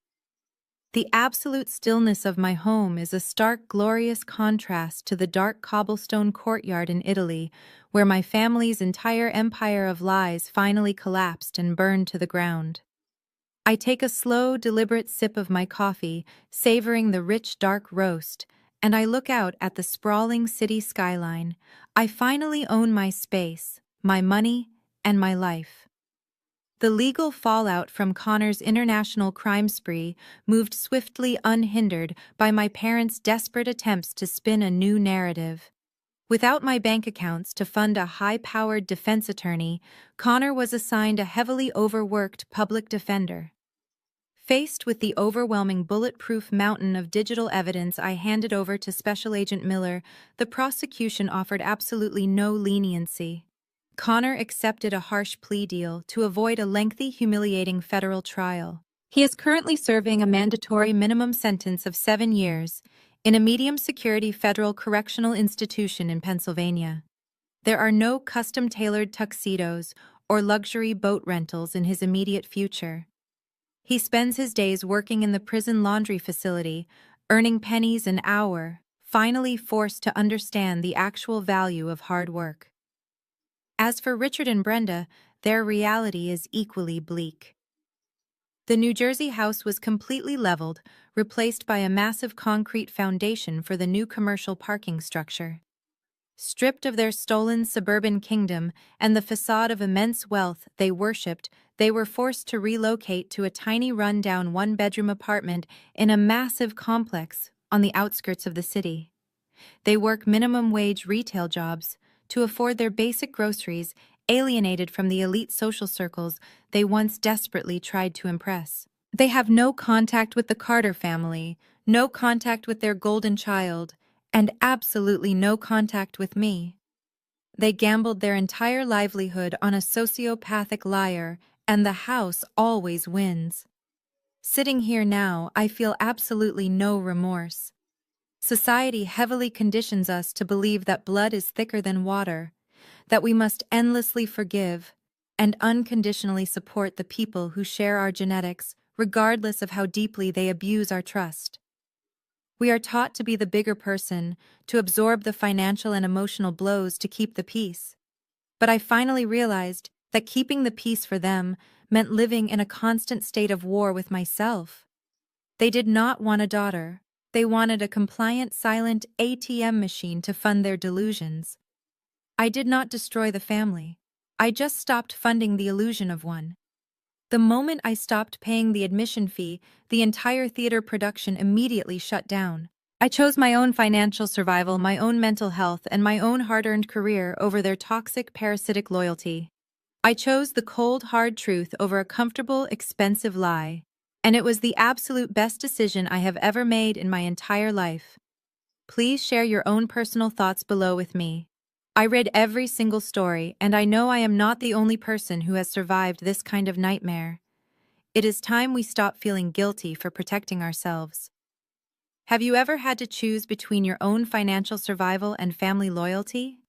The absolute stillness of my home is a stark, glorious contrast to the dark cobblestone courtyard in Italy, where my family's entire empire of lies finally collapsed and burned to the ground. I take a slow, deliberate sip of my coffee, savoring the rich, dark roast, and I look out at the sprawling city skyline. I finally own my space, my money, and my life. The legal fallout from Connor's international crime spree moved swiftly, unhindered by my parents' desperate attempts to spin a new narrative. Without my bank accounts to fund a high-powered defense attorney, Connor was assigned a heavily overworked public defender. Faced with the overwhelming bulletproof mountain of digital evidence I handed over to Special Agent Miller, the prosecution offered absolutely no leniency. Connor accepted a harsh plea deal to avoid a lengthy, humiliating federal trial. He is currently serving a mandatory minimum sentence of 7 years in a medium-security federal correctional institution in Pennsylvania. There are no custom-tailored tuxedos or luxury boat rentals in his immediate future. He spends his days working in the prison laundry facility, earning pennies an hour, finally forced to understand the actual value of hard work. As for Richard and Brenda, their reality is equally bleak. The New Jersey house was completely leveled, replaced by a massive concrete foundation for the new commercial parking structure. Stripped of their stolen suburban kingdom and the facade of immense wealth they worshipped, they were forced to relocate to a tiny run-down one-bedroom apartment in a massive complex on the outskirts of the city. They work minimum wage retail jobs to afford their basic groceries, alienated from the elite social circles they once desperately tried to impress. They have no contact with the Carter family, no contact with their golden child, and absolutely no contact with me. They gambled their entire livelihood on a sociopathic liar, and the house always wins. Sitting here now, I feel absolutely no remorse. Society heavily conditions us to believe that blood is thicker than water, that we must endlessly forgive and unconditionally support the people who share our genetics, regardless of how deeply they abuse our trust. We are taught to be the bigger person, to absorb the financial and emotional blows to keep the peace. But I finally realized that keeping the peace for them meant living in a constant state of war with myself. They did not want a daughter. They wanted a compliant, silent ATM machine to fund their delusions. I did not destroy the family. I just stopped funding the illusion of one. The moment I stopped paying the admission fee, the entire theater production immediately shut down. I chose my own financial survival, my own mental health, and my own hard-earned career over their toxic, parasitic loyalty. I chose the cold, hard truth over a comfortable, expensive lie. And it was the absolute best decision I have ever made in my entire life. Please share your own personal thoughts below with me. I read every single story, and I know I am not the only person who has survived this kind of nightmare. It is time we stop feeling guilty for protecting ourselves. Have you ever had to choose between your own financial survival and family loyalty?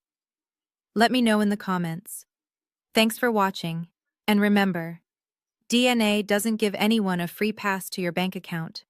Let me know in the comments. Thanks for watching, and remember, DNA doesn't give anyone a free pass to your bank account.